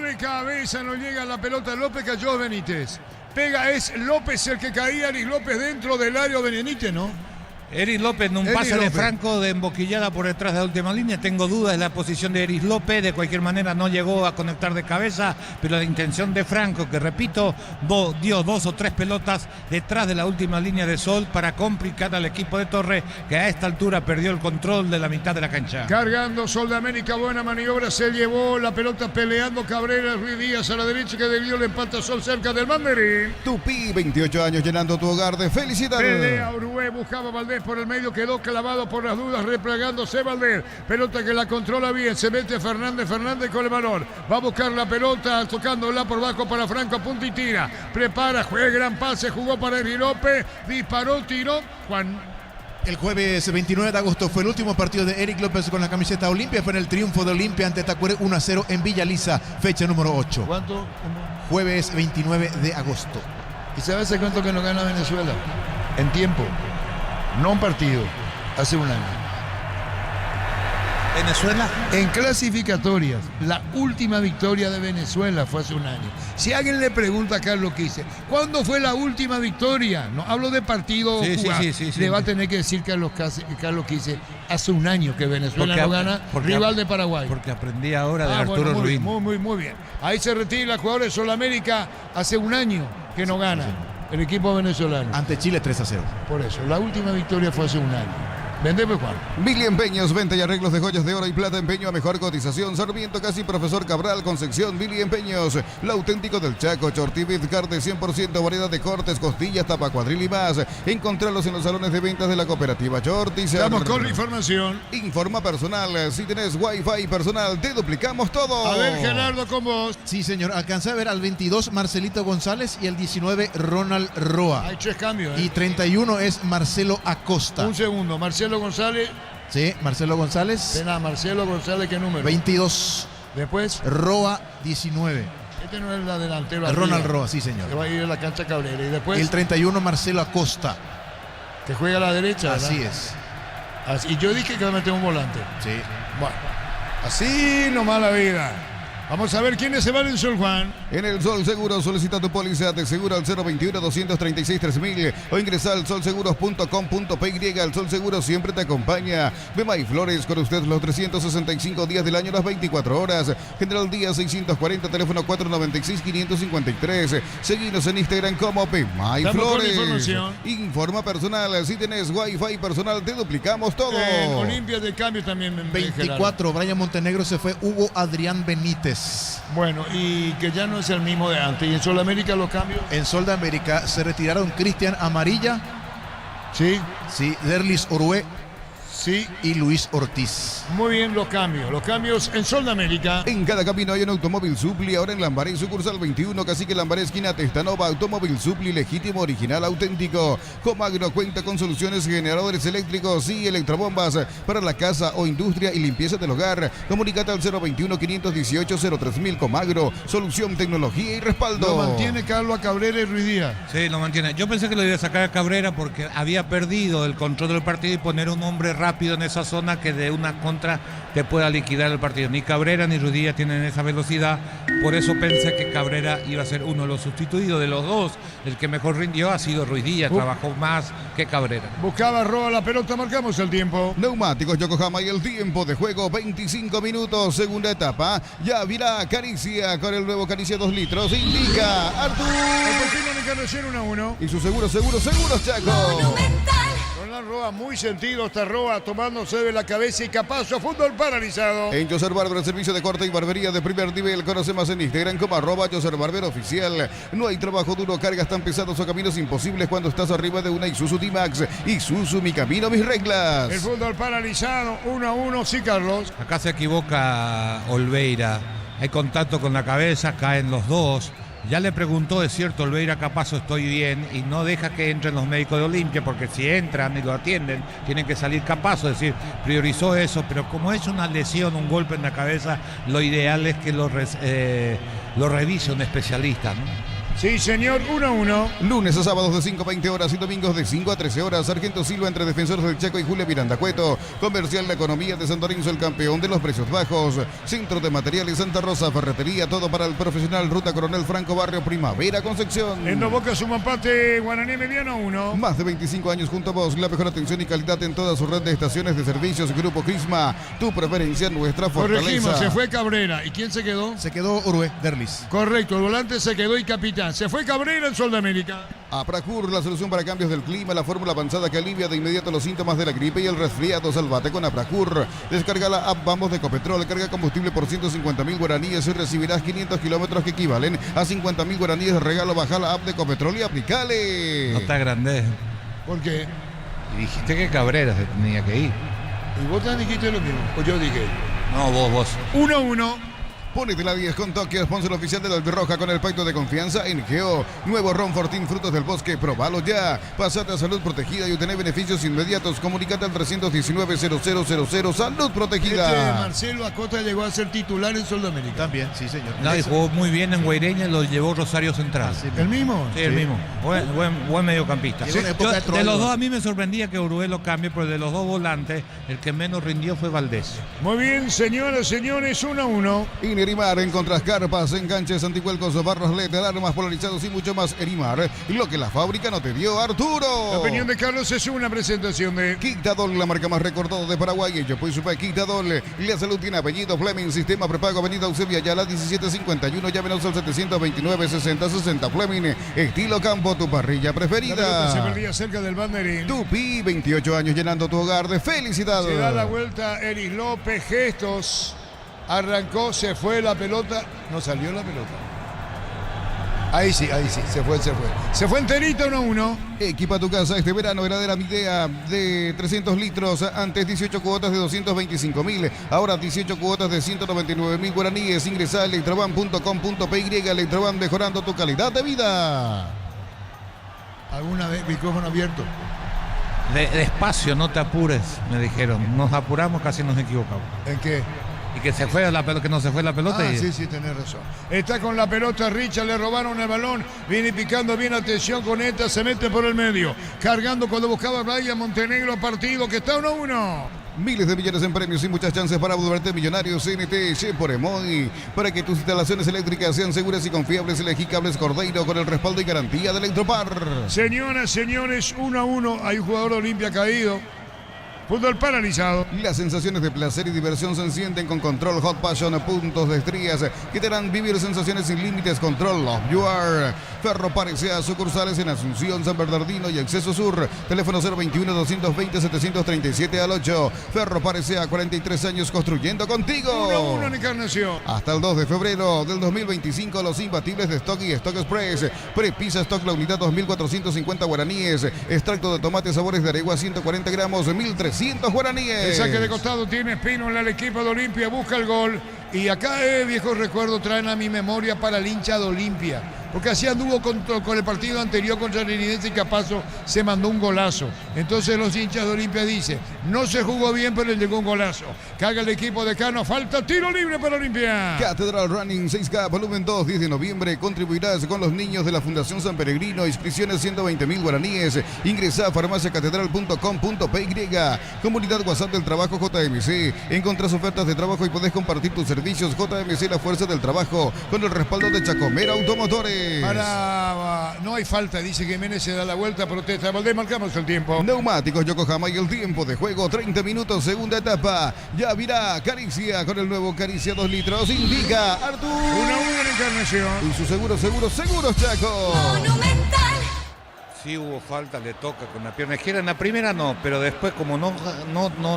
de cabeza, no llega la pelota. López cayó Benítez. Pega, es López el que caía, Eric López dentro del área de Benítez, ¿no? Eric López en un Eric pase de López. Franco de embosquillada por detrás de la última línea. Tengo dudas de la posición de Eric López. De cualquier manera no llegó a conectar de cabeza, pero la intención de Franco, que repito, dio 2 o 3 pelotas detrás de la última línea de Sol para complicar al equipo de Torre, que a esta altura perdió el control de la mitad de la cancha. Cargando Sol de América, buena maniobra, se llevó la pelota peleando Cabrera, Ruiz Díaz a la derecha, que debió le empata Sol cerca del banderín. Tupi, 28 años llenando tu hogar de felicidad. Pelea Uruguay, buscaba Valdés por el medio, quedó clavado por las dudas, replegándose Valdés. Pelota que la controla bien, se mete Fernández con el balón. Va a buscar la pelota, tocándola por bajo para Franco, punta y tira. Prepara, juega gran pase, jugó para Eric López, disparó, tiró. Juan. El jueves 29 de agosto fue el último partido de Eric López con la camiseta Olimpia. Fue en el triunfo de Olimpia ante Tacuaré 1-0 en Villa Lisa, fecha número 8. ¿Cuánto? Jueves 29 de agosto. ¿Y sabes hace cuánto que no gana Venezuela? En tiempo. No un partido, hace un año. Venezuela. En clasificatorias, la última victoria de Venezuela fue hace un año. Si alguien le pregunta a Carlos Quise, ¿cuándo fue la última victoria? No hablo de partido Sí, jugar. sí. Le va a tener que decir Carlos Quise, hace un año que Venezuela no gana, rival de Paraguay. Porque aprendí ahora de Arturo bueno, Ruiz. muy bien. Ahí se retira el jugador de Sudamérica, hace un año que no gana el equipo venezolano. Ante Chile 3-0. Por eso, la última victoria fue hace un año. Vendeme, Juan. Mili Empeños, venta y arreglos de joyas de oro y plata, empeño a mejor cotización. Sarmiento Casi, Profesor Cabral, Concepción. Mili Empeños, lo auténtico del Chaco. Chortibit, carne 100%, variedad de cortes, costillas, tapa cuadril y más. Encontralos en los salones de ventas de la cooperativa Chortis. Vamos con la información. Informa personal, si tenés Wi-Fi personal, te duplicamos todo. A ver, Gerardo, con vos. Sí, señor. Alcancé a ver al 22 Marcelito González y el 19 Ronald Roa. Hay 3 cambios. Y 31 es Marcelo Acosta. Un segundo, Marcelo González. Sí, Marcelo González. Pena, Marcelo González, ¿qué número? 22. Después, Roa 19. este no es la delantero. Ronald arriba, Roa, sí, señor. que va a ir a la cancha Cabrera. Y después, El 31 Marcelo Acosta. que juega a la derecha. Así ¿verdad? es. Así, y yo dije que va a meter un volante. Sí. Bueno, así nomás la vida. Vamos a ver quiénes se van en Sol, Juan. En el Sol Seguro solicita tu póliza de seguro al 021-236-3000 o ingresa al solseguros.com.py. El Sol Seguro siempre te acompaña. Bemay Flores, con usted los 365 días del año, las 24 horas. General Díaz 640, teléfono 496-553. Seguinos en Instagram como Bemay Estamos con Flores. información. Informa personal, si tenés Wi-Fi personal, te duplicamos todo. En Olimpia de cambio también. 24, Brian Montenegro se fue, Hugo Adrián Benítez. Bueno, y que ya no es el mismo de antes. Y en Sudamérica los cambios. En Sol de América se retiraron Cristian Amarilla, Sí. sí, Derlis Orué, Sí. y Luis Ortiz. Muy bien los cambios en Sol de América. En cada camino hay un automóvil Supli, ahora en Lambaré, sucursal 21, Cacique Lambaré, esquina Testanova, automóvil Supli, legítimo, original, auténtico. Comagro cuenta con soluciones, generadores eléctricos y electrobombas para la casa o industria y limpieza del hogar. Comunicate al 021-518-03000. Comagro, solución, tecnología y respaldo. Lo mantiene Carlos a Cabrera y Ruiz Díaz. Sí, lo mantiene. Yo pensé que lo iba a sacar a Cabrera porque había perdido el control del partido y poner un hombre rápido en esa zona que de una contra te pueda liquidar el partido. Ni Cabrera ni Ruiz Díaz tienen esa velocidad, por eso pensé que Cabrera iba a ser uno de los sustituidos de los dos. El que mejor rindió ha sido Ruiz Díaz, trabajó más que Cabrera. Buscaba roba la pelota, marcamos el tiempo. Neumáticos Yokohama y el tiempo de juego 25 minutos, segunda etapa. Ya virá Caricia con el nuevo Caricia 2 litros. Indica Artur. El partido de Encarnación 1-1. Y su seguro, Chaco. Ronald Roa muy sentido, está Roa tomándose de la cabeza y Capazo, fútbol paralizado. En Yoser Barber, el servicio de corte y barbería de primer nivel. Conoce más en Instagram como @YoserBarberOficial. No hay trabajo duro, cargas tan pesados o caminos imposibles cuando estás arriba de una Isuzu D-Max. Isuzu, mi camino, mis reglas. El fútbol paralizado, 1-1, sí, Carlos. Acá se equivoca Olveira. Hay contacto con la cabeza, caen los dos. Ya le preguntó, es cierto, Olveira, Capazo, estoy bien, y no deja que entren los médicos de Olimpia, porque si entran y lo atienden, tienen que salir Capazo, es decir, priorizó eso, pero como es una lesión, un golpe en la cabeza, lo ideal es que lo revise un especialista, ¿no? Sí, señor, 1-1. Lunes a sábados de 5 a 20 horas y domingos de 5 a 13 horas. Sargento Silva entre Defensores del Chaco y Julia Miranda Cueto. Comercial La Economía de Santo Lorenzo, el campeón de los precios bajos. Centro de Materiales Santa Rosa, ferretería, todo para el profesional. Ruta Coronel Franco, Barrio Primavera, Concepción. En Dos Bocas, suma empate, Guaraní Mediano 1. Más de 25 años junto a vos. La mejor atención y calidad en toda su red de estaciones de servicios. Grupo Crisma, tu preferencia, nuestra fortaleza. Corregimos, se fue Cabrera. ¿Y quién se quedó? Se quedó Urué Derlis. Correcto, el volante se quedó y capitán. Se fue Cabrera, el Sol de América. Apracur, la solución para cambios del clima, la fórmula avanzada que alivia de inmediato los síntomas de la gripe y el resfriado. Salvate con Apracur. Descarga la app Vamos de Ecopetrol, carga combustible por 150.000 guaraníes y recibirás 500 kilómetros que equivalen a 50.000 guaraníes de regalo. Baja la app de Ecopetrol y aplicale. No está grande. ¿Por qué? Y dijiste que Cabrera se tenía que ir. ¿Y vos también dijiste lo mismo? O yo dije. No, vos. 1-1. Ponete la 10 con Tokio, sponsor oficial de la Albirroja con el pacto de confianza en Geo. Nuevo Ron Fortín, frutos del bosque, probalo ya. Pasate a Salud Protegida y obtener beneficios inmediatos. Comunicate al 319-0000. Salud Protegida. Marcelo Acota llegó a ser titular en Sol de América. También, sí, señor. No, y jugó muy bien en Guaireña, lo llevó Rosario Central. ¿El mismo? Sí, el mismo. Buen mediocampista. Llegó una época de De Troilo. los dos a mí me sorprendía que Uruguay lo cambie, pero de los dos volantes, el que menos rindió fue Valdés. Muy bien, señoras, señores, 1-1. Y Nerimar, encontrás carpas, enganches, anticuelcos, barros LED, alarmas polarizados y mucho más. Erimar, lo que la fábrica no te dio, Arturo. La opinión de Carlos es una presentación de Quitadol, la marca más recordada de Paraguay. Ello pues supa Quitadol. La salud tiene apellido Fleming. Sistema prepago Avenida Eusebio Ayala 1751. Llámenos al 729-6060 Fleming. Estilo campo, tu parrilla la pelota preferida. se perdía cerca del banderín. Tupi, 28 años llenando tu hogar de felicidad. Se da la vuelta Eris López, gestos. Arrancó, se fue la pelota. No salió la pelota. Ahí sí, se fue. Se fue enterito 1-1. Equipa tu casa este verano, heladera Midea de 300 litros, antes 18 cuotas de 225.000, ahora 18 cuotas de 199.000 guaraníes. Ingresa a electroban.com.py. Electroban, mejorando tu calidad de vida. ¿Alguna vez micrófono abierto? Despacio, no te apures, me dijeron. Nos apuramos, casi nos equivocamos. ¿En qué? Y que se fue la pelota, que no se fue la pelota. Sí, tenés razón. Está con la pelota Richard, le robaron el balón. Viene picando bien, atención con esta, se mete por el medio. Cargando cuando buscaba Brian Montenegro, partido que está 1-1. Miles de millones en premios y muchas chances para volverte millonario. CNT por Emoy. Para que tus instalaciones eléctricas sean seguras y confiables, elegí Cables Cordeiro con el respaldo y garantía de Electropar. Señoras, señores, 1-1. Hay un jugador de Olimpia caído. Fútbol paralizado. Las sensaciones de placer y diversión se encienden con Control Hot Passion, puntos de estrías que te harán vivir sensaciones sin límites. Control Love You Are. Ferro Parecea, sucursales en Asunción, San Bernardino y Acceso Sur. Teléfono 021-220-737 al 8. Ferro Parecea, 43 años construyendo contigo. 1-1 en Encarnación. Hasta el 2 de febrero del 2025, los imbatibles de Stock y Stock Express. Prepisa Stock la unidad 2.450 guaraníes. Extracto de tomate sabores de Aregua 140 gramos, 1.300 300 guaraníes. El saque de costado tiene Espino en el equipo de Olimpia, busca el gol. Y acá viejos recuerdos traen a mi memoria para el hincha de Olimpia. Porque así anduvo con el partido anterior contra el Liniense y Capazo se mandó un golazo. Entonces los hinchas de Olimpia dicen, no se jugó bien, pero le llegó un golazo. Caga el equipo de Cano, falta tiro libre para Olimpia. Catedral Running 6K, volumen 2, 10 de noviembre. Contribuirás con los niños de la Fundación San Peregrino. Inscripciones 120.000 guaraníes. Ingresa a farmaciacatedral.com.py. Comunidad WhatsApp del Trabajo JMC. Encontrás ofertas de trabajo y podés compartir tus servicios. JMC, la fuerza del trabajo, con el respaldo de Chacomera Automotores. No hay falta, dice que Jiménez, se da la vuelta, protesta. Valdés, marcamos el tiempo. Neumáticos Yokohama y el tiempo de juego, 30 minutos, segunda etapa. Ya virá Caricia con el nuevo Caricia 2 litros. Indica Artur. 1-1 en Encarnación. Y su seguros, Chaco. Monumental. Sí hubo falta, le toca con la pierna izquierda. En la primera no, pero después como no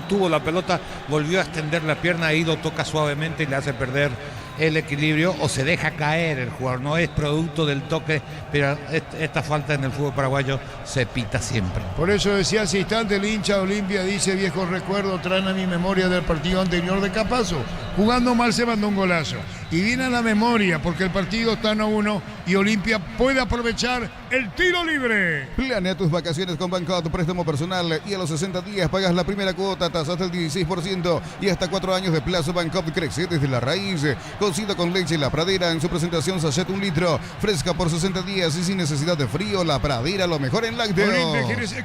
tuvo la pelota, volvió a extender la pierna y lo toca suavemente y le hace perder el equilibrio o se deja caer el jugador. No es producto del toque, pero esta falta en el fútbol paraguayo se pita siempre. Por eso decía hace instante el hincha de Olimpia, dice viejos recuerdos, traen a mi memoria del partido anterior de Capazo. Jugando mal se mandó un golazo. Y viene a la memoria porque el partido está 1-1 y Olimpia puede aprovechar el tiro libre. Planea tus vacaciones con Banco, tu préstamo personal y a los 60 días pagas la primera cuota, tasas del 16% y hasta 4 años de plazo. Banco crece desde la raíz. Cocido con leche La Pradera en su presentación sachet 1 litro, fresca por 60 días y sin necesidad de frío. La Pradera, lo mejor en lácteos.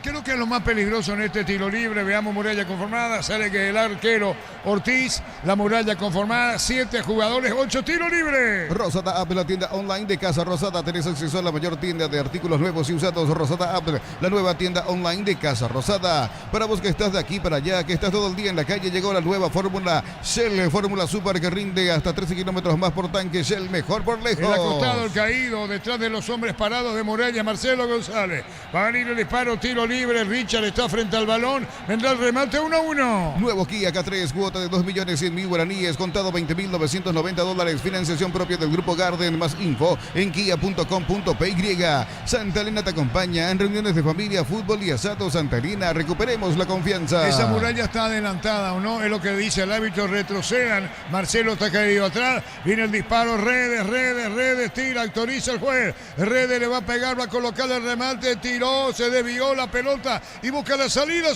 Creo que es lo más peligroso en este tiro libre. Veamos muralla conformada, sale que el arquero Ortiz, la muralla conformada, 7 jugadores, 8 tiros libres. Rosada App, la tienda online de Casa Rosada. Tenés acceso a la mayor tienda de artículos nuevos y usados. Rosada App, la nueva tienda online de Casa Rosada. Para vos que estás de aquí para allá, que estás todo el día en la calle, llegó la nueva fórmula Shell, fórmula Super, que rinde hasta 13 kilómetros más por tanque. Shell, mejor por lejos. El acostado, el caído, detrás de los hombres parados de Muralla, Marcelo González. Va a venir el disparo, tiro libre. Richard está frente al balón. Vendrá el remate 1-1. Nuevo Kia K3, cuota de 2.100.000 guaraníes, contado $20.990. Financiación propia del Grupo Garden. Más info en kia.com.py. Santa Elena te acompaña en reuniones de familia, fútbol y asado. Santa Elena, recuperemos la confianza. Esa muralla está adelantada o no, es lo que dice el árbitro. Retrocedan. Marcelo está caído atrás. Viene el disparo. Redes, tira, autoriza el juez. Redes le va a pegar, va a colocar el remate. Tiró, se desvió la pelota y busca la salida.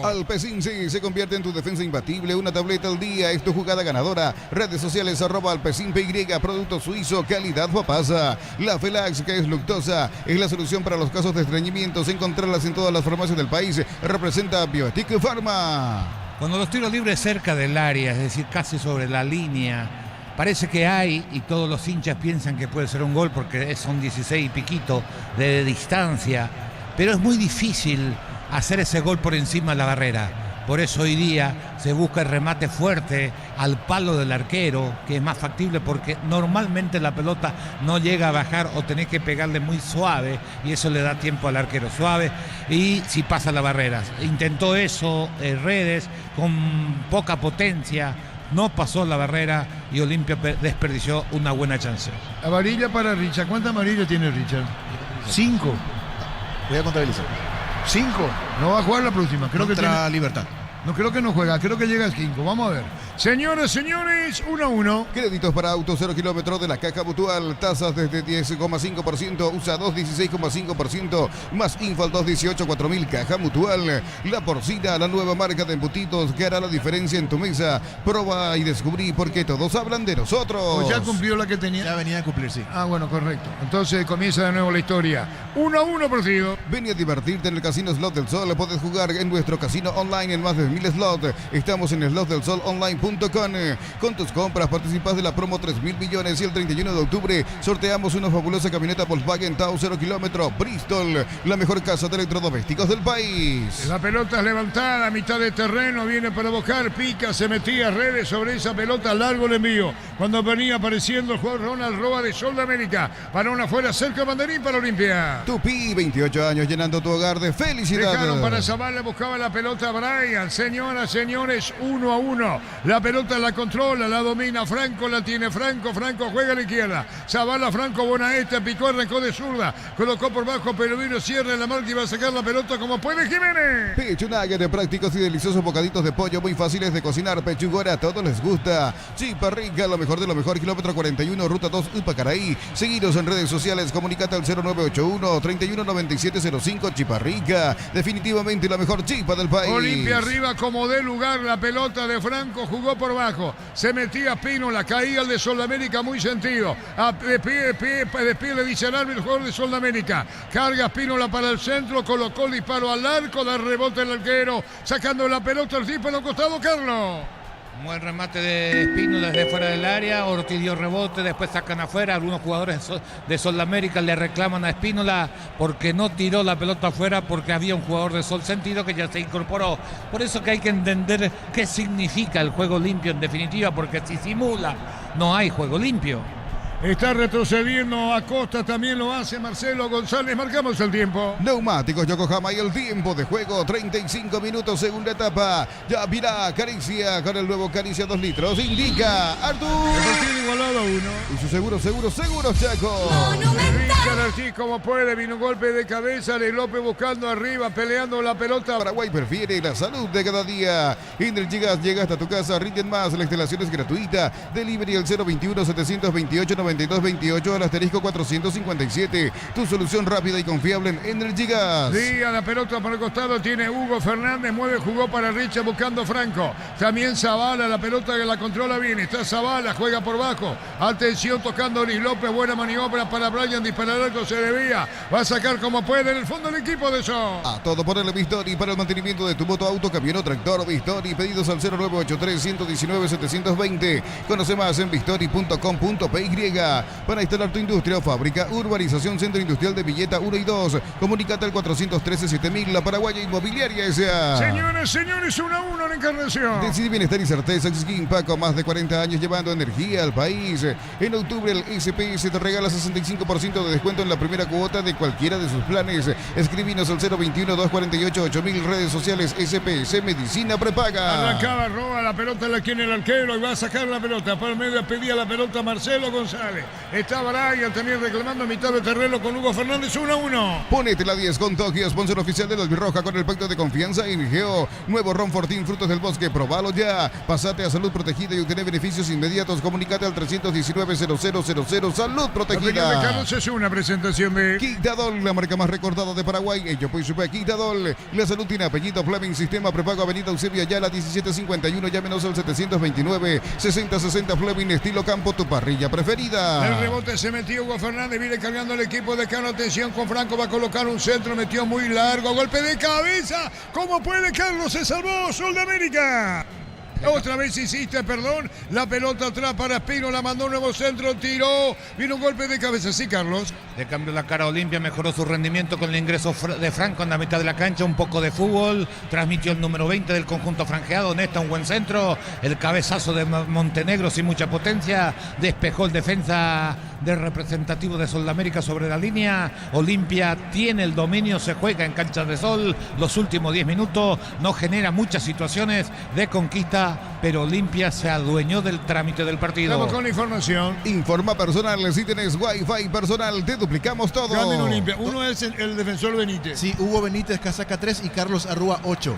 Alpecin se convierte en tu defensa imbatible. Una tableta al día es tu jugada ganadora. Redes sociales @AlpecinPY, producto suizo, calidad Guapasa. La Felax, que es luctosa, es la solución para los casos de estreñimientos. Encontrarlas en todas las farmacias del país. Representa Biotic Pharma. Cuando los tiros libres cerca del área, es decir, casi sobre la línea, parece que hay, y todos los hinchas piensan que puede ser un gol porque son 16 y piquito de distancia, pero es muy difícil hacer ese gol por encima de la barrera. Por eso hoy día se busca el remate fuerte al palo del arquero, que es más factible porque normalmente la pelota no llega a bajar o tenés que pegarle muy suave y eso le da tiempo al arquero suave y si pasa la barrera. Intentó eso Redes con poca potencia, no pasó la barrera y Olimpia desperdició una buena chance. Amarilla para Richard. ¿Cuántas amarillas tiene Richard? 5. Voy a contabilizar. 5. No va a jugar la próxima. Creo que Contra tiene... Libertad. No, creo que no juega, creo que llega a 5. Vamos a ver. Señores, 1-1. Créditos para autos 0 kilómetros de la Caja Mutual. Tasas desde 10,5%. Usa 2,16,5%. Más info al 218-4000. Caja Mutual. La Porcina, la nueva marca de embutidos que hará la diferencia en tu mesa. Proba y descubrí por qué todos hablan de nosotros. Pues ya cumplió la que tenía. Ya venía a cumplir, sí. Ah, bueno, correcto. Entonces comienza de nuevo la historia. 1-1 partido. Ven a divertirte en el Casino Slot del Sol. Puedes jugar en nuestro casino online en más de 1000 slots. Estamos en slotdelsolonline.com. Con tus compras participas de la promo 3.000 millones y el 31 de octubre sorteamos una fabulosa camioneta Volkswagen Tau 0 kilómetros. Bristol, la mejor casa de electrodomésticos del país. La pelota es levantada a mitad de terreno, viene para buscar, pica, se metía Redes sobre esa pelota, largo el envío. Cuando venía apareciendo el jugador Ronald Roa de Sol de América. Balón afuera, cerca Banderín para Olimpia. Tupi, 28 años llenando tu hogar de felicidad. Dejaron para Zavala, buscaba la pelota Brian. Señoras, señores, 1-1. La La pelota la controla, la domina Franco, la tiene Franco. Franco juega a la izquierda. Zavala Franco Bonaesta, picó, arrancó de zurda. Colocó por bajo, pero vino cierra en la marca y va a sacar la pelota como puede Jiménez. Pechunagua de prácticos y deliciosos bocaditos de pollo muy fáciles de cocinar. Pechugora, a todos les gusta. Chiparrica, lo mejor de lo mejor. Kilómetro 41, ruta 2, Upacaraí. Seguidos en redes sociales. Comunicate al 0981-319705. Chiparrica, definitivamente la mejor chipa del país. Olimpia arriba como de lugar. La pelota de Franco jugó por bajo. Se metía Espínola, caía el de Soldamérica muy sentido. De pie le dice al árbitro, el jugador de Soldamérica. Carga Espínola para el centro, colocó el disparo al arco, da rebote el arquero, sacando la pelota al tipo en el costado, Carlos. Un buen remate de Espínola desde fuera del área. Ortiz dio rebote, después sacan afuera. Algunos jugadores de Soldamérica le reclaman a Espínola porque no tiró la pelota afuera, porque había un jugador de Sol Sentido que ya se incorporó. Por eso que hay que entender qué significa el juego limpio en definitiva, porque si simula no hay juego limpio. Está retrocediendo Acosta, también lo hace Marcelo González. Marcamos el tiempo. Neumáticos Yokohama y el tiempo de juego, 35 minutos, segunda etapa. Ya virá Caricia con el nuevo Caricia 2 litros. Indica Artur. El partido igualado a 1. Y su seguro, Chaco. Richard Ortiz como puede, vino un golpe de cabeza de López buscando arriba, peleando la pelota. Paraguay prefiere la salud de cada día. Energigas llega hasta tu casa, rinden más. La instalación es gratuita. Delivery al 021-728-9228 al asterisco 457. Tu solución rápida y confiable en Energigas. Sí, a la pelota por el costado tiene Hugo Fernández, mueve, jugó para Richard buscando Franco. También Zavala, la pelota que la controla bien. Está Zavala, juega por bajo. Atención tocando Luis López, buena maniobra para Brian, disparar algo se debía. Va a sacar como puede en el fondo el equipo de eso. A todo por el Vistori para el mantenimiento de tu moto, auto, camión o tractor. Vistori, pedidos al 0983-119-720. Conoce más en vistori.com.py. Para instalar tu industria o fábrica, urbanización Centro Industrial de Villeta 1 y 2. Comunicate al 413-7000, la Paraguaya Inmobiliaria S.A. Señores, 1-1 en Encarnación. Decide bienestar y certeza. Skin Paco, más de 40 años llevando energía al país. En octubre el SPS te regala 65% de descuento en la primera cuota de cualquiera de sus planes. Escribinos al 021-248-8000, redes sociales SPS Medicina Prepaga. Arrancaba, roba la pelota, la tiene el arquero y va a sacar la pelota. Por el medio pedía la pelota Marcelo González. Está Brian también reclamando a mitad de terreno con Hugo Fernández, 1-1. Ponete la 10 con Tokio, sponsor oficial de la Albirroja con el pacto de confianza en Geo. Nuevo Ron Fortín, frutos del bosque, probalo ya. Pasate a Salud Protegida y obtener beneficios inmediatos. Comunicate al 319-0000. Salud Protegida. La Carlos es una presentación de Quitadol, la marca más recordada de Paraguay. Ello pues super Quitadol. La salud tiene apellido Fleming, sistema prepago Avenida Eusebio Ayala 1751. Llámenos al 729-6060 Fleming, estilo campo, tu parrilla preferida. El rebote se metió Hugo Fernández, viene cargando el equipo de Cano. Atención con Franco, va a colocar un centro, metió muy largo, golpe de cabeza. ¿Cómo puede Carlos? Se salvó Soldamérica. Otra vez hiciste, perdón. La pelota atrás para Espino, la mandó un nuevo centro, tiró. Vino un golpe de cabeza, sí, Carlos. Le cambió la cara a Olimpia, mejoró su rendimiento con el ingreso de Franco en la mitad de la cancha. Un poco de fútbol, transmitió el número 20 del conjunto franjeado. Nesta, un buen centro. El cabezazo de Montenegro sin mucha potencia. Despejó el defensa del representativo de Soldamérica sobre la línea. Olimpia tiene el dominio, se juega en cancha de sol. Los últimos 10 minutos no genera muchas situaciones de conquista, pero Olimpia se adueñó del trámite del partido. Estamos con la información. Informa personal, si tenés Wi-Fi personal, te duplicamos todo. Gana Olimpia. Uno es el defensor Benítez. Sí, Hugo Benítez, casaca 3 y Carlos Arrúa 8.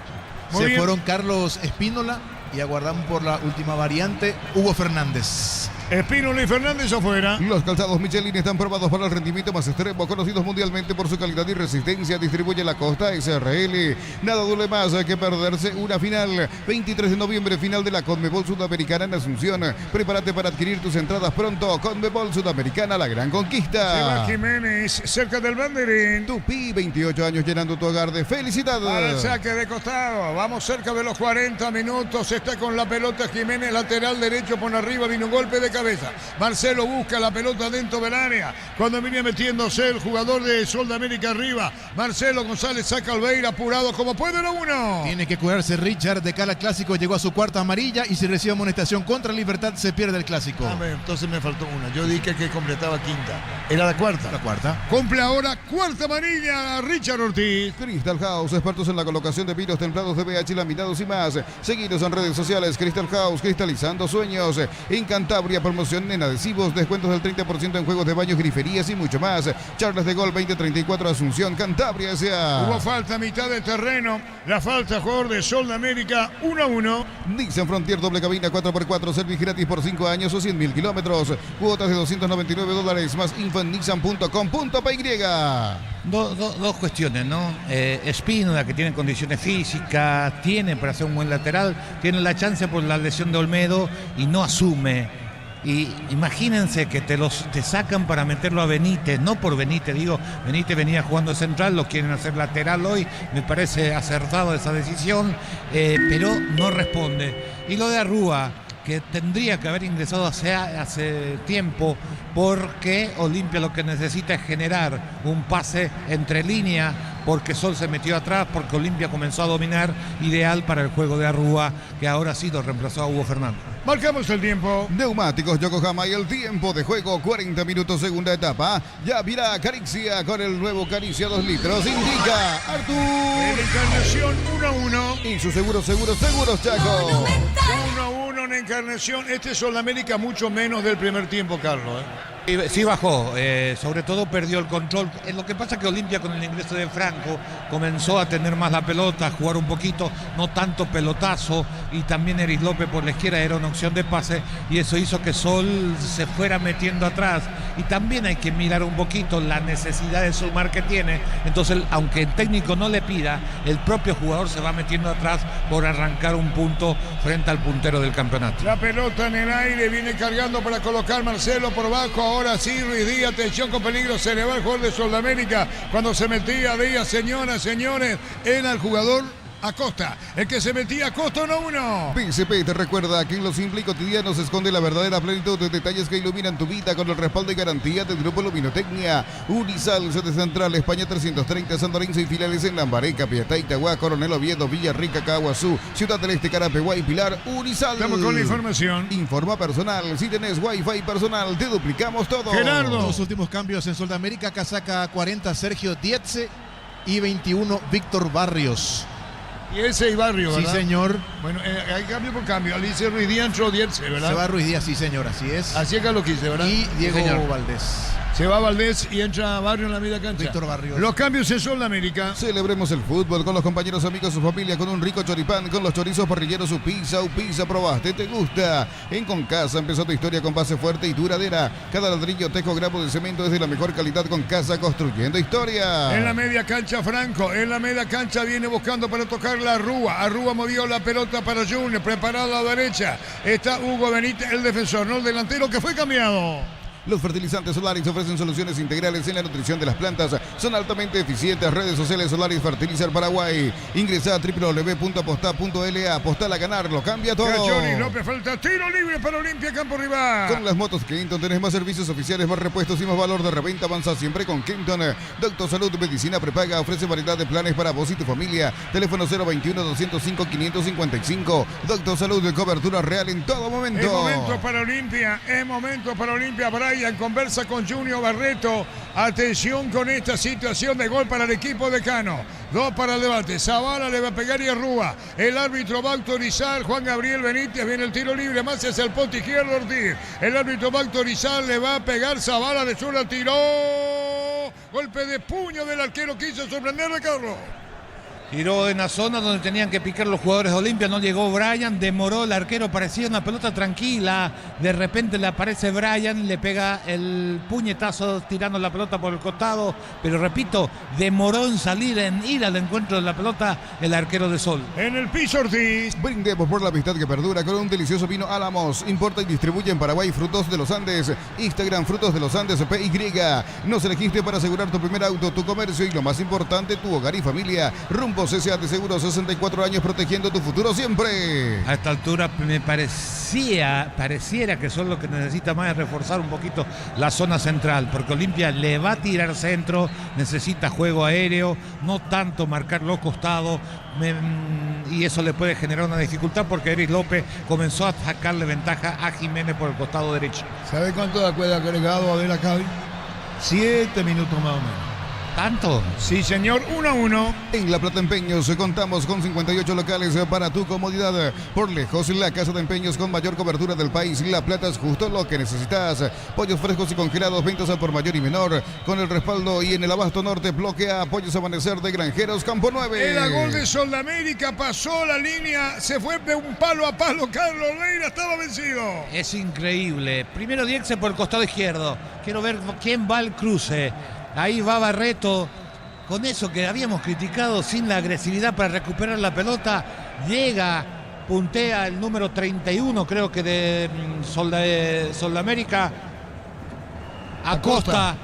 Muy Se bien. fueron Carlos Espínola y aguardamos por la última variante, Hugo Fernández. Espínola y Fernández afuera. Los calzados Michelin están probados para el rendimiento más extremo, conocidos mundialmente por su calidad y resistencia. Distribuye la Costa SRL. Nada duele más que perderse una final. 23 de noviembre, final de la Conmebol Sudamericana en Asunción. Prepárate para adquirir tus entradas pronto. Conmebol Sudamericana, la gran conquista. Seba Jiménez, cerca del banderín. Tupi, 28 años llenando tu hogar de felicidad. Para el saque de costado. Vamos cerca de los 40 minutos. Está con la pelota Jiménez, lateral derecho, por arriba. Vino un golpe de cabeza. cabeza. Marcelo busca la pelota dentro del área. Cuando venía metiéndose el jugador de Sol de América arriba. Marcelo González saca Alveira apurado como puede el 1. Tiene que cuidarse Richard de cara al clásico. Llegó a su cuarta amarilla y si recibe amonestación contra Libertad se pierde el clásico. Entonces me faltó una. Yo dije que completaba quinta. Era la cuarta. La cuarta. Cumple ahora cuarta amarilla a Richard Ortiz. Crystal House, expertos en la colocación de pinos templados de BH, laminados y más. Seguidos en redes sociales. Crystal House, cristalizando sueños. En Cantabria, promoción en adhesivos, descuentos del 30% en juegos de baños, griferías y mucho más. Charlas de gol 2034 Asunción, Cantabria S.A. Hubo falta a mitad de terreno. La falta, jugador de Sol de América, 1-1. Nissan Frontier doble cabina 4x4, servicio gratis por 5 años o 100.000 kilómetros. Cuotas de $299 más info en nissan.com.py. Dos cuestiones, ¿no? Espínola, que tiene condiciones físicas, tiene para ser un buen lateral, tiene la chance por la lesión de Olmedo y no asume. Y imagínense que te sacan para meterlo a Benítez, no por Benítez, digo, Benítez venía jugando de central, lo quieren hacer lateral hoy, me parece acertada esa decisión, pero no responde. Y lo de Arrúa, que tendría que haber ingresado hace tiempo, porque Olimpia lo que necesita es generar un pase entre línea, porque Sol se metió atrás, porque Olimpia comenzó a dominar, ideal para el juego de Arrúa, que ahora ha sido reemplazado a Hugo Fernández. Marcamos el tiempo. Neumáticos Yokohama y el tiempo de juego, 40 minutos, segunda etapa. Ya virá Caricia con el nuevo Caricia 2 litros. Indica Artur. En Encarnación 1-1. Y su seguros, Chaco. 1-1 en Encarnación. Este es Sol de América mucho menos del primer tiempo, Carlos. Sí bajó, sobre todo perdió el control. Lo que pasa es que Olimpia con el ingreso de Franco comenzó a tener más la pelota, a jugar un poquito, no tanto pelotazo, y también Eris López por la izquierda era una opción de pase y eso hizo que Sol se fuera metiendo atrás. Y también hay que mirar un poquito la necesidad de sumar que tiene. Entonces, aunque el técnico no le pida, el propio jugador se va metiendo atrás por arrancar un punto frente al puntero del campeonato. La pelota en el aire, viene cargando para colocar Marcelo por abajo. Ahora sí, Ruiz Díaz, atención con peligro, se le va el jugador de Sol de América. Cuando se metía Díaz, señoras, señores, era el jugador Acosta, el que se metía Acosta 1-1. PSP te recuerda que en lo simple y cotidiano se esconde la verdadera plenitud de detalles que iluminan tu vida con el respaldo y garantía del Grupo Luminotecnia. Unisal, sede central, España 330, San Lorenzo y filiales en Lambaré, Capiatá, Itagua, Coronel Oviedo, Villarrica, Caguazú, Ciudad del Este, Carapeguá y Pilar. Unisal. Estamos con la información. Informa personal, si tenés Wi-Fi personal, te duplicamos todo. Gerardo. Los últimos cambios en Sol de América, casaca 40 Sergio Dietze y 21 Víctor Barrios. Y ese y Barrio, ¿verdad? Sí, señor. Bueno, hay cambio por cambio. Alicia Ruiz Díaz entró Dietze, ¿verdad? Se va Ruiz Díaz, sí, señor, así es. Así es que lo quise, ¿verdad? Y Diego Sí, señor. Valdés. Se va Valdés y entra Barrio en la media cancha. Víctor Barrios. Los cambios en Sol de América. Celebremos el fútbol con los compañeros, amigos, su familia, con un rico choripán, con los chorizos parrilleros, su pizza, probaste, te gusta. En Concasa empezó tu historia con base fuerte y duradera. Cada ladrillo, tejo, gramo de cemento es de la mejor calidad. Con Casa, construyendo historia. En la media cancha Franco, en la media cancha viene buscando para tocar la Arrúa. Arrúa movió la pelota para Junior, preparada a la derecha. Está Hugo Benítez, el defensor, no el delantero, que fue cambiado. Los fertilizantes Solaris ofrecen soluciones integrales en la nutrición de las plantas. Son altamente eficientes. Redes sociales Solaris Fertilizar Paraguay. Ingresa a www.apostá.la. Apostá a ganar, lo cambia todo. Johnny López, falta tiro libre para Olimpia, campo rival. Con las motos Kenton tenés más servicios oficiales, más repuestos y más valor de reventa. Avanza siempre con Kenton. Doctor Salud Medicina Prepaga ofrece variedad de planes para vos y tu familia. Teléfono 021-205-555. Doctor Salud de cobertura real en todo momento. Es momento para Olimpia, es momento para Olimpia. Brian conversa con Junior Barreto. Atención con esta situación de gol para el equipo de Cano. 2 para el debate. Zavala le va a pegar y Arrúa. El árbitro va a autorizar. Juan Gabriel Benítez, viene el tiro libre. Más hacia el poste izquierdo Ortiz. El árbitro va a autorizar. Le va a pegar Zavala de zurda. Tiró. Golpe de puño del arquero. Quiso sorprenderle, Carlos. Tiró en la zona donde tenían que picar los jugadores de Olimpia, no llegó Brian, demoró el arquero, parecía una pelota tranquila, de repente le aparece Brian, le pega el puñetazo tirando la pelota por el costado, pero repito, demoró en salir, en ir al encuentro de la pelota el arquero de Sol. En el piso Ortiz. Brindemos por la amistad que perdura con un delicioso vino Álamos. Importa y distribuye en Paraguay Frutos de los Andes. Instagram Frutos de los Andes PY. Nos elegiste para asegurar tu primer auto, tu comercio y lo más importante, tu hogar y familia. Rumbo Grupos S.A. de Seguros, 64 años protegiendo tu futuro siempre. A esta altura me pareciera que son lo que necesita más es reforzar un poquito la zona central, porque Olimpia le va a tirar centro, necesita juego aéreo, no tanto marcar los costados, y eso le puede generar una dificultad porque Eris López comenzó a sacarle ventaja a Jiménez por el costado derecho. ¿Sabe cuánto da cuenta agregado a ver acá? 7 minutos más o menos. ¿Tanto? Sí, señor, 1-1. En La Plata Empeños contamos con 58 locales para tu comodidad. Por lejos, la casa de empeños con mayor cobertura del país. La Plata es justo lo que necesitas. Pollos frescos y congelados, ventas al por mayor y menor. Con el respaldo y en el abasto norte, bloquea Pollos Amanecer de Granjeros Campo 9. Era gol de Soldamérica, pasó la línea, se fue de un palo a palo. Carlos Olveira estaba vencido. Es increíble. Primero Diexe por el costado izquierdo. Quiero ver quién va al cruce. Ahí va Barreto, con eso que habíamos criticado, sin la agresividad para recuperar la pelota, llega, puntea el número 31, creo que de Soldamérica, Acosta.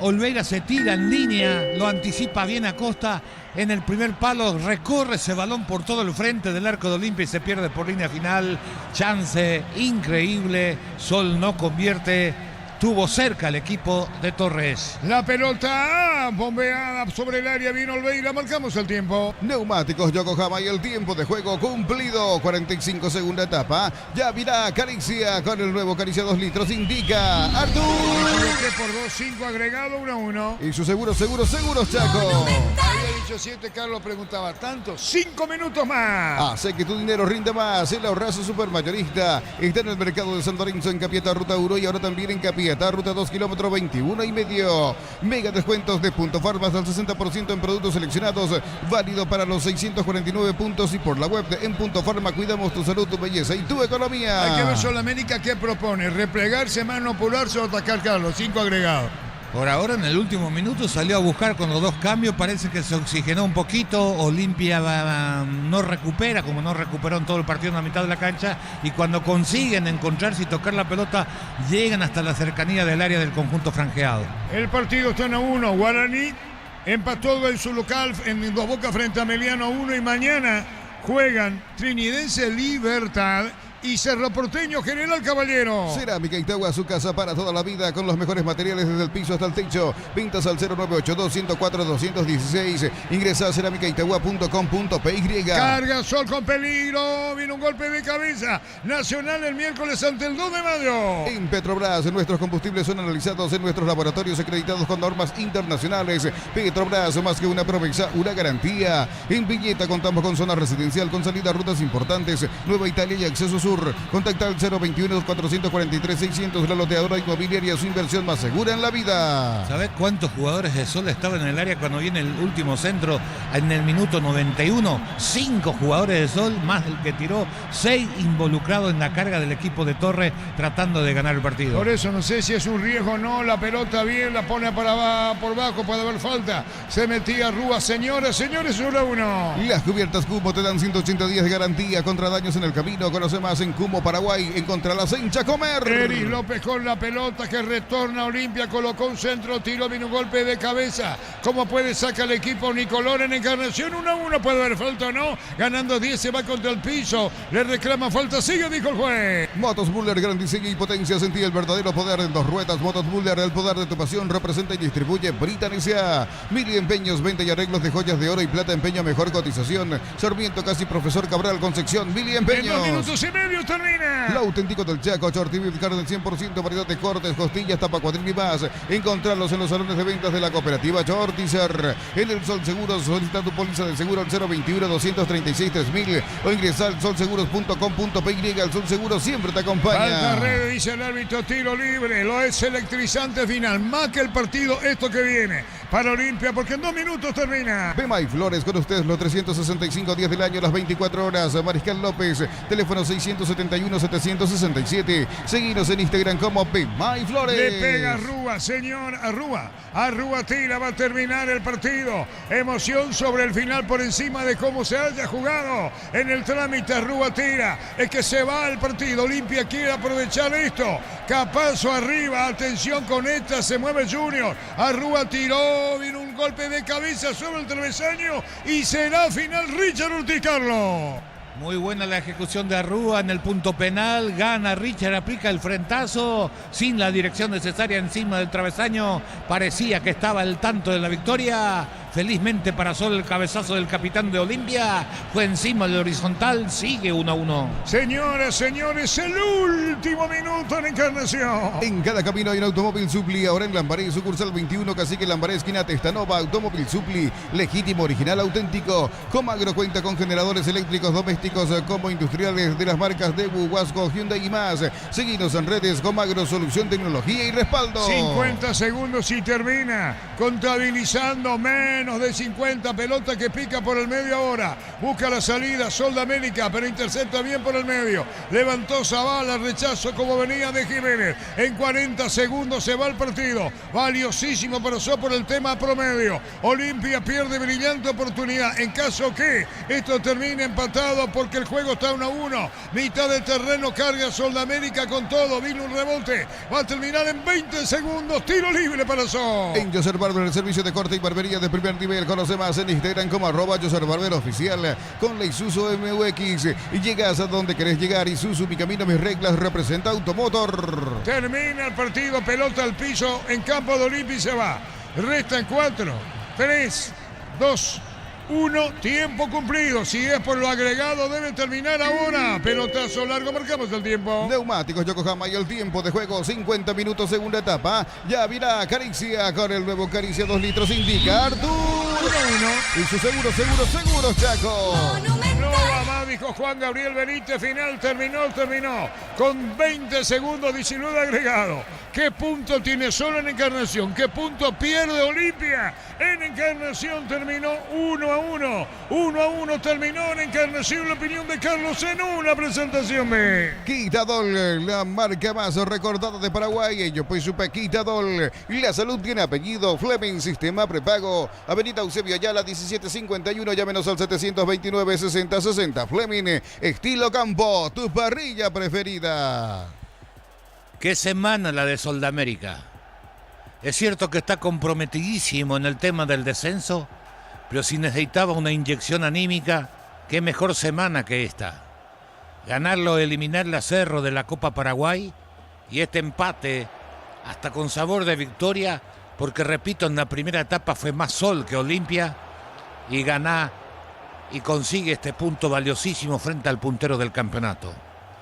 Olveira se tira en línea, lo anticipa bien Acosta en el primer palo, recorre ese balón por todo el frente del arco de Olimpia y se pierde por línea final. Chance increíble, Sol no convierte. Tuvo cerca el equipo de Torres. La pelota bombeada sobre el área, vino Olveira, marcamos el tiempo. Neumáticos Yokohama y el tiempo de juego cumplido. 45 segunda etapa. Ya virá Caricia con el nuevo Caricia 2 litros. Indica Artur. 3 por 2, 5 agregado, 1-1. Y su seguros, Chaco. Había dicho 7, Carlos preguntaba, ¿tanto? 5 minutos más. Hace que tu dinero rinde más. El ahorrazo supermayorista está en el mercado de San Lorenzo, en Capiatá, Ruta 1 y ahora también en Capiatá, Ruta 2, kilómetro 21 y medio. Mega descuentos de Punto Farmas al 60% en productos seleccionados, válido para los 649 puntos y por la web de En Punto Farma. Cuidamos tu salud, tu belleza y tu economía. Hay que ver Solamérica qué propone, replegarse, manopularse o atacar, Carlos. 5 agregados. Por ahora, en el último minuto salió a buscar con los dos cambios, parece que se oxigenó un poquito. Olimpia no recupera, como no recuperó en todo el partido en la mitad de la cancha, y cuando consiguen encontrarse y tocar la pelota, llegan hasta la cercanía del área del conjunto franjeado. El partido está en 1, Guaraní empató en su local en Dos Bocas frente a Meliano 1, y mañana juegan Trinidense Libertad y Cerro Porteño General Caballero. Cerámica Itagua, su casa para toda la vida, con los mejores materiales desde el piso hasta el techo. Pintas al 0982-104-216. Ingresa a cerámicaitagua.com.py. Carga Sol con peligro. Viene un golpe de cabeza. Nacional el miércoles ante el 2 de mayo. En Petrobras, nuestros combustibles son analizados en nuestros laboratorios acreditados con normas internacionales. Petrobras, más que una promesa, una garantía. En Villeta contamos con zona residencial con salida a rutas importantes. Nueva Italia y acceso sur. Contacta al 021-443-600, la loteadora inmobiliaria, su inversión más segura en la vida. ¿Sabés cuántos jugadores de Sol estaban en el área cuando viene el último centro en el minuto 91? 5 jugadores de Sol, más el que tiró, 6 involucrados en la carga del equipo de Torres tratando de ganar el partido. Por eso no sé si es un riesgo o no, la pelota bien, la pone por bajo, puede haber falta. Se metía Rúa, señores, 1-1. Las cubiertas Cumo te dan 180 días de garantía contra daños en el camino. Conoce más en Cumo, Paraguay. Encontra la Sencha Comer. Eris López con la pelota que retorna a Olimpia, colocó un centro, tiró, vino un golpe de cabeza. ¿Cómo puede sacar el equipo Nicolor en Encarnación? 1-1, puede haber falta o no. Ganando 10, se va contra el piso. Le reclama falta, sigue, dijo el juez. Motos Buller, gran diseño y potencia. Sentí el verdadero poder en 2 ruedas. Motos Buller, el poder de tu pasión. Representa y distribuye Britan S.A. Mili Empeños, venta y arreglos de joyas de oro y plata. Empeño, mejor cotización. Sarmiento, casi Profesor Cabral, Concepción. Mili Empeños. En 2 minutos y medio termina. Lo auténtico del Chaco, Shorty carne 100%, variedad de cortes, costillas, tapa cuadril y más. Encontrarlos en los salones de ventas de la cooperativa Shortizer. En el Sol Seguros, solicita tu póliza de seguro al 021-236-3000 o ingresa al solseguros.com.py. El Sol Seguros siempre te acompaña. Falta red, dice el árbitro, tiro libre. Lo es electrizante final. Más que el partido, esto que viene para Olimpia, porque en 2 minutos termina. Bemay Flores, con ustedes los 365 días del año, las 24 horas. Mariscal López, teléfono 671-767. Seguinos en Instagram como Bemay Flores. Le pega Arrúa, señor Arrúa. Arrúa tira, va a terminar el partido. Emoción sobre el final por encima de cómo se haya jugado en el trámite. Arrúa tira, es que se va el partido. Olimpia quiere aprovechar esto. Capazo arriba, atención con esta, se mueve Junior. Arrúa tiró. viene un golpe de cabeza sobre el travesaño y será final Richard Ortiz, Carlos. Muy buena la ejecución de Arrúa en el punto penal. Gana Richard, aplica el frentazo sin la dirección necesaria encima del travesaño. Parecía que estaba al tanto de la victoria. Felizmente para solo el cabezazo del capitán de Olimpia. Fue encima del horizontal. Sigue 1-1. Señoras, señores, el último minuto en Encarnación. En cada camino hay un Automóvil Supli. Ahora en Lambaré, sucursal 21, Cacique Lambaré, esquina Testanova. Automóvil Supli, legítimo, original, auténtico. Comagro cuenta con generadores eléctricos domésticos como industriales de las marcas Daewoo, Huasco, Hyundai y más. Seguinos en redes. Comagro, solución, tecnología y respaldo. 50 segundos y termina. Contabilizando menos de 50, pelota que pica por el medio ahora, busca la salida Sol de América, pero intercepta bien por el medio, levantó Zavala, rechazo como venía de Jiménez, en 40 segundos se va el partido, valiosísimo para Sol por el tema promedio. Olimpia pierde brillante oportunidad, en caso que esto termine empatado porque el juego está 1-1, mitad de terreno, carga Sol de América con todo, vino un rebote, va a terminar en 20 segundos, tiro libre para Sol. En Yoser Barber, el servicio de corte y barbería de primer nivel. Conoce más en Instagram como @Yoser Barber Oficial. Con la Isuzu MUX y llegas a donde querés llegar. Isuzu, mi camino, mis reglas, representa Automotor. Termina el partido, pelota al piso en campo de Olimpia y se va. Restan 4, 3, 2, 1, tiempo cumplido. Si es por lo agregado, debe terminar ahora. Pelotazo largo, marcamos el tiempo. Neumáticos Yokohama y el tiempo de juego, 50 minutos, segunda etapa. Ya virá Caricia con el nuevo Caricia 2 litros, indica Artur. 1-1. Y su seguro, Chaco. No va más, dijo Juan Gabriel Benítez. Final, terminó. Con 20 segundos, 19 agregado. ¿Qué punto tiene solo en Encarnación? ¿Qué punto pierde Olimpia? En Encarnación terminó 1-1. 1-1 terminó en Encarnación. La opinión de Carlos en una presentación B. Quitadol, la marca más recordada de Paraguay. Ello pues supe Quitadol. La salud tiene apellido. Fleming, sistema prepago. Avenida Eusebio Ayala, 1751. Llámenos al 729-6060. Fleming, estilo campo. Tu parrilla preferida. Qué semana la de Sol de América. Es cierto que está comprometidísimo en el tema del descenso, pero si necesitaba una inyección anímica, qué mejor semana que esta. Ganarlo, eliminarle a Cerro de la Copa Paraguay y este empate hasta con sabor de victoria, porque repito, en la primera etapa fue más Sol que Olimpia y gana y consigue este punto valiosísimo frente al puntero del campeonato.